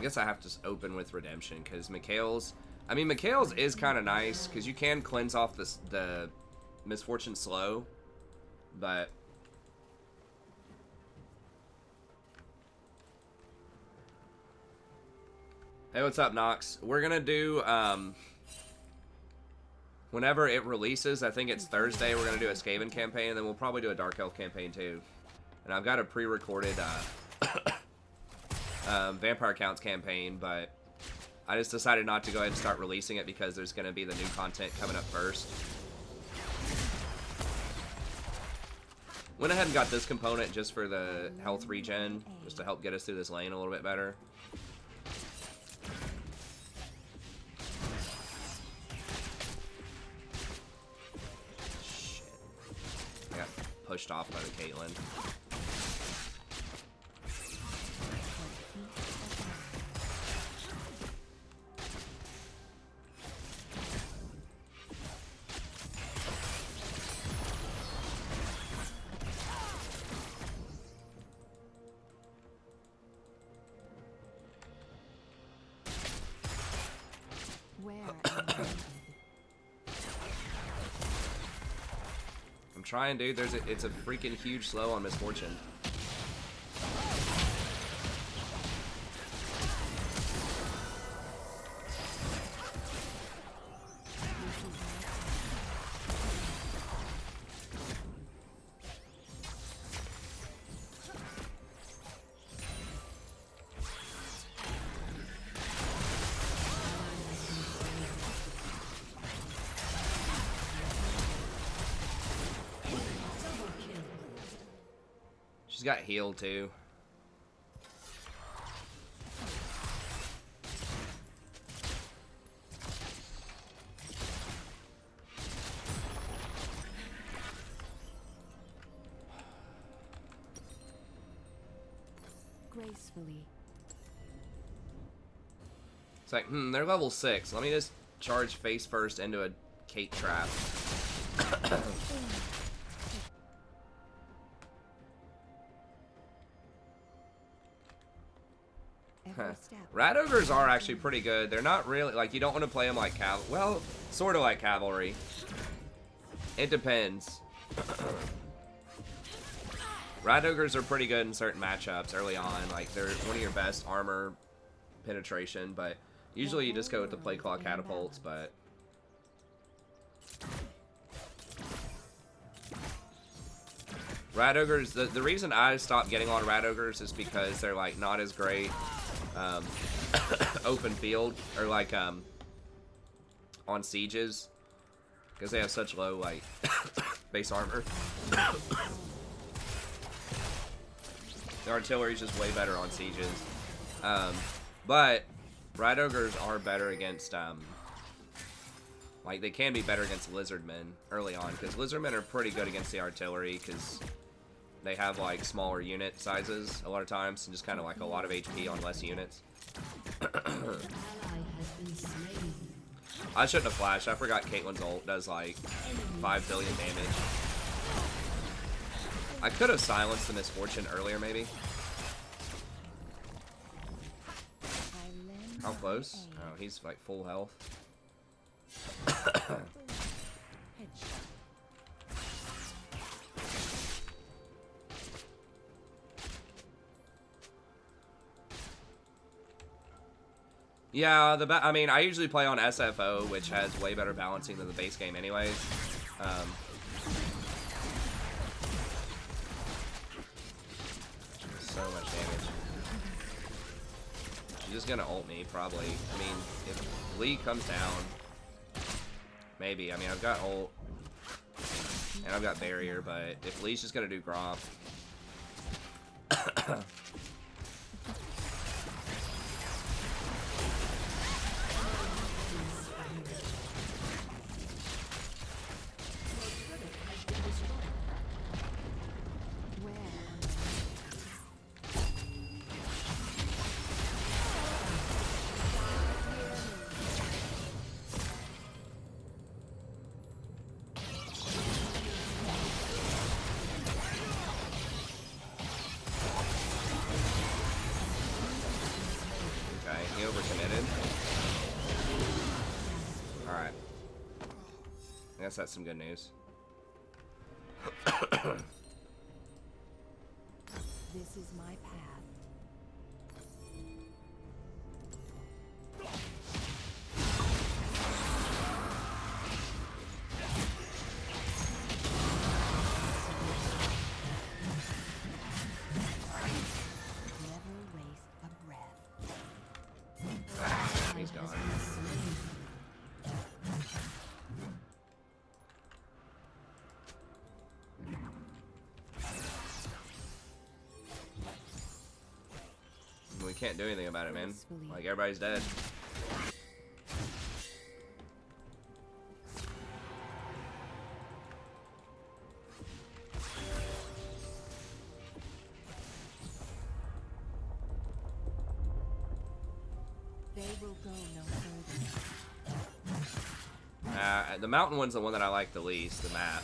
guess I have to open with Redemption because Mikhail's. I mean, Mikhail's is kind of nice because you can cleanse off the Misfortune slow, but. Hey, what's up, Nox? We're gonna do, whenever it releases, I think it's Thursday, we're gonna do a Skaven campaign, and then we'll probably do a Dark Elf campaign, too. And I've got a pre-recorded, Vampire Counts campaign, but I just decided not to go ahead and start releasing it because there's gonna be the new content coming up first. Went ahead and got this component just for the health regen, just to help get us through this lane a little bit better. Pushed off by the Caitlyn. Where am I? Trying, dude. It's a freaking huge slow on Misfortune. She's got healed too. Gracefully. It's like, they're level 6. Let me just charge face first into a cake trap. Rat Ogres are actually pretty good. They're not really, like, you don't want to play them like cavalry. Well, sort of like cavalry. It depends. Rat Ogres are pretty good in certain matchups early on. Like, they're one of your best armor penetration, but usually you just go with the Play Claw catapults, but... Rat Ogres, the reason I stopped getting on Rat Ogres is because they're, like, not as great open field, or, like, on sieges, because they have such low, like, base armor. The artillery is just way better on sieges. But Rat Ogres are better against, like, they can be better against Lizardmen early on, because Lizardmen are pretty good against the artillery, because they have, like, smaller unit sizes a lot of times, and just kind of, like, a lot of HP on less units. I shouldn't have flashed. I forgot Caitlyn's ult does, like, 5 billion damage. I could have silenced the Misfortune earlier, maybe. How close? Oh, he's, like, full health. Headshot. Yeah, I mean, I usually play on SFO, which has way better balancing than the base game anyways. So much damage. She's just gonna ult me, probably. I mean, if Lee comes down, maybe. I mean, I've got ult, and I've got barrier, but if Lee's just gonna do Gromp... He overcommitted. Alright. I guess that's some good news. This is my path. Never waste a breath. He's gone. We can't do anything about it, man. Like, everybody's dead. They will go no further. The mountain one's the one that I like the least, the map.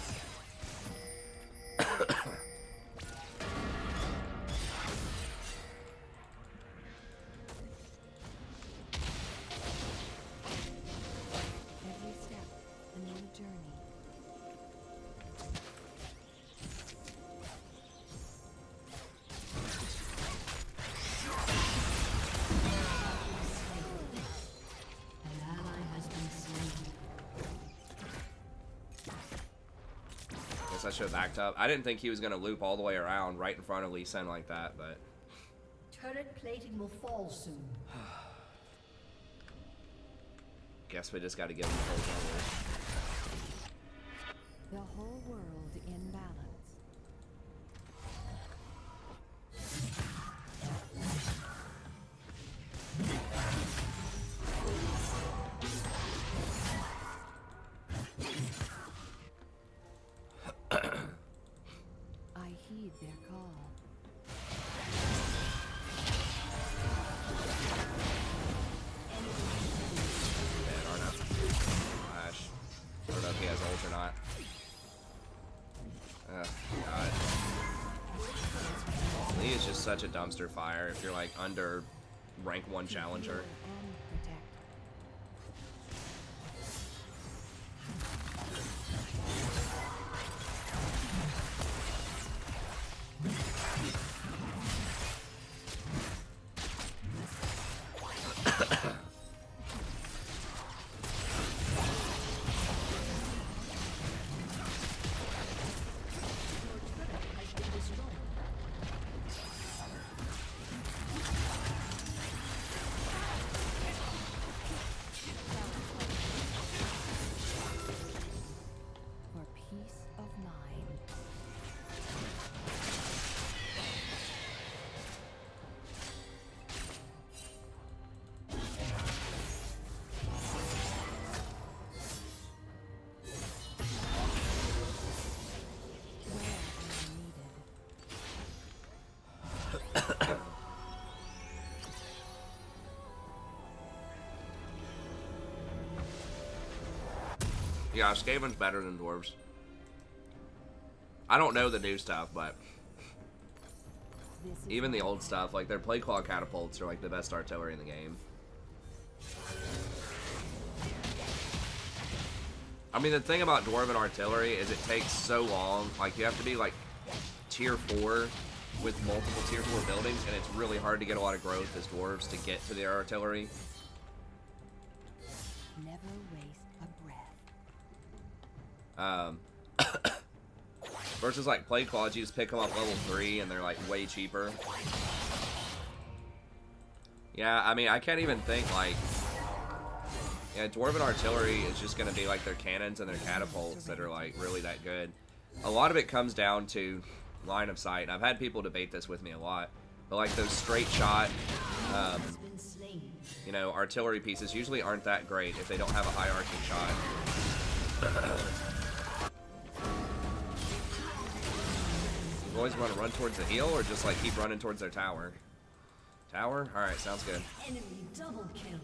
Every step, a new journey. An ally has been slain. Guess I should have backed up. I didn't think he was going to loop all the way around right in front of Lee Sin like that, but... Turret plating will fall soon. Guess we just got to give him the whole jungle. The whole world in balance. I heed their call. Dead, Arna. Flash. I don't know if he has ult or not. God. Lee is just such a dumpster fire if you're like under rank 1 challenger. And protect. For peace of mind. Where am I needed? Yeah, Skaven's better than dwarves. I don't know the new stuff, but This is even the my old stuff, like their play claw catapults are like the best artillery in the game. I mean, the thing about Dwarven Artillery is it takes so long. Like, you have to be, like, tier 4 with multiple tier 4 buildings, and it's really hard to get a lot of growth as dwarves to get to their artillery. Never waste a breath. Versus, like, Plague Claws, you just pick them up level 3, and they're, like, way cheaper. Yeah, I mean, I can't even think, like... Yeah, Dwarven Artillery is just going to be like their cannons and their catapults that are like really that good. A lot of it comes down to line of sight, and I've had people debate this with me a lot. But like those straight shot, you know, artillery pieces usually aren't that great if they don't have a high arcing shot. You always want to run towards the heel, or just like keep running towards their tower? Tower? All right, sounds good. Enemy double kill.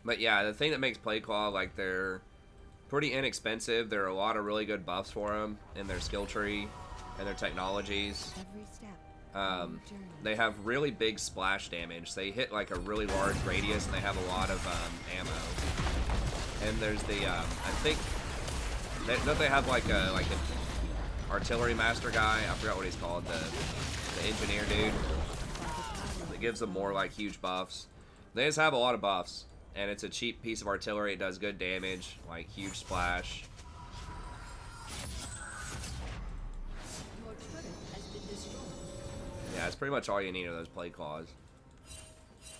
But yeah, the thing that makes Plague Claw, like, they're pretty inexpensive. There are a lot of really good buffs for them in their skill tree and their technologies. Every step. They have really big splash damage. They hit like a really large radius, and they have a lot of ammo. And there's the I think don't they have like an artillery master guy? I forgot what he's called. The engineer dude that gives them more like huge buffs. They just have a lot of buffs, and it's a cheap piece of artillery. It does good damage, like huge splash. Yeah, that's pretty much all you need are those Plague Claws.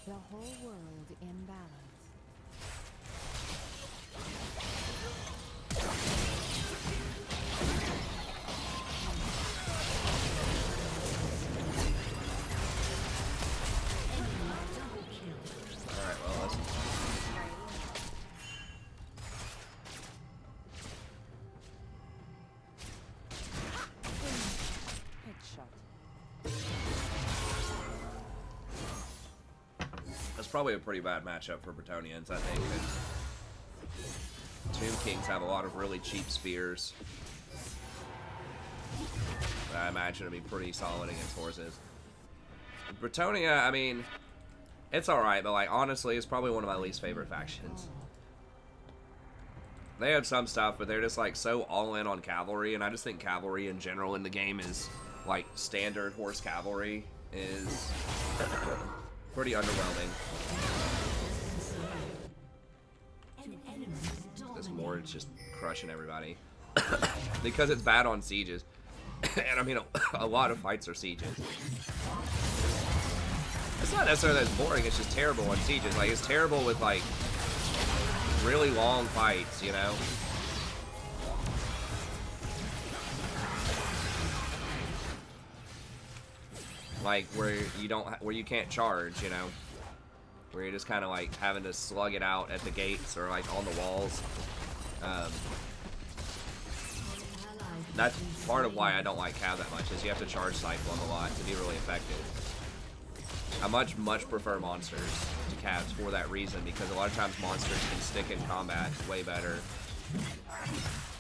The whole world in balance. Alright, well, that's... That's probably a pretty bad matchup for Bretonians, I think. Tomb Kings have a lot of really cheap spears. But I imagine it'd be pretty solid against horses. Bretonia, I mean, it's alright, but like honestly, it's probably one of my least favorite factions. They have some stuff, but they're just like so all in on cavalry, and I just think cavalry in general in the game is like standard horse cavalry is pretty underwhelming. This Mord's just crushing everybody because it's bad on sieges, and I mean a lot of fights are sieges. It's not necessarily that it's boring, it's just terrible on sieges. Like, it's terrible with, like, really long fights, you know? Like, where you can't charge, you know? Where you're just kind of, like, having to slug it out at the gates or, like, on the walls. That's part of why I don't like Cav that much, is you have to charge cycle them a lot to be really effective. I much prefer monsters to Cavs for that reason, because a lot of times monsters can stick in combat way better.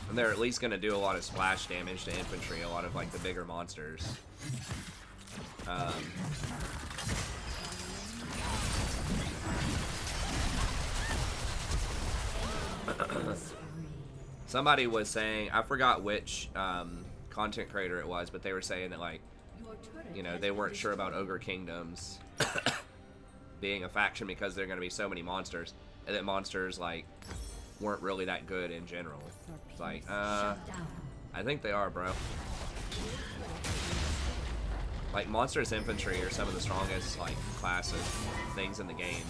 And they're at least going to do a lot of splash damage to infantry, a lot of like the bigger monsters. Somebody was saying, I forgot which content creator it was, but they were saying that like, you know, they weren't sure about Ogre Kingdoms being a faction because there are going to be so many monsters, and that monsters like weren't really that good in general. It's like, I think they are, bro. Like, monstrous infantry are some of the strongest like class of things in the game.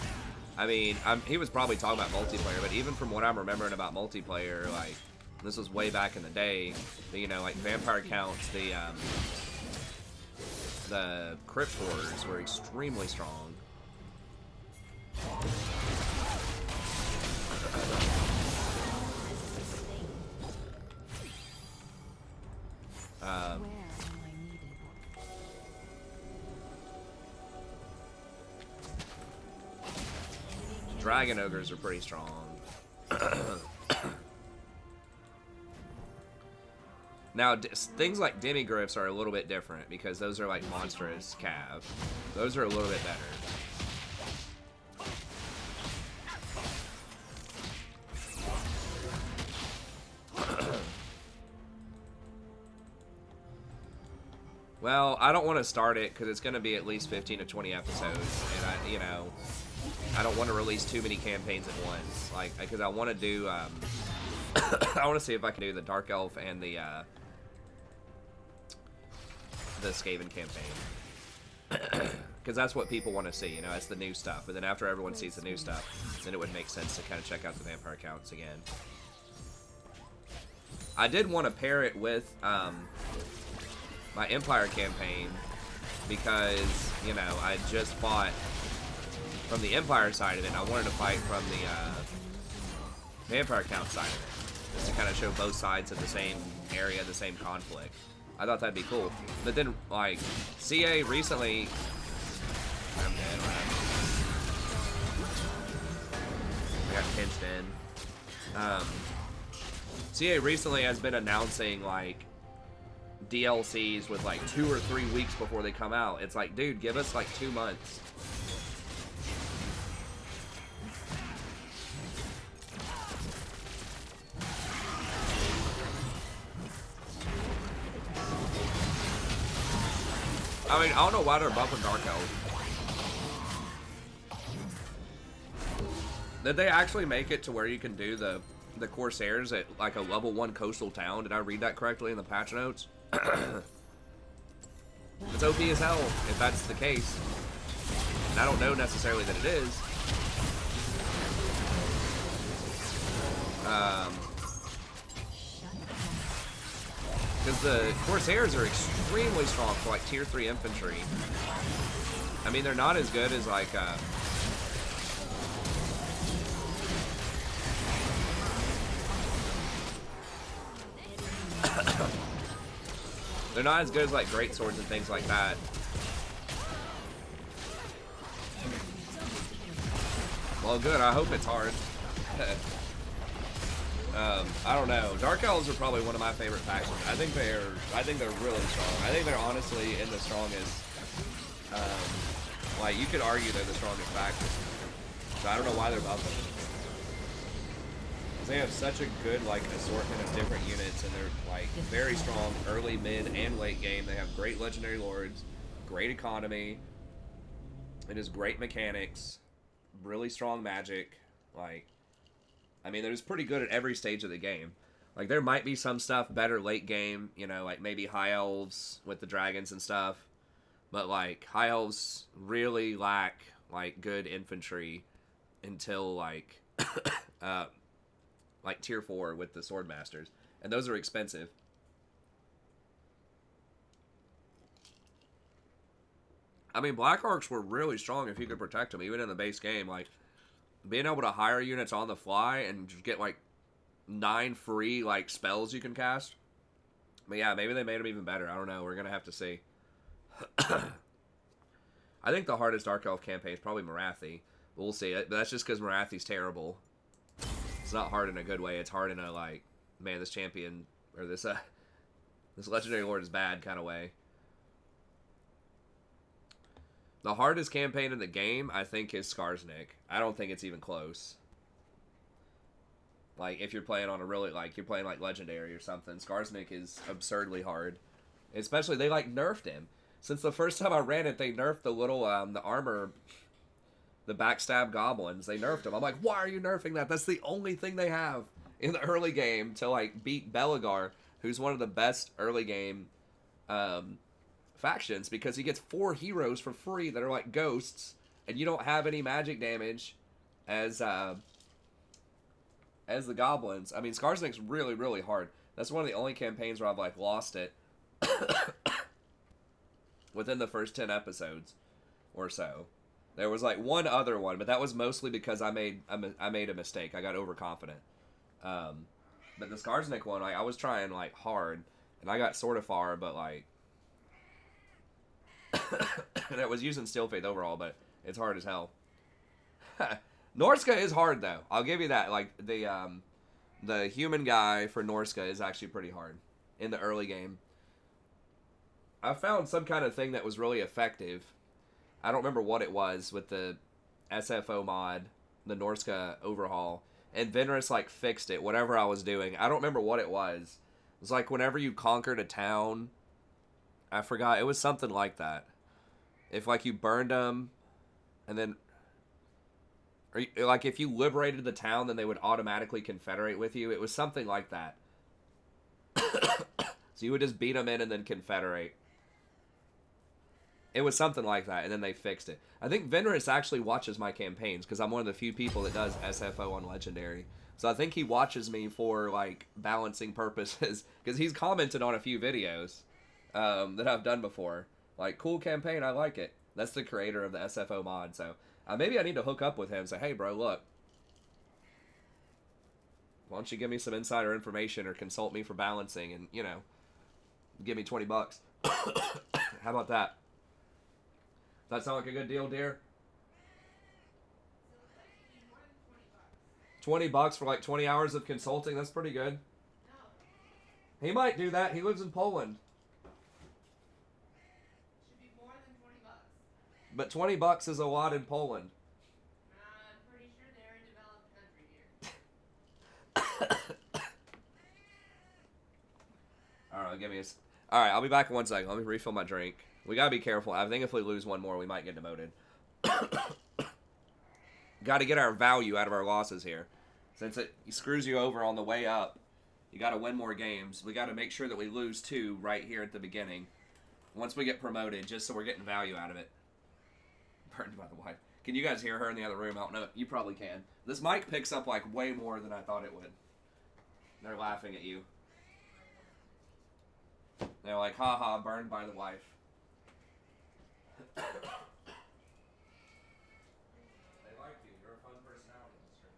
I mean, he was probably talking about multiplayer, but even from what I'm remembering about multiplayer, like, this was way back in the day, you know, like Vampire Counts, the Crypt Horrors were extremely strong. Dragon Ogres are pretty strong. Now, things like demigryphs are a little bit different because those are like monstrous cav. Those are a little bit better. Well, I don't want to start it because it's going to be at least 15 to 20 episodes, and I don't want to release too many campaigns at once. Like, because I want to do, I want to see if I can do the Dark Elf and the Skaven campaign, because that's what people want to see. You know, it's the new stuff. But then after everyone sees the new stuff, then it would make sense to kind of check out the vampire accounts again. I did want to pair it with my Empire campaign because, you know, I just fought from the Empire side of it, and I wanted to fight from the vampire count side of it, just to kind of show both sides of the same area, the same conflict. I thought that'd be cool. But then, like, CA recently... I'm dead, right? I got pinched in. CA recently has been announcing, like, DLCs with like 2 or 3 weeks before they come out. It's like, dude, give us like 2 months. I mean, I don't know why they're buffing Dark Elf. Did they actually make it to where you can do the Corsairs at like a level 1 coastal town? Did I read that correctly in the patch notes? It's OP as hell if that's the case. And I don't know necessarily that it is. Because the Corsairs are extremely strong for like tier 3 infantry. I mean, they're not as good as like they're not as good as like great swords and things like that. Well, good. I hope it's hard. I don't know. Dark Elves are probably one of my favorite factions. I think they're really strong. I think they're honestly in the strongest. Like, you could argue they're the strongest faction. So I don't know why they're above them. They have such a good like assortment of different units, and they're like very strong early, mid, and late game. They have great legendary lords, great economy, it is great mechanics, really strong magic. Like, I mean, they're just pretty good at every stage of the game. Like, there might be some stuff better late game, you know, like maybe high elves with the dragons and stuff, but like high elves really lack like good infantry until like like tier 4 with the sword masters, and those are expensive. I mean, Black Arcs were really strong if you could protect them, even in the base game. Like, being able to hire units on the fly and just get like 9 free like spells you can cast. But yeah, maybe they made them even better. I don't know. We're gonna have to see. I think the hardest Dark Elf campaign is probably Marathi. We'll see. But that's just because Marathi's terrible. It's not hard in a good way. It's hard in a, like, man, this champion, or this legendary lord is bad kind of way. The hardest campaign in the game, I think, is Skarsnik. I don't think it's even close. Like, if you're playing on a really, like, you're playing, like, legendary or something, Skarsnik is absurdly hard. Especially, they, like, nerfed him. Since the first time I ran it, they nerfed the little, the armor... The backstab goblins, they nerfed them. I'm like, why are you nerfing that? That's the only thing they have in the early game to like beat Belagar, who's one of the best early game factions, because he gets 4 heroes for free that are like ghosts, and you don't have any magic damage as the goblins. I mean, Skarsnik's really, really hard. That's one of the only campaigns where I've like lost it within the first 10 episodes or so. There was like one other one, but that was mostly because I made a mistake. I got overconfident. But the Skarsnik one, like, I was trying like hard, and I got sort of far, but like, and I was using Steel Faith overall, but it's hard as hell. Norska is hard though. I'll give you that. Like the human guy for Norska is actually pretty hard. in the early game. I found some kind of thing that was really effective. I don't remember what it was with the SFO mod, the Norska overhaul, and Venrus like fixed it. Whatever I was doing, I don't remember what it was. It was like whenever you conquered a town, I forgot. It was something like that. If like you burned them, and then, or like if you liberated the town, then they would automatically confederate with you. It was something like that. So you would just beat them in and then confederate. It was something like that, and then they fixed it. I think Venrus actually watches my campaigns, because I'm one of the few people that does SFO on Legendary. So I think he watches me for, like, balancing purposes, because he's commented on a few videos that I've done before. Like, cool campaign, I like it. That's the creator of the SFO mod, so maybe I need to hook up with him and say, hey, bro, look. Why don't you give me some insider information or consult me for balancing and, you know, give me 20 bucks. How about that? Does that sound like a good deal, dear? 20 bucks for like 20 hours of consulting? That's pretty good. He might do that. He lives in Poland. Should be more than 20 bucks. But 20 bucks is a lot in Poland. I'm pretty sure they're a developed country here. Alright, give me a... Alright, I'll be back in 1 second. Let me refill my drink. We gotta be careful. I think if we lose one more, we might get demoted. Gotta get our value out of our losses here. Since it screws you over on the way up, you gotta win more games. We gotta make sure that we lose 2 right here at the beginning. Once we get promoted, just so we're getting value out of it. Burned by the wife. Can you guys hear her in the other room? I don't know. You probably can. This mic picks up like way more than I thought it would. They're laughing at you. They're like, haha, burned by the wife. They like you. You're a fun personality, mister.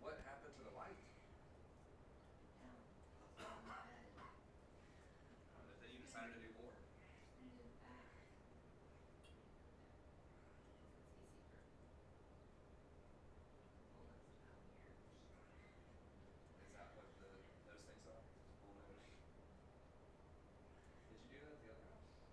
What happened to the light? But then you decided to do more. Is that what those things are? Did you do that at the other house?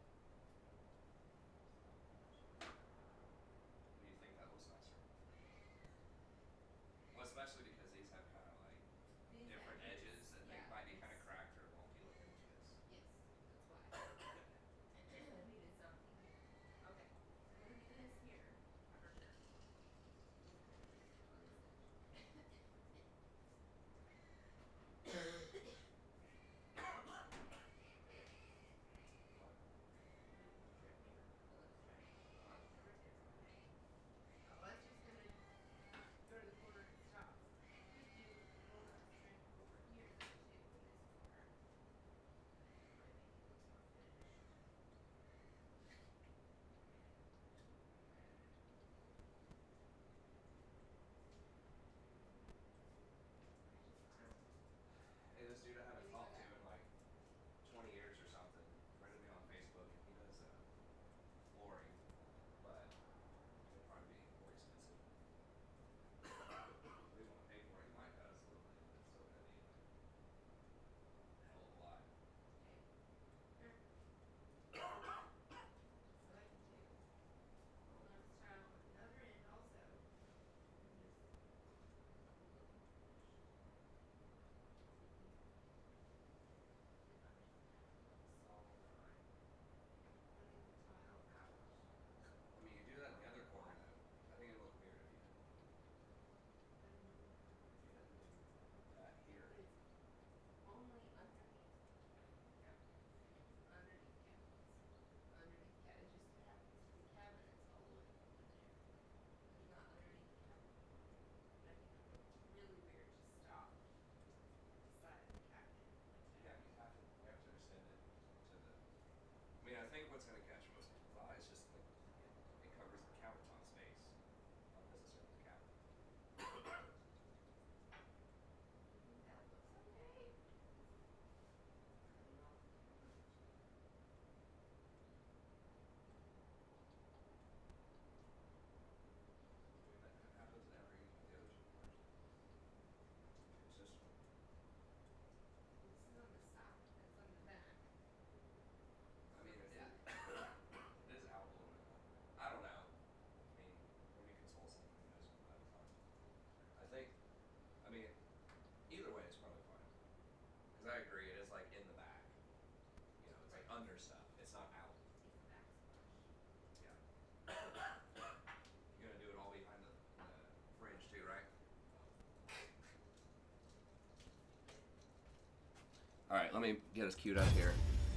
me get us queued up here.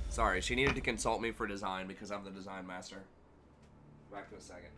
Sorry, she needed to consult me for design because I'm the design master. Back in a second.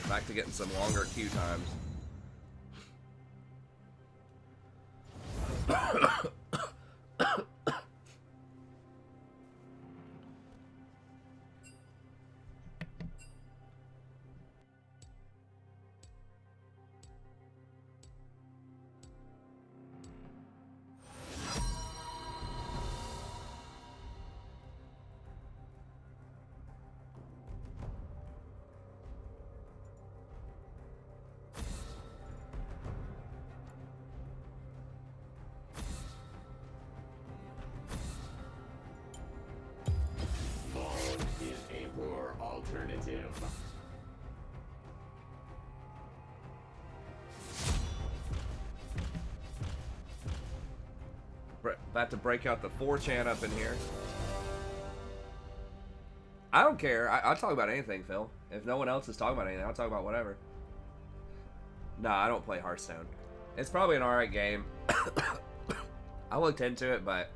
Back to getting some longer queue times. Alternative. About to break out the 4chan up in here. I don't care. I'll talk about anything, Phil. If no one else is talking about anything, I'll talk about whatever. No, I don't play Hearthstone. It's probably an alright game. I looked into it, but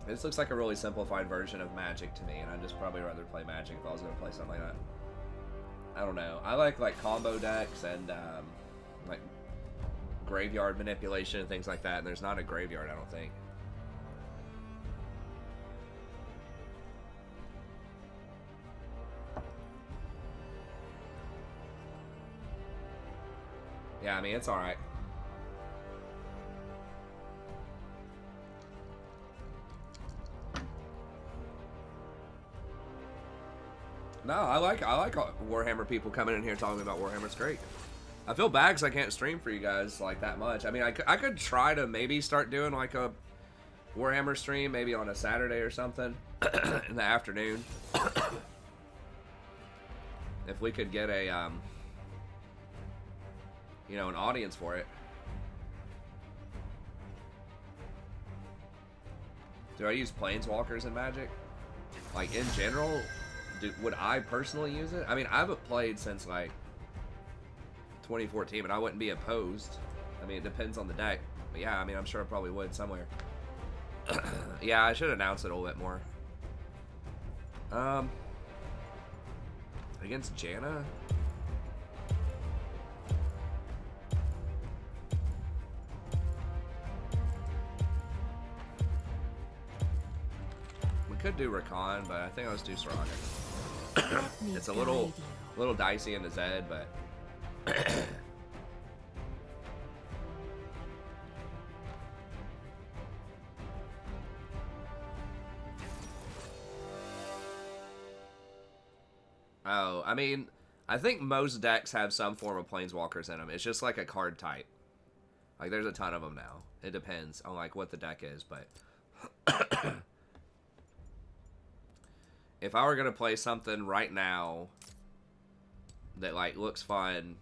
this looks like a really simplified version of Magic to me, and I'd just probably rather play Magic if I was going to play something like that. I don't know. I like combo decks and like graveyard manipulation and things like that, and there's not a graveyard, I don't think. Yeah, I mean, it's alright. No, I like Warhammer people coming in here talking about Warhammer. It's great. I feel bad because I can't stream for you guys like that much. I mean, I could try to maybe start doing like a Warhammer stream maybe on a Saturday or something in the afternoon. If we could get a you know, an audience for it. Do I use planeswalkers in Magic? Like in general, would I personally use it? I mean, I haven't played since like 2014, but I wouldn't be opposed. I mean, it depends on the deck. But yeah, I mean, I'm sure I probably would somewhere. Yeah, I should announce it a little bit more. Against Janna? We could do Rakan, but I think I'll just do Soraka. It's a little dicey in the Zed, but oh, I mean, I think most decks have some form of planeswalkers in them. It's just like a card type. Like, there's a ton of them now. It depends on, like, what the deck is, but... if I were going to play something right now that, like, looks fun...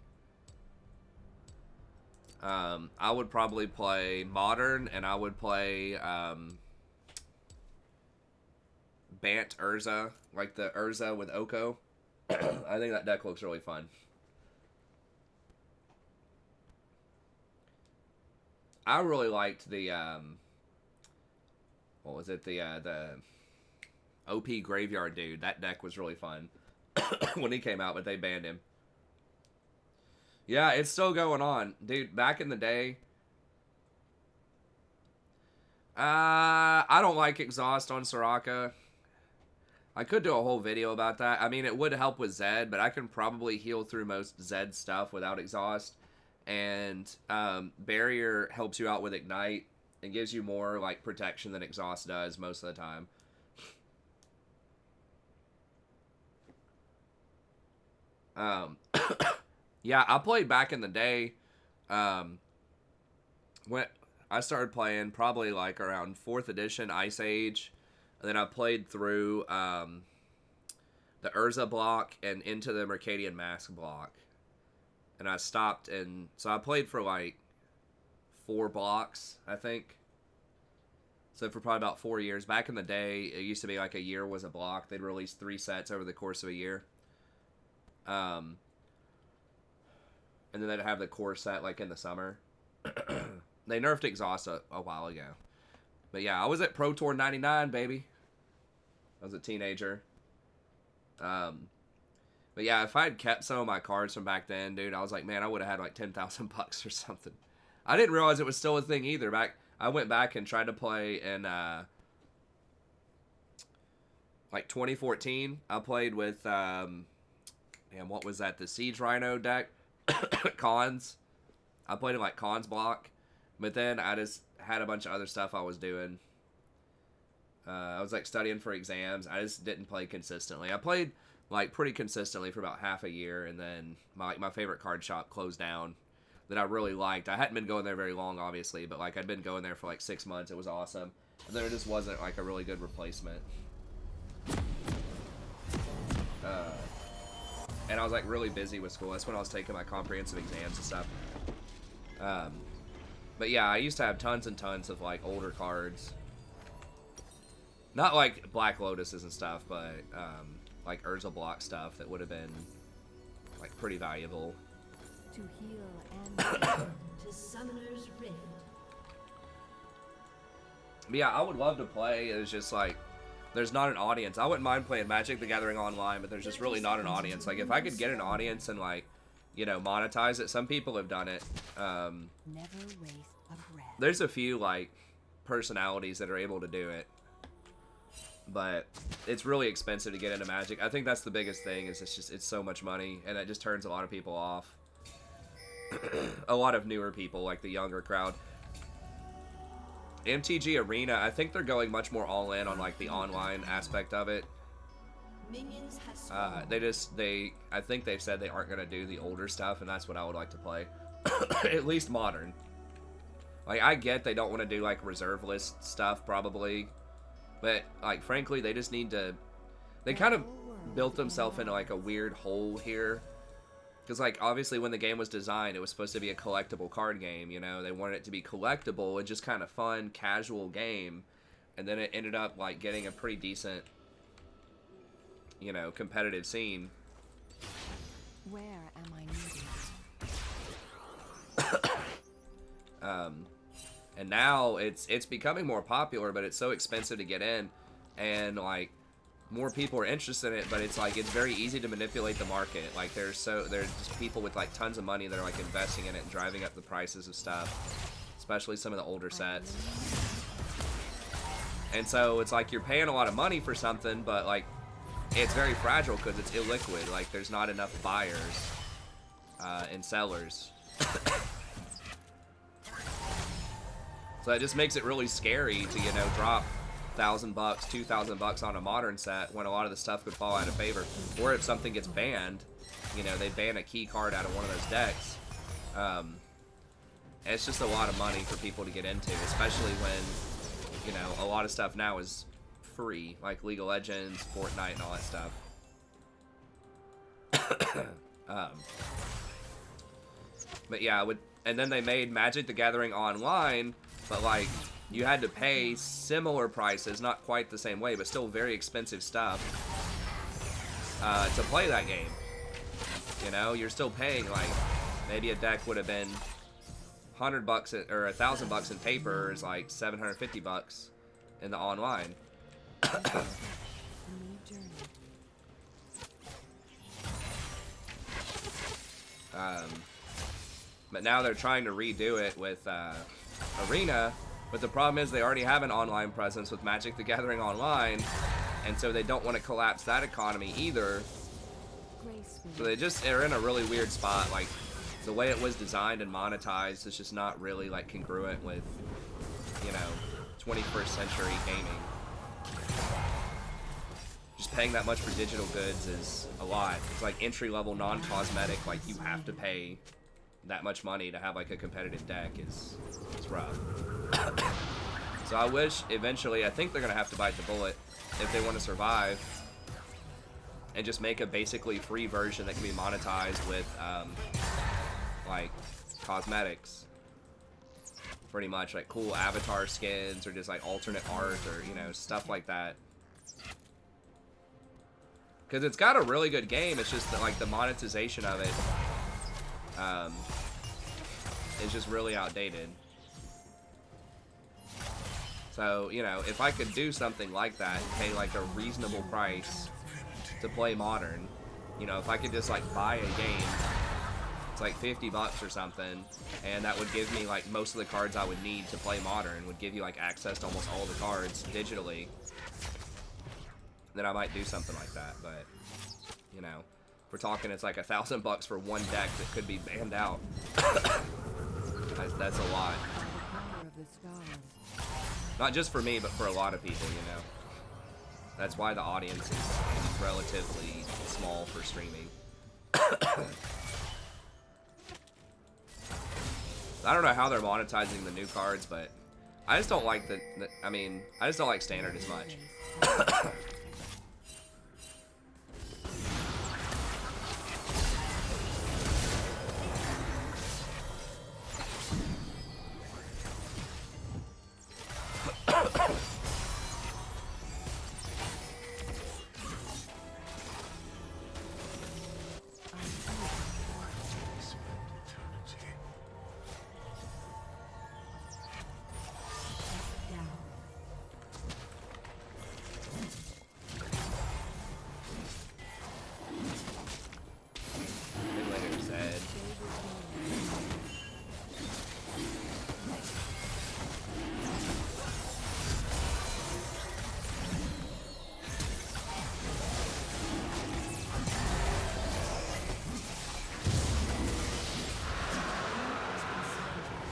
I would probably play Modern, and I would play, Bant Urza, like the Urza with Oko. I think that deck looks really fun. I really liked the, what was it, the OP Graveyard dude. That deck was really fun when he came out, but they banned him. Yeah, it's still going on. Dude, back in the day... I don't like exhaust on Soraka. I could do a whole video about that. I mean, it would help with Zed, but I can probably heal through most Zed stuff without exhaust. And Barrier helps you out with Ignite and gives you more, like, protection than exhaust does most of the time. Yeah, I played back in the day, when I started playing probably like around 4th edition Ice Age, and then I played through the Urza block and into the Mercadian Mask block, and I stopped, and so I played for like 4 blocks, I think. So for probably about 4 years. Back in the day, it used to be like a year was a block. They'd release 3 sets over the course of a year. And then they'd have the core set like in the summer. They nerfed exhaust a while ago. But yeah, I was at Pro Tour 99, baby. I was a teenager. But yeah, if I had kept some of my cards from back then, dude, I was like, man, I would have had like 10,000 bucks or something. I didn't realize it was still a thing either. I went back and tried to play in like 2014. I played with damn, what was that? The Siege Rhino deck. Cons. I played in like Cons block, but then I just had a bunch of other stuff I was doing. I was like studying for exams. I just didn't play consistently. I played like pretty consistently for about half a year, and then my favorite card shop closed down that I really liked. I hadn't been going there very long, obviously, but like I'd been going there for like 6 months. It was awesome. And there just wasn't like a really good replacement. And I was like really busy with school. That's when I was taking my comprehensive exams and stuff. But yeah, I used to have tons and tons of like older cards. Not like Black Lotuses and stuff, but like Urza block stuff that would have been like pretty valuable. To heal and To Summoner's Rift. But yeah, I would love to play. It's just like there's not an audience. I wouldn't mind playing Magic the Gathering online, but there's just really not an audience. Like if I could get an audience and like, you know, monetize it. Some people have done it. never waste a breath. There's a few like personalities that are able to do it, but it's really expensive to get into Magic. I think that's the biggest thing. Is it's so much money, and it just turns a lot of people off. A lot of newer people, like the younger crowd. MTG Arena, I think they're going much more all in on like the online aspect of it. Minions have spawned. I think they've said they aren't gonna do the older stuff, and that's what I would like to play. At least modern. Like I get they don't want to do like reserve list stuff probably, but like frankly they just need to. They kind of built themselves into like a weird hole here. Because, like, obviously when the game was designed, it was supposed to be a collectible card game, you know? They wanted it to be collectible and just kind of fun, casual game. And then it ended up, like, getting a pretty decent, you know, competitive scene. Where am I needed? And now it's becoming more popular, but it's so expensive to get in. And, like, more people are interested in it, but it's like it's very easy to manipulate the market. Like there's just people with like tons of money that are like investing in it and driving up the prices of stuff, especially some of the older sets. And so it's like you're paying a lot of money for something, but like it's very fragile because it's illiquid. Like there's not enough buyers and sellers. So it just makes it really scary to, you know, drop $1,000, $2,000 on a modern set when a lot of the stuff could fall out of favor. Or if something gets banned, you know, they ban a key card out of one of those decks. It's just a lot of money for people to get into, especially when, you know, a lot of stuff now is free, like League of Legends, Fortnite, and all that stuff. But yeah, and then they made Magic the Gathering Online, but like, you had to pay similar prices, not quite the same way, but still very expensive stuff, to play that game. You know, you're still paying, like, maybe a deck would have been $100 or $1,000 in paper is like $750 in the online. But now they're trying to redo it with Arena, but the problem is they already have an online presence with Magic the Gathering Online, and so they don't want to collapse that economy either. So they're in a really weird spot. Like, the way it was designed and monetized is just not really like congruent with, you know, 21st century gaming. Just paying that much for digital goods is a lot. It's like entry-level, non-cosmetic, like you have to pay that much money to have like a competitive deck is rough. So I wish eventually, I think they're gonna have to bite the bullet if they want to survive and just make a basically free version that can be monetized with like cosmetics, pretty much, like cool avatar skins or just like alternate art or, you know, stuff like that. Because it's got a really good game, it's just that like the monetization of it is just really outdated. So, you know, if I could do something like that and pay like a reasonable price to play Modern, you know, if I could just like buy a game, it's like $50 or something, and that would give me like most of the cards I would need to play Modern, would give you like access to almost all the cards digitally, then I might do something like that. But, you know, if we're talking it's like $1,000 for one deck that could be banned out. That's a lot. Not just for me, but for a lot of people, you know. That's why the audience is relatively small for streaming. I don't know how they're monetizing the new cards, but I just don't like I just don't like standard as much.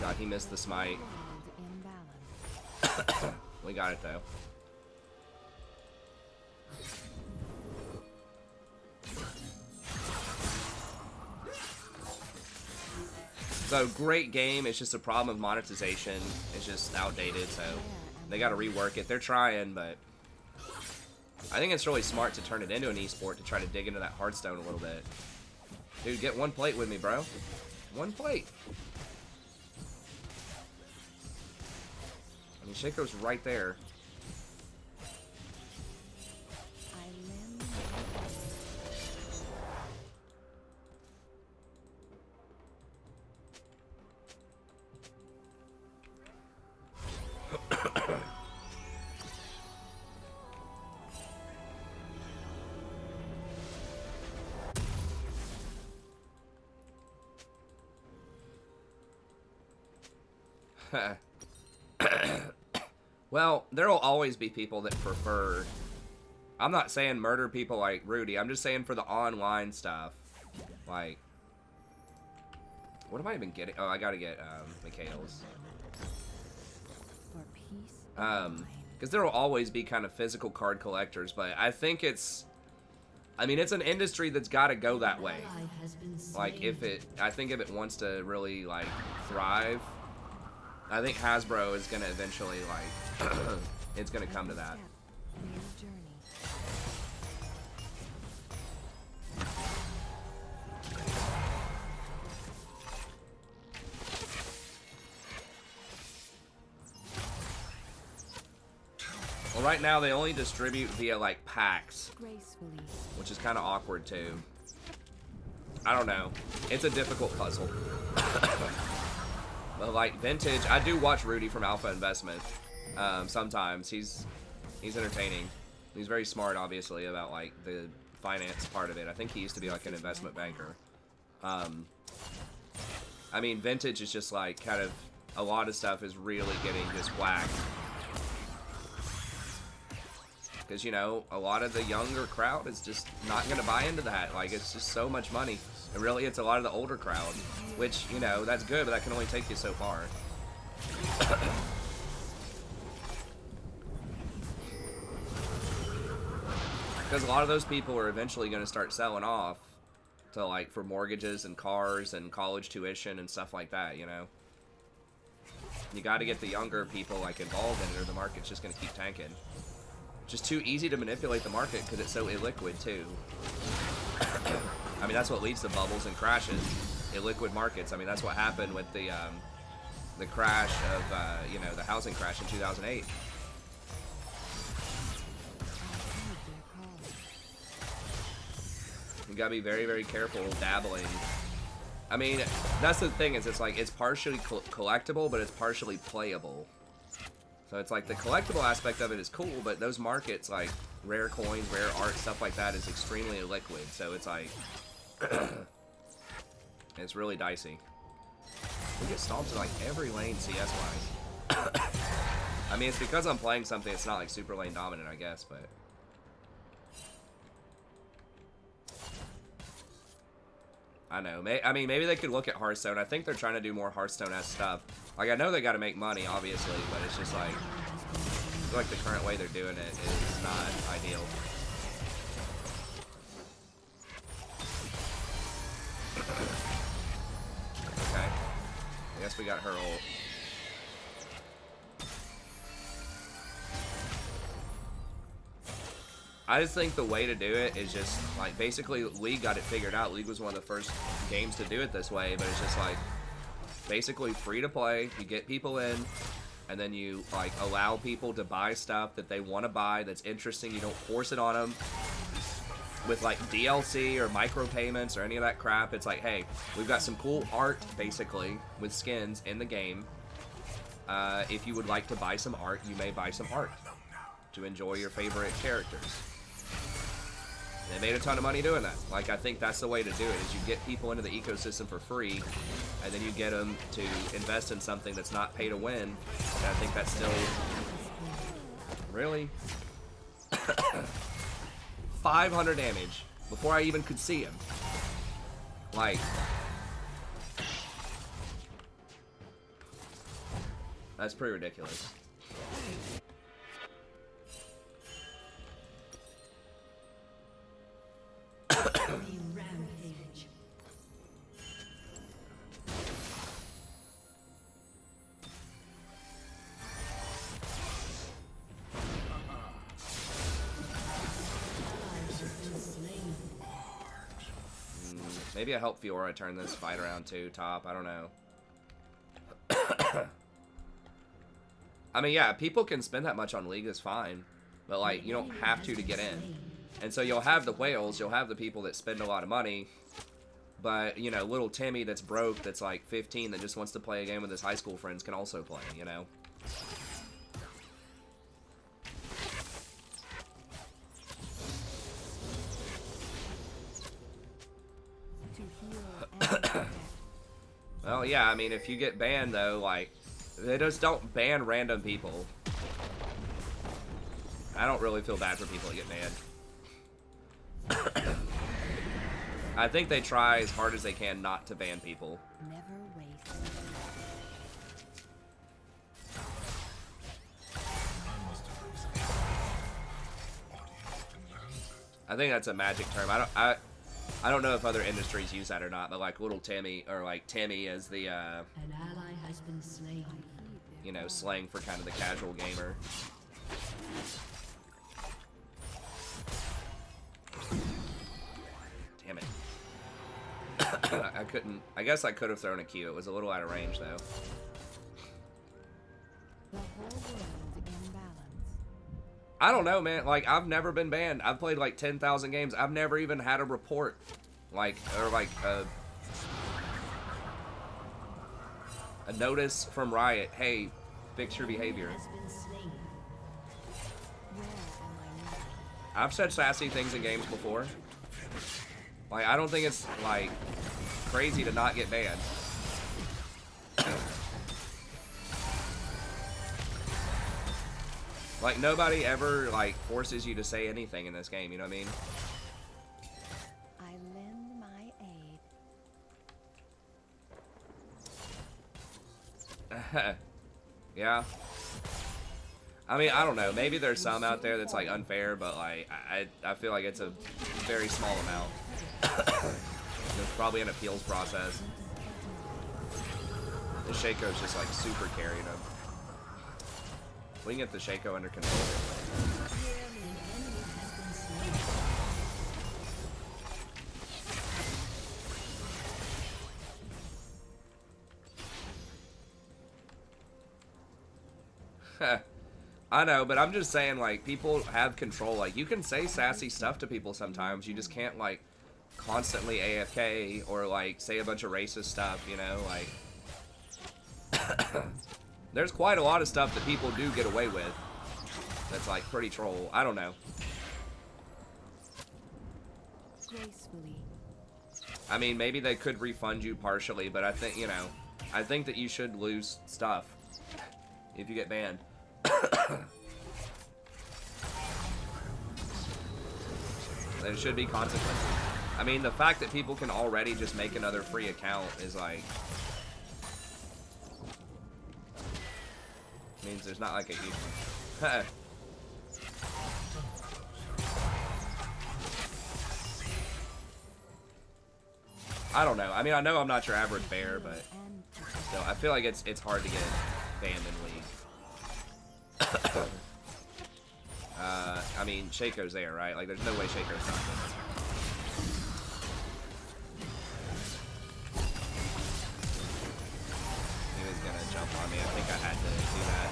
God, he missed the smite. We got it though. So great game, it's just a problem of monetization. It's just outdated, so they gotta rework it. They're trying, but I think it's really smart to turn it into an esport to try to dig into that Hearthstone a little bit. Dude, get one plate with me, bro. One plate. I mean, Shaco's right there. Well, there will always be people that prefer... I'm not saying murder people like Rudy. I'm just saying for the online stuff. Like... What am I even getting? Oh, I gotta get Mikhail's. because there will always be kind of physical card collectors, but I think it's, I mean, it's an industry that's got to go that way. Ally has been Like, slain. I think if it wants to really, like, thrive, I think Hasbro is going to eventually, like, it's going to come to that. Step, new journey. Well, right now they only distribute via, like, packs, Gracefully. which is kind of awkward, too. I don't know. It's a difficult puzzle. But, like, vintage, I do watch Rudy from Alpha Investment. Sometimes. He's entertaining. He's very smart, obviously, about, like, the finance part of it. I think he used to be, like, an investment banker. I mean, vintage is just, like, kind of, a lot of stuff is really getting just whacked. Because, you know, a lot of the younger crowd is just not going to buy into that. Like, it's just so much money. And really, it's a lot of the older crowd. Which, you know, that's good, but that can only take you so far. Because a lot of those people are eventually going to start selling off to, like, for mortgages and cars and college tuition and stuff like that, you know? You got to get the younger people, like, involved in it, or the market's just going to keep tanking. Just too easy to manipulate the market because it's so illiquid too. I mean, that's what leads to bubbles and crashes. Illiquid markets. I mean, that's what happened with the crash of you know, the housing crash in 2008. You gotta be very, very careful dabbling. I mean, that's the thing, is it's like it's partially collectible, but it's partially playable. So it's like the collectible aspect of it is cool, but those markets, like rare coins, rare art, stuff like that, is extremely illiquid. So it's like, it's really dicey. We get stomped in like every lane CS-wise. I mean, it's because I'm playing something that's not like super lane dominant, I guess, but... I know. I mean, maybe they could look at Hearthstone. I think they're trying to do more Hearthstone-esque stuff. Like, I know they got to make money, obviously, but it's just like, I feel like the current way they're doing it is not ideal. Okay. I guess we got her ult. I just think the way to do it is just, like, basically, League got it figured out. League was one of the first games to do it this way, but it's just, like, basically free to play. You get people in, and then you, like, allow people to buy stuff that they want to buy that's interesting. You don't force it on them with, like, DLC or micropayments or any of that crap. It's like, hey, we've got some cool art, basically, with skins in the game. If you would like to buy some art, you may buy some art to enjoy your favorite characters. They made a ton of money doing that. Like, I think that's the way to do it, is you get people into the ecosystem for free, and then you get them to invest in something that's not pay to win. And I think that's still... Really? 500 damage before I even could see him. Like... That's pretty ridiculous. Rampage. Maybe I help Fiora turn this fight around too, top. I don't know. I mean, yeah, people can spend that much on League, is fine. But, like, you don't have to get in. And so you'll have the whales, you'll have the people that spend a lot of money. But, you know, little Timmy that's broke, that's like 15, that just wants to play a game with his high school friends can also play, you know? Well, yeah, I mean, if you get banned, though, like, they just don't ban random people. I don't really feel bad for people that get banned. I think they try as hard as they can not to ban people. Never waste. I must have I think that's a Magic term. I don't know if other industries use that or not, but like little Timmy, or like Timmy is the An ally has been slain. you know, slang for kind of the casual gamer. Damn it. I couldn't. I guess I could have thrown a Q. It was a little out of range though. The whole world in balance. I don't know, man. Like, I've never been banned. I've played like 10,000 games. I've never even had a report, like, or like a notice from Riot. Hey, fix your behavior. Has been slain. Where am I needed? I've said sassy things in games before. Like, I don't think it's like crazy to not get banned. Like, nobody ever like forces you to say anything in this game, you know what I mean? I lend my aid. Yeah. I mean, I don't know. Maybe there's some out there that's like unfair, but like I feel like it's a very small amount. There's probably an appeals process. The Shaco's just like super carrying him. We can get the Shaco under control. I know, but I'm just saying, like, people have control. Like, you can say sassy stuff to people sometimes. You just can't, like, constantly AFK or, like, say a bunch of racist stuff, you know? Like, there's quite a lot of stuff that people do get away with that's, like, pretty troll. I don't know. Gracefully. I mean, maybe they could refund you partially, but I think, you know, I think that you should lose stuff if you get banned. There should be consequences. I mean, the fact that people can already just make another free account is like... means there's not like a huge... I don't know. I mean, I know I'm not your average bear, but still, I feel like it's hard to get banned in League. I mean, Shaco's there, right? Like, there's no way Shaco's not there. He was gonna jump on me. I think I had to do that.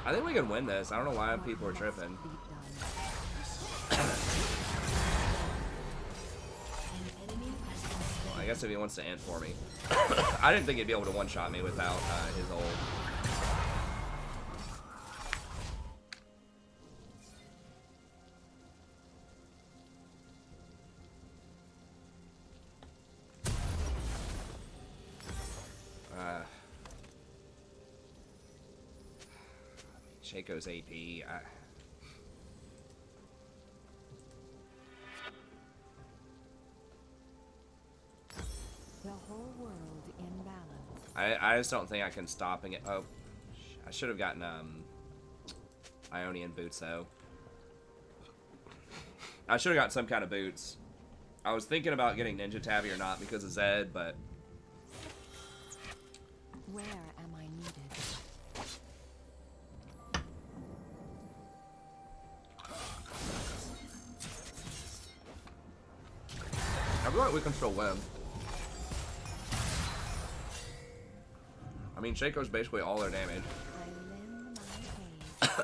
I think we can win this. I don't know why people are tripping. Well, I guess if he wants to int for me. I didn't think he'd be able to one-shot me without his ult. Shaco's AP. The whole world in balance. I just don't think I can stop and get... Oh, I should have gotten Ionian boots though. I should have got some kind of boots. I was thinking about getting Ninja Tabby or not because of Zed, but Where am I needed? I feel like we can still win. mean, Shaco's basically all their damage. I lend my aid.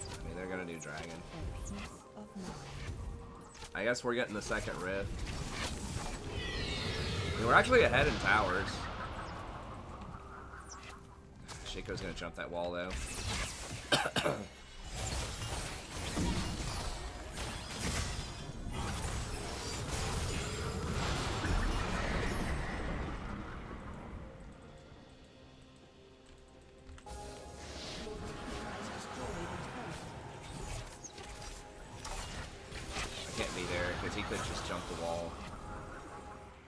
I mean, they're gonna do dragon. A peace of mind. I guess we're getting the second rift. I mean, we're actually ahead in towers. Shaco's gonna jump that wall though. I can't be there because he could just jump the wall.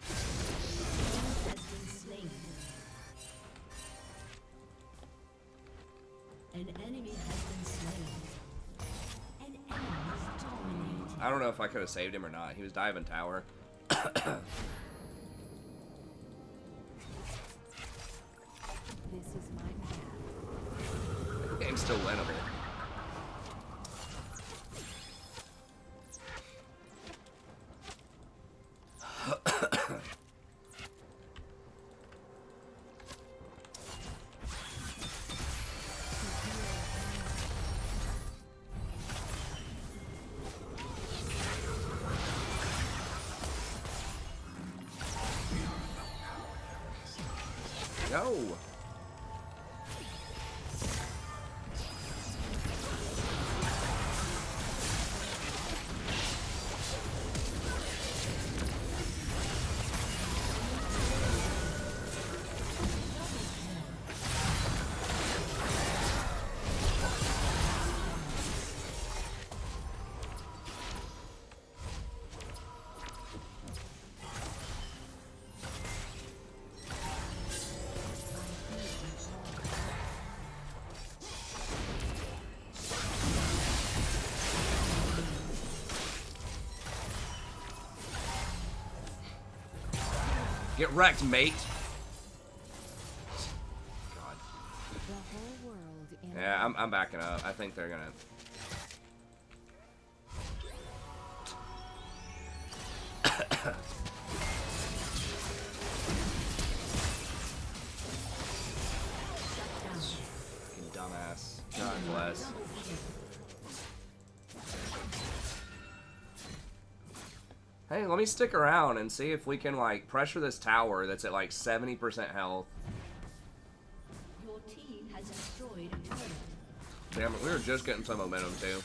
Has been slain. An enemy has been slain. An enemy is dominated. I don't know if I could have saved him or not. He was diving tower. This is my path. Game's still winnable. Go! Get wrecked, mate. God. The whole world in Yeah, I'm backing up. I think they're gonna. Fucking dumbass. God bless. Hey, let me stick around and see if we can, like, pressure this tower that's at, like, 70% health. Your team has destroyed a turret. Damn it, we were just getting some momentum, too.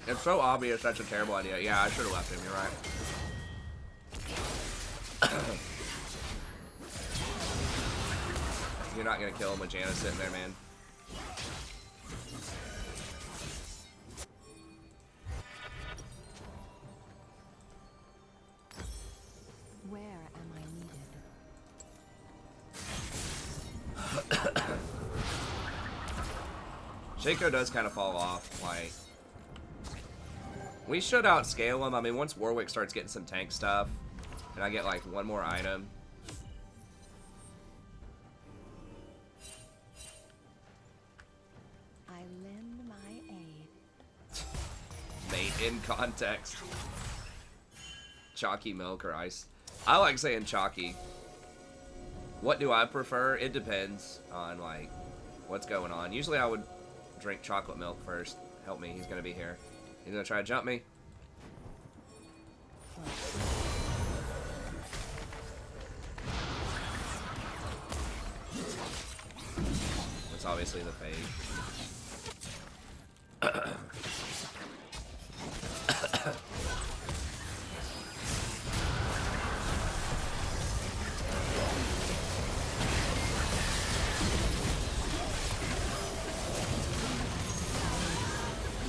It's so obvious that's a terrible idea. Yeah, I should have left him, you're right. You're not gonna kill him with Janna sitting there, man. where am I needed? Shaco does kind of fall off, like... We should outscale him. I mean, once Warwick starts getting some tank stuff, and I get, like, one more item... I lend my aid. Mate, in context. Chalky milk or ice. I like saying chalky. What do I prefer? It depends on, like, what's going on. Usually I would drink chocolate milk first. Help me, he's gonna be here. He's gonna try to jump me. That's obviously the fade.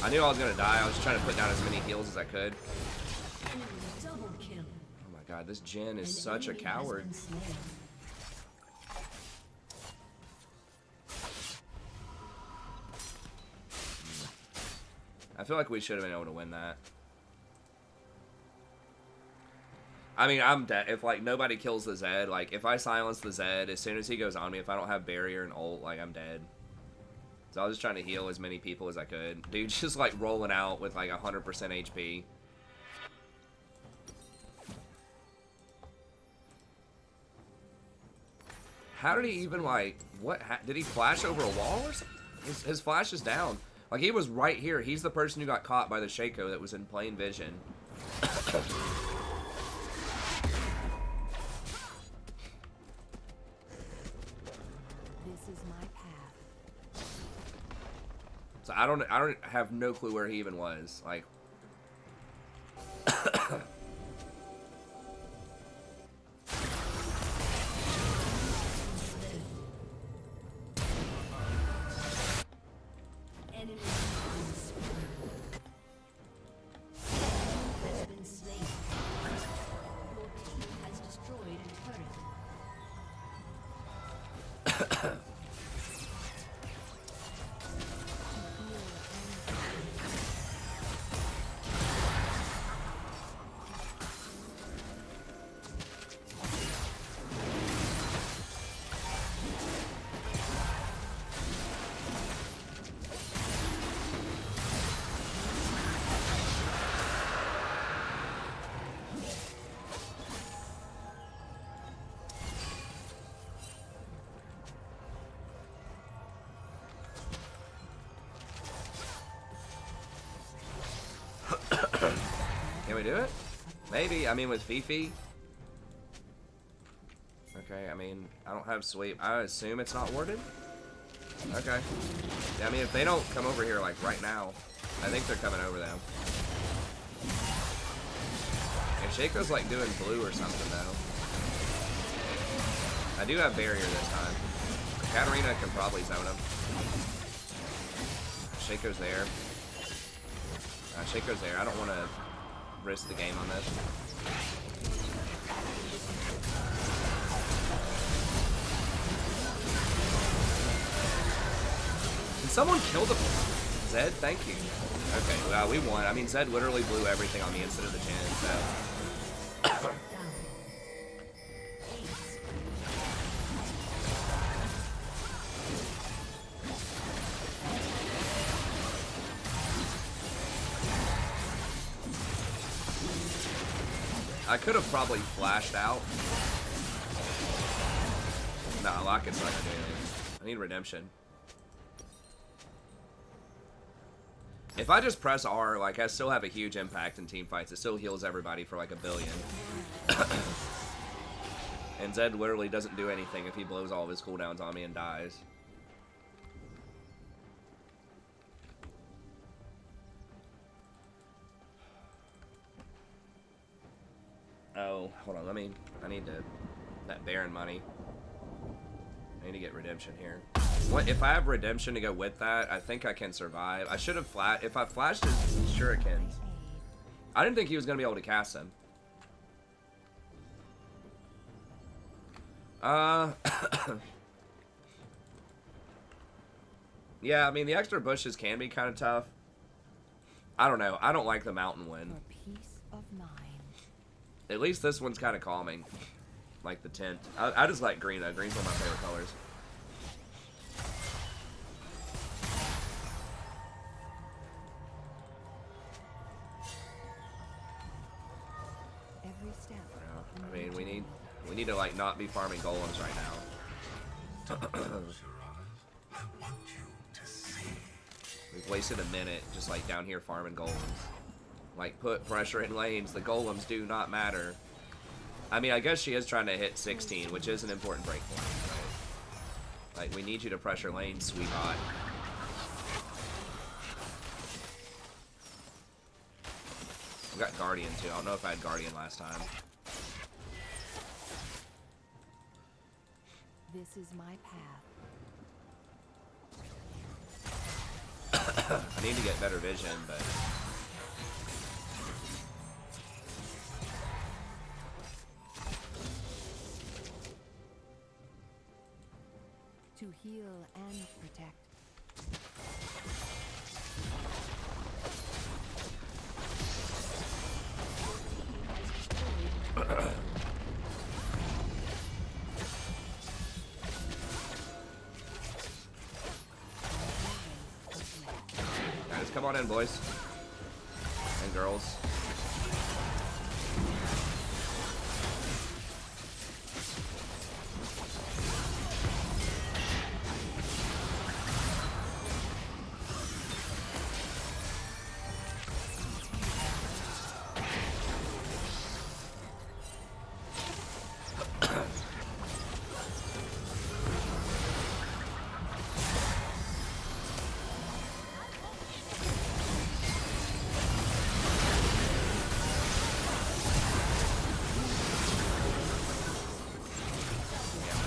I knew I was gonna die. I was trying to put down as many heals as I could. Enemy double kill. Oh my god, this Jin is An such a enemy has coward. been slain. I feel like we should have been able to win that. I mean, I'm dead. If, like, nobody kills the Zed, like, if I silence the Zed, as soon as he goes on me, if I don't have barrier and ult, like, I'm dead. So I was just trying to heal as many people as I could. Dude's just, like, rolling out with, like, 100% HP. How did he even, like, what? Did he flash over a wall or something? His flash is down. Like, he was right here. He's the person who got caught by the Shaco that was in plain vision. This is my path. So I don't have no clue where he even was. Like, Enemy has been slain. Your team has destroyed a turret. can we do it? Maybe. I mean, with Fifi. Okay. I mean, I don't have sweep. I assume it's not warded. Okay. Yeah, I mean, if they don't come over here like right now, I think they're coming over them. And Shaco's like doing blue or something though. I do have barrier this time. Katarina can probably zone him. Shaco's there. Shaco's there. I don't want to risk the game on this. Can someone kill the Zed? Thank you. Okay, well, we won. I mean, Zed literally blew everything on me instead of the Jhin, so. I could have probably flashed out. Nah, Locket's not gonna do anything. I need redemption. If I just press R, like, I still have a huge impact in team fights. It still heals everybody for like 1 billion. And Zed literally doesn't do anything if he blows all of his cooldowns on me and dies. Oh, hold on, I need that Baron money. I need to get redemption here. What, if I have redemption to go with that, I think I can survive. I should have if I flashed his shurikens. I didn't think he was going to be able to cast them. Yeah, I mean, the extra bushes can be kind of tough. I don't know. I don't like the mountain wind. For peace of mind. At least this one's kind of calming. Like the tint. I just like green though. Green's one of my favorite colors. Every step. I mean, we need to like not be farming golems right now. We've wasted a minute just like down here farming golems. Like, put pressure in lanes. The golems do not matter. I mean, I guess she is trying to hit 16, which is an important breakpoint. Right? Like, we need you to pressure lanes, sweetheart. I've got Guardian, too. I don't know if I had Guardian last time. This is my I path. need to get better vision, but... To heal and protect. Come on in, boys and girls.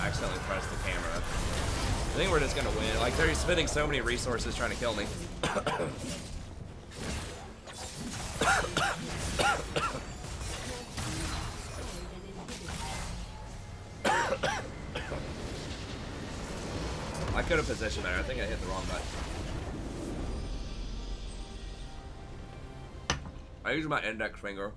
Accidentally pressed the camera. I think we're just gonna win. Like, they're spending so many resources trying to kill me. I could have positioned better. I think I hit the wrong button. I use my index finger.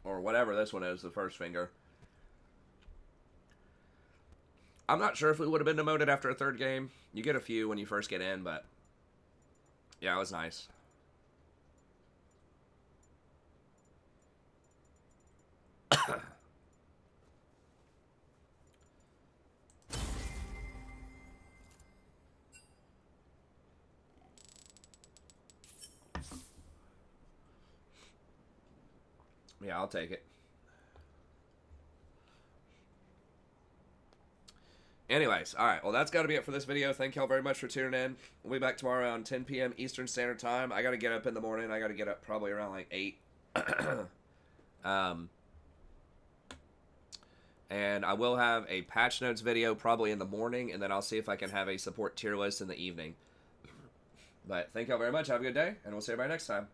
Or whatever this one is, the first finger. I'm not sure if we would have been demoted after a third game. You get a few when you first get in, but yeah, it was nice. Yeah, I'll take it. Anyways, alright, well, that's got to be it for this video. Thank y'all very much for tuning in. We'll be back tomorrow around 10 p.m. Eastern Standard Time. I got to get up in the morning. I got to get up probably around like 8. And I will have a patch notes video probably in the morning, and then I'll see if I can have a support tier list in the evening. But thank y'all very much. Have a good day, and we'll see everybody next time.